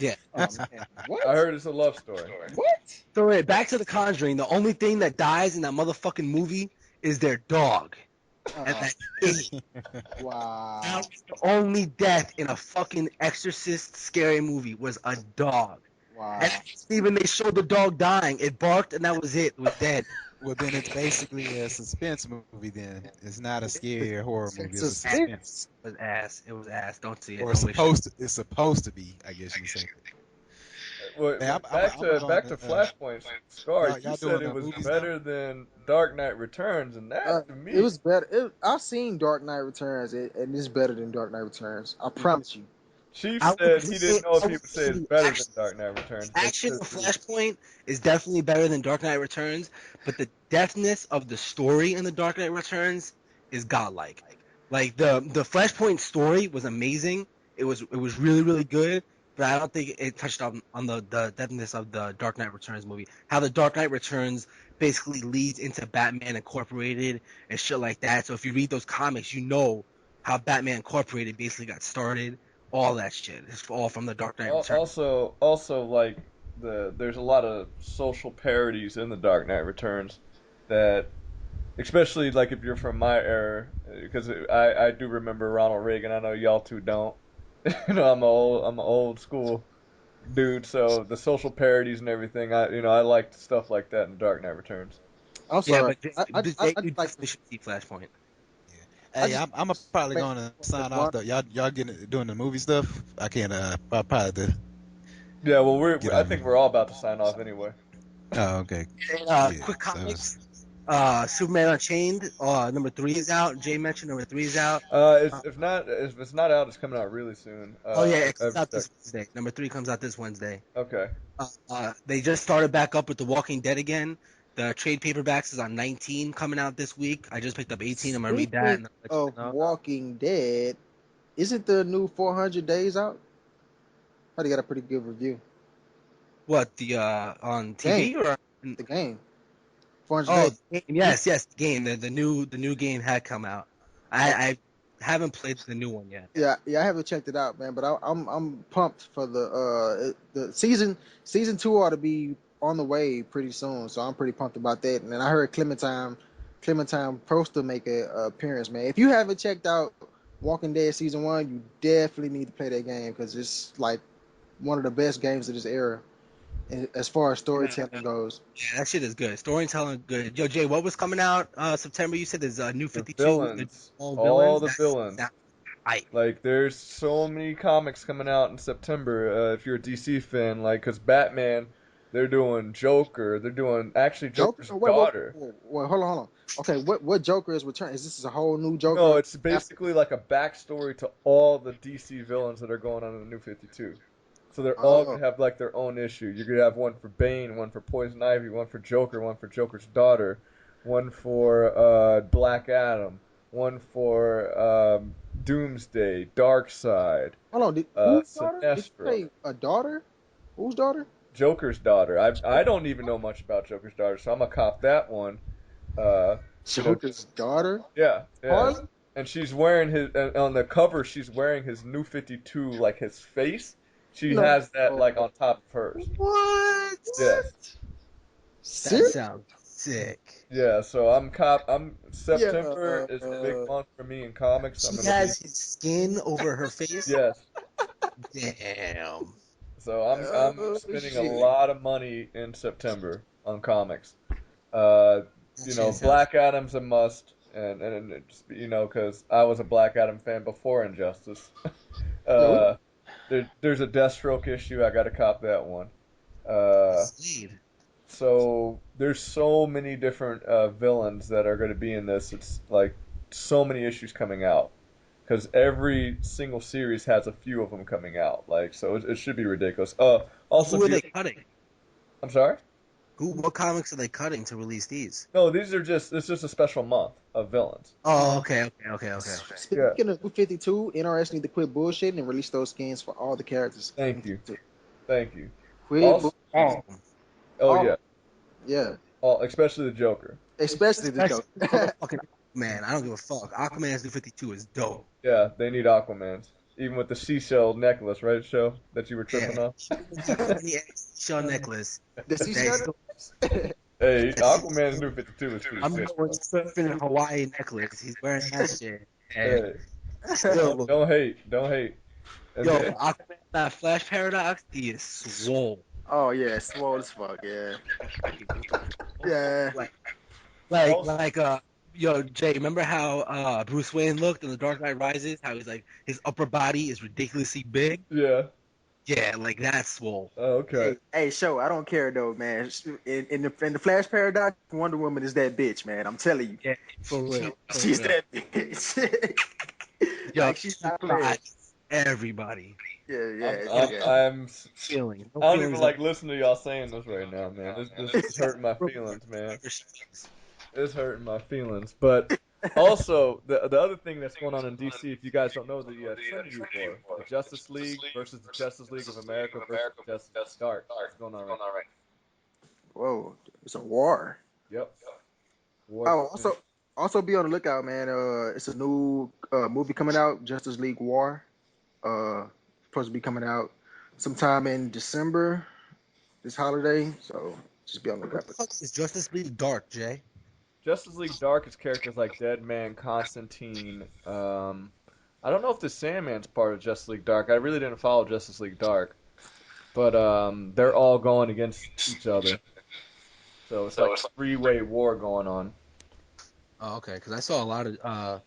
yeah. Oh man, what? I heard it's a love story. What? So wait, back to The Conjuring. The only thing that dies in that motherfucking movie is their dog, and Oh that's it. That wow, was the only death in a fucking Exorcist scary movie was a dog. And wow. even they showed the dog dying. It barked and that was it. It was dead. Well, then it's basically a suspense movie. Then it's not a scary or horror movie. It's a suspense, Suspense. It was ass. It was ass. Don't see it. or Don't wish it. it's supposed to be. I guess you would say. Well, Hey, back I'm to on. Flashpoint. Scar, you Y'all said doing it was movies now? better than Dark Knight Returns, and that to It me, was better. I've seen Dark Knight Returns, and it's better than Dark Knight Returns. I promise you. Chief I would said he didn't say, know if I he would would say say it's the better than action, Dark Knight Returns, but action of Flashpoint is definitely better than Dark Knight Returns, but the deftness of the story in the Dark Knight Returns is godlike. Like the Flashpoint story was amazing. It was really really good, but I don't think it touched on the deftness of the Dark Knight Returns movie. How the Dark Knight Returns basically leads into Batman Incorporated and shit like that. So if you read those comics, you know how Batman Incorporated basically got started. All that shit is all from the Dark Knight Returns. also like there's a lot of social parodies in the Dark Knight Returns that, especially like if you're from my era, because I do remember Ronald Reagan. I know y'all two don't. I'm an old school dude, so the social parodies and everything. I liked stuff like that in Dark Knight Returns. I'm Yeah, sorry. but I you just like definitely should see Flashpoint. Yeah. I Hey, just I'm probably gonna sign off though. Y'all getting doing the movie stuff. I can't. I'll probably Yeah, well, get I off. think we're all about to sign off anyway. Oh, okay. And, Yeah. quick So comics. Superman Unchained. #3 is out. Jay mentioned #3 is out. It's if it's not out, it's coming out really soon. Oh yeah, it comes I've out checked. this Wednesday. #3 comes out this Wednesday. Okay. They just started back up with The Walking Dead again. The trade paperbacks is on 19 coming out this week. I just picked up 18. I'm gonna read that speaking and I'll let of you know. Walking Dead, isn't the new 400 Days out? Probably got a pretty good review. What the on Game, TV or the game, 400 oh Days. the game. Yes, the game. The new game had come out. I haven't played the new one yet. Yeah, I haven't checked it out, man. But I'm pumped for the season 2 ought to be on the way pretty soon. So I'm pretty pumped about that. And then I heard Clementine supposed to make a appearance, man. If you haven't checked out Walking Dead season 1, you definitely need to play that game because it's like one of the best games of this era as far as storytelling goes. Yeah, that shit is good. Storytelling good. Yo, Jay, what was coming out September? You said there's a new The 52. villains, All all villains. the villains. Hype. Like, there's so many comics coming out in September. If you're a DC fan, like, cause Batman, they're doing Joker. They're doing actually Joker? Joker's Oh, daughter. wait, hold on. Okay, what Joker is returning? Is this a whole new No, Joker? it's basically like a backstory to all the DC villains that are going on in the New 52. So they're all Oh, gonna have like their own issue. You're gonna have one for Bane, one for Poison Ivy, one for Joker, one for Joker's daughter, one for Black Adam, one for Doomsday, Darkseid, hold on. Whose daughter? Did you Sinestro, say a daughter? Whose daughter? Joker's daughter. I don't even know much about Joker's daughter, so I'm gonna cop that one. Uh, you know, Joker's daughter? yeah. Harley? And she's wearing his on the cover. She's wearing his New 52, like his face. She No. has that like on top of hers. What? Yes. That Serious? sounds sick. Yeah, so I'm Yeah. September is a big month for me in comics. I'm She gonna be has his skin over her face. yes. Damn. So I'm Oh spending a shit. lot of money in September on comics. Uh, That shit sounds. Black Adam's a must, and it's, because I was a Black Adam fan before Injustice. Yo, Uh, there's a Deathstroke issue. I got to cop that one. Uh, Slade. so there's so many different villains that are going to be in this. It's like so many issues coming out because every single series has a few of them coming out. Like so, it should be ridiculous. Also, Who are they cutting? I'm sorry. What comics are they cutting to release these? No, it's just a special month of villains. Oh, okay. Yeah. speaking of New 52, NRS need to quit bullshitting and release those skins for all the characters. Thank you. Thank you. Quit Also, bullshitting. oh All, yeah, yeah, especially the Joker. especially the Especially Joker. fucking Aquaman. I don't give a fuck. Aquaman's new 52 is dope. Yeah, they need Aquaman's. Even with the seashell necklace, right, show that you were Yeah. tripping on. Any shell necklace. The That's CCL? Hey, Aquaman's new 52 is pretty I'm sick. going surfing in Hawaii necklace. He's wearing that shit. And Hey, still, don't hate, don't hate. And yo, then, Aquaman, that Flash Paradox, he is swole. Oh yeah, swole as fuck. Yeah, yeah. Like, also, yo, Jay, remember how Bruce Wayne looked in The Dark Knight Rises? How he's like, his upper body is ridiculously big? yeah. Yeah, like that's swole. Oh, okay. Hey, show. I don't care though, man. In the Flash paradox, Wonder Woman is that bitch, man. I'm telling you, Yeah, for real. For she's real. that bitch. Yo, Like she's not playing. everybody. Yeah, I'm, yeah, I'm, yeah. I'm, Feeling. No I don't even feelings of like listening to y'all saying this right now, man. This is hurting my feelings, man. It's hurting my feelings. But also, the other thing that's going on in DC, if you guys don't know, the Trinity War, the Justice League versus the Justice League of America versus Justice League Dark, is going on right Whoa, it's a war. now. Yep. War Oh, between. also be on the lookout, man. It's a new movie coming out, Justice League War. Supposed to be coming out sometime in December this holiday. So just be on the What lookout. the fuck is Justice League Dark, Jay? Justice League Dark is characters like Deadman, Constantine. I don't know if the Sandman's part of Justice League Dark. I really didn't follow Justice League Dark, but they're all going against each other. So it's like a three-way war going on. Oh, okay, because I saw a lot of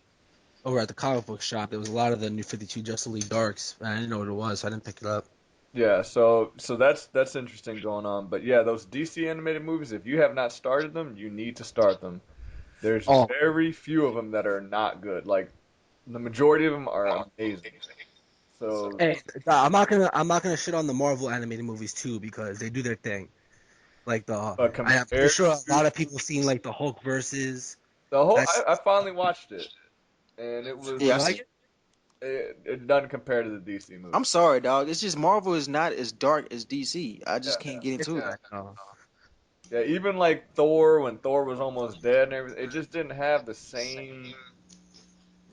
over at the comic book shop. There was a lot of the new 52 Justice League Darks, and I didn't know what it was, so I didn't pick it up. Yeah, so that's interesting going on. But yeah, those DC animated movies, if you have not started them, you need to start them. There's Oh, very few of them that are not good. Like the majority of them are amazing. So hey, I'm not gonna shit on the Marvel animated movies too because they do their thing. Like but I'm pretty compared sure a to lot of people seen like the Hulk versus. the whole, That's I finally watched it, and Yeah, you like it? it doesn't compare to the DC movie. I'm sorry, dog. It's just Marvel is not as dark as DC. I Yeah, just can't get It's into it. not. No. yeah. Even like Thor, when Thor was almost dead and everything, it just didn't have the same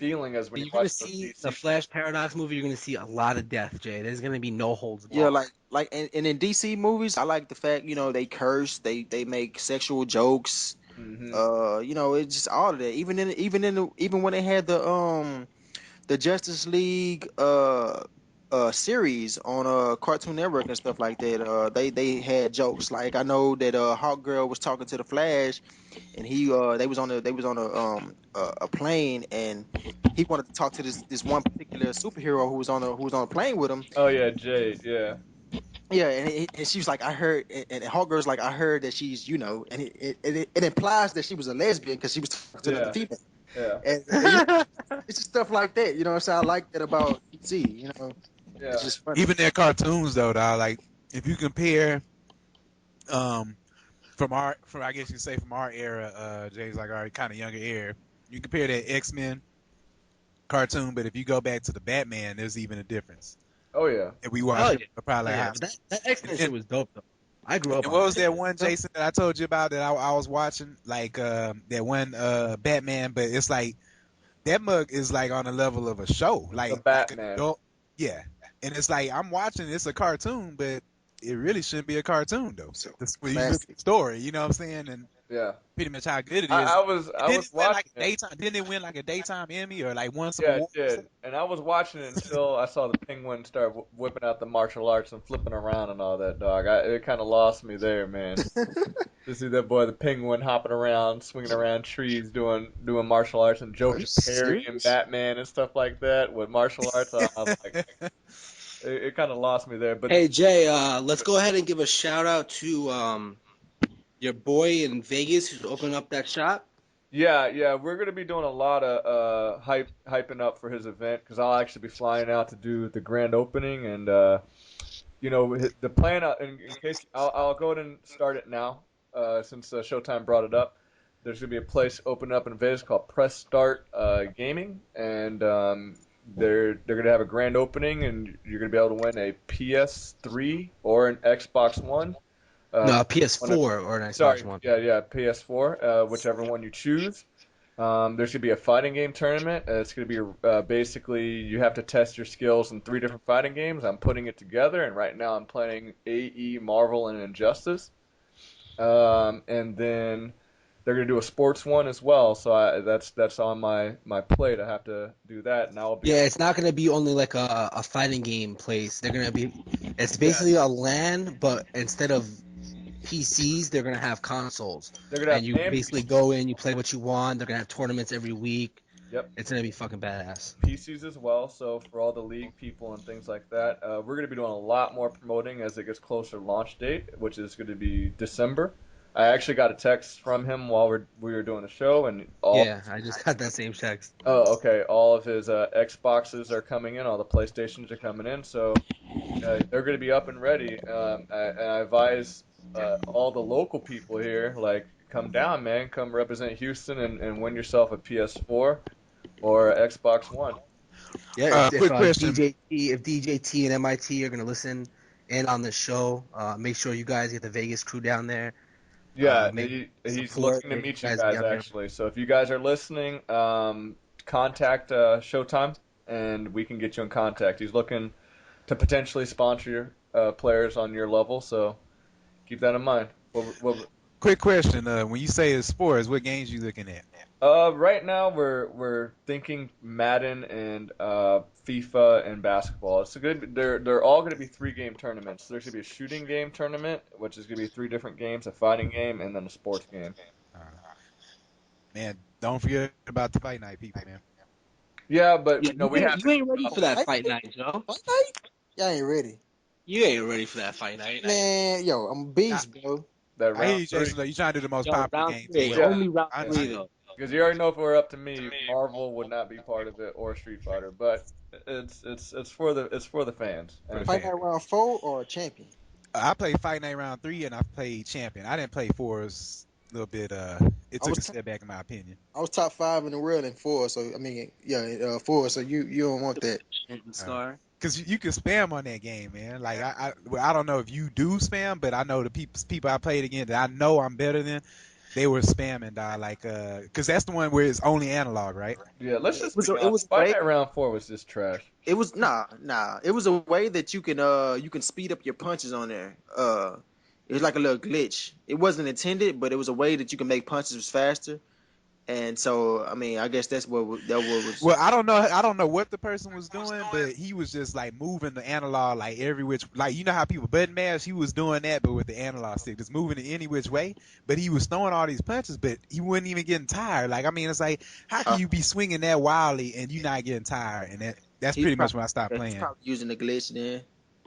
feeling as when you You're gonna watch those see the DC. Flash Paradox movie. You're gonna see a lot of death, Jay. There's gonna be no holds Yeah, barred. and in DC movies, I like the fact they curse, they make sexual jokes. Hmm. It's just all of that. Even when they had the Justice League series on Cartoon Network and stuff like that, they had jokes. Like I know that Hawk Girl was talking to the Flash, and they was on a plane, and he wanted to talk to this one particular superhero who was on a plane with him. Oh yeah, Jade. Yeah, Yeah, and she was like, I heard, and Hawkgirl's like, I heard that she's, and it implies that she was a lesbian because she was talking to the yeah, female, yeah, and it's just stuff like that. You know what I'm saying? I like that about DC. It's yeah, just funny. Even their cartoons though, dog, like if you compare um from I guess you say from our era, Jay's like our kind of younger era. You compare that X-Men cartoon, but if you go back to the Batman, there's even a difference. oh yeah, And we Oh watched yeah, probably oh like yeah. high But school. that X Men shit And, was dope though. I grew up and on what that was that shit. one, Jason, that I told you about that I was watching? Like that one Batman, but it's like that mug is like on a level of a show, the like an Batman. adult. Yeah, and it's like I'm watching. It's a cartoon, but it really shouldn't be a cartoon though. So When you look at classic. the story, you know what I'm saying, and Yeah, pretty much how good it I, is. I was I Didn't was it win like watching a it. daytime? Didn't it win like a daytime Emmy or like won some Yeah, it awards or did. something? And I was watching it until I saw the Penguin start whipping out the martial arts and flipping around and all that, dog. It kind of lost me there, man. To see that boy, the Penguin, hopping around, swinging around trees, doing martial arts, and Joe Are you Perry and serious? Batman and stuff like that with martial arts. I was like, it kind of lost me there. But Hey Jay, let's go ahead and give a shout out to your boy in Vegas who's opening up that shop. yeah, yeah, we're gonna be doing a lot of hyping up for his event because I'll actually be flying out to do the grand opening and the plan. In case I'll go ahead and start it now, since Showtime brought it up. There's gonna be a place open up in Vegas called Press Start Gaming, and they're gonna have a grand opening, and you're gonna be able to win a PS3 or an Xbox One. No, One of, PS4 or an Xbox sorry, One. yeah, yeah, PS4, whichever one you choose. There's gonna be a fighting game tournament. It's gonna be basically you have to test your skills in three different fighting games. I'm putting it together, and right now I'm playing AE, Marvel, and Injustice. And then they're gonna do a sports one as well. So that's on my plate. I have to do that, and I'll be Yeah, it's not gonna be only like a fighting game place. They're gonna be, it's yeah. basically a LAN, but instead of PCs, they're gonna have consoles, They're gonna and have you and basically PCs. go in, you play what you want. They're gonna have tournaments every week. Yep. It's gonna be fucking badass. PCs as well. So for all the league people and things like that, we're going to be doing a lot more promoting as it gets closer to launch date, which is going to be December. I actually got a text from him while we were doing the show, and Yeah, I just got that same text. all of his Xboxes are coming in, all the PlayStations are coming in, so they're going to be up and ready. And I advise all the local people here, like, come down, man, come represent Houston and win yourself a PS4 or a Xbox One. Yeah, if Quick question. DJ T and MIT are gonna listen in on the show, make sure you guys get the Vegas crew down there. Yeah, Make he's support. looking to Make meet you you guys be guys out there. actually. So if you guys are listening, contact Showtime and we can get you in contact. He's looking to potentially sponsor players on your level, so keep that in mind. Quick question. When you say it's sports, what games you looking at? Right now we're thinking Madden and FIFA and basketball. It's a good. They're all going to be 3 game tournaments. There's going to be a shooting game tournament, which is going to be 3 different games, a fighting game, and then a sports game. Uh, Man, don't forget about the fight night, people, man. Yeah, but Yeah, we have you ain't ready to. for that Fight fight night? night, Joe. Fight night? Y'all ain't ready. You ain't ready for that fight night. Man, yo, I'm a I, beast, bro. That I hear round you, three. Jason. Though you trying to do the most Yo, popular round game too. three, Yeah, only round I three understand. though. because you already know if it were up to me, Marvel would not be part of it or Street Fighter. But it's for the fans. For the And Fight fan night base. round 4 or a champion? I played Fight Night Round 3 and I played Champion. I didn't play 4. It's a little bit. It I took was a top, step back in my opinion. I was top 5 in the world in 4, so I mean, yeah, 4. So you don't want that. Scar. Cause you can spam on that game, man. Like well, I don't know if you do spam, but I know the people I played against that I know I'm better than. they were spamming, dog. Like, cause that's the one where it's only analog, right? Yeah, let's It just was be it was honest. a Fight way. Night Round 4 was just trash. It was nah. It was a way that you can speed up your punches on there. It was like a little glitch. It wasn't intended, but it was a way that you can make punches faster. And so, I mean, I guess that was. Well, I don't know what the person was doing, but he was just like moving the analog like every which, like you know how people button mash. He was doing that, but with the analog stick, just moving it any which way. But he was throwing all these punches, but he wasn't even getting tired. Like I mean, it's like how can Uh, you be swinging that wildly and you not getting tired? And that's he's pretty much probably when I stopped he's playing. probably using the glitch. Then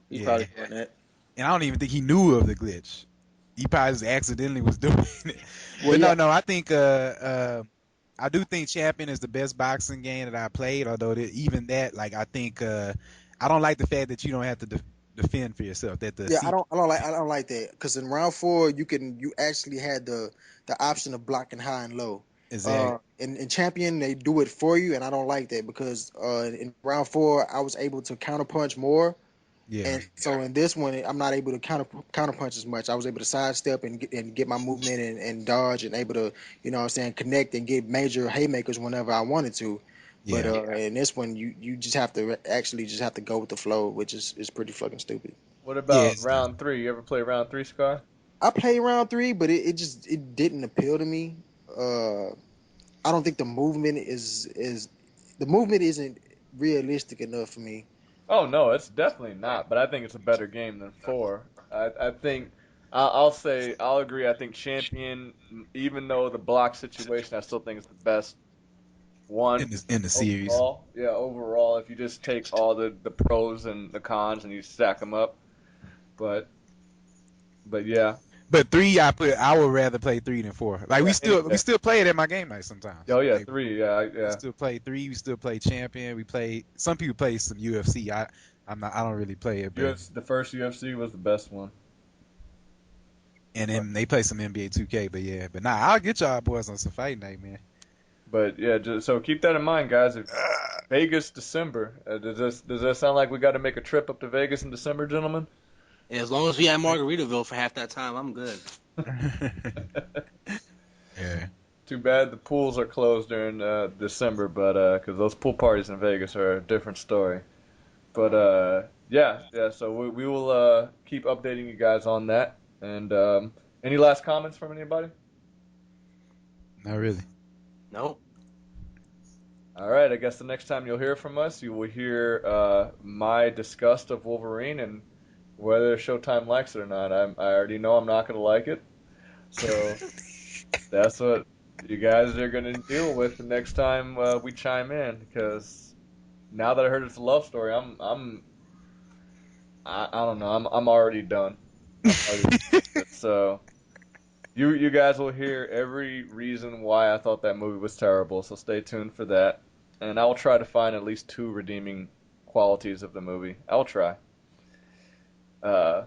he's Yeah, probably doing that. and I don't even think he knew of the glitch. He probably just accidentally was doing it. Well, But yeah, no, I think I do think Champion is the best boxing game that I played. Although even that, like I think I don't like the fact that you don't have to defend for yourself. That the yeah. seat I don't like that because in round four you actually had the option of blocking high and low. exactly. In champion they do it for you, and I don't like that because in round four I was able to counterpunch more. Yeah, And so in this one, I'm not able to counter punch as much. I was able to sidestep and get my movement and dodge and able to, what I'm saying, connect and get major haymakers whenever I wanted to. But yeah. in this one, you just have to actually just have to go with the flow, which is pretty fucking stupid. What Yeah, about round 3? You ever play round 3, Scar? I played round three, but it didn't appeal to me. Uh, I don't think the movement isn't realistic enough for me. Oh no, it's definitely not. But I think it's a better game than 4. I think I'll say I'll agree. I think Champion, even though the block situation, I still think it's the best one in the series. overall. Yeah, overall, if you just take all the pros and the cons and you stack them up. But yeah, But three, I would rather play 3 than 4. Like yeah, any we day. still play it at my game night sometimes. Oh yeah, Like 3. Yeah, we yeah. still play 3. We still play Champion. We play some people play some UFC. I don't really play it, but UFC, the first UFC was the best one. and But then they play some NBA 2K. But yeah, but nah, I'll get y'all boys on some fight night, man. yeah, so keep that in mind, guys. If Vegas, December. Does that sound like we got to make a trip up to Vegas in December, gentlemen? Yeah, as long as we at Margaritaville for half that time, I'm good. Yeah. Too bad the pools are closed during December, but because those pool parties in Vegas are a different story. But yeah. So we will keep updating you guys on that. And any last comments from anybody? Not really. Nope. All right. I guess the next time you'll hear from us, you will hear my disgust of Wolverine and whether Showtime likes it or not. I already know I'm not going to like it. So that's what you guys are going to deal with the next time we chime in. Because now that I heard it's a love story, I don't know. I'm already done. I'm already done with it. So you guys will hear every reason why I thought that movie was terrible. So stay tuned for that, and I'll try to find at least 2 redeeming qualities of the movie. I'll try. Uh,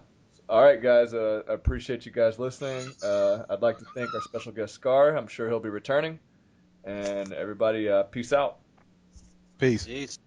all right, guys. I appreciate you guys listening. I'd like to thank our special guest Scar. I'm sure he'll be returning. And everybody, peace out. Peace. Jeez.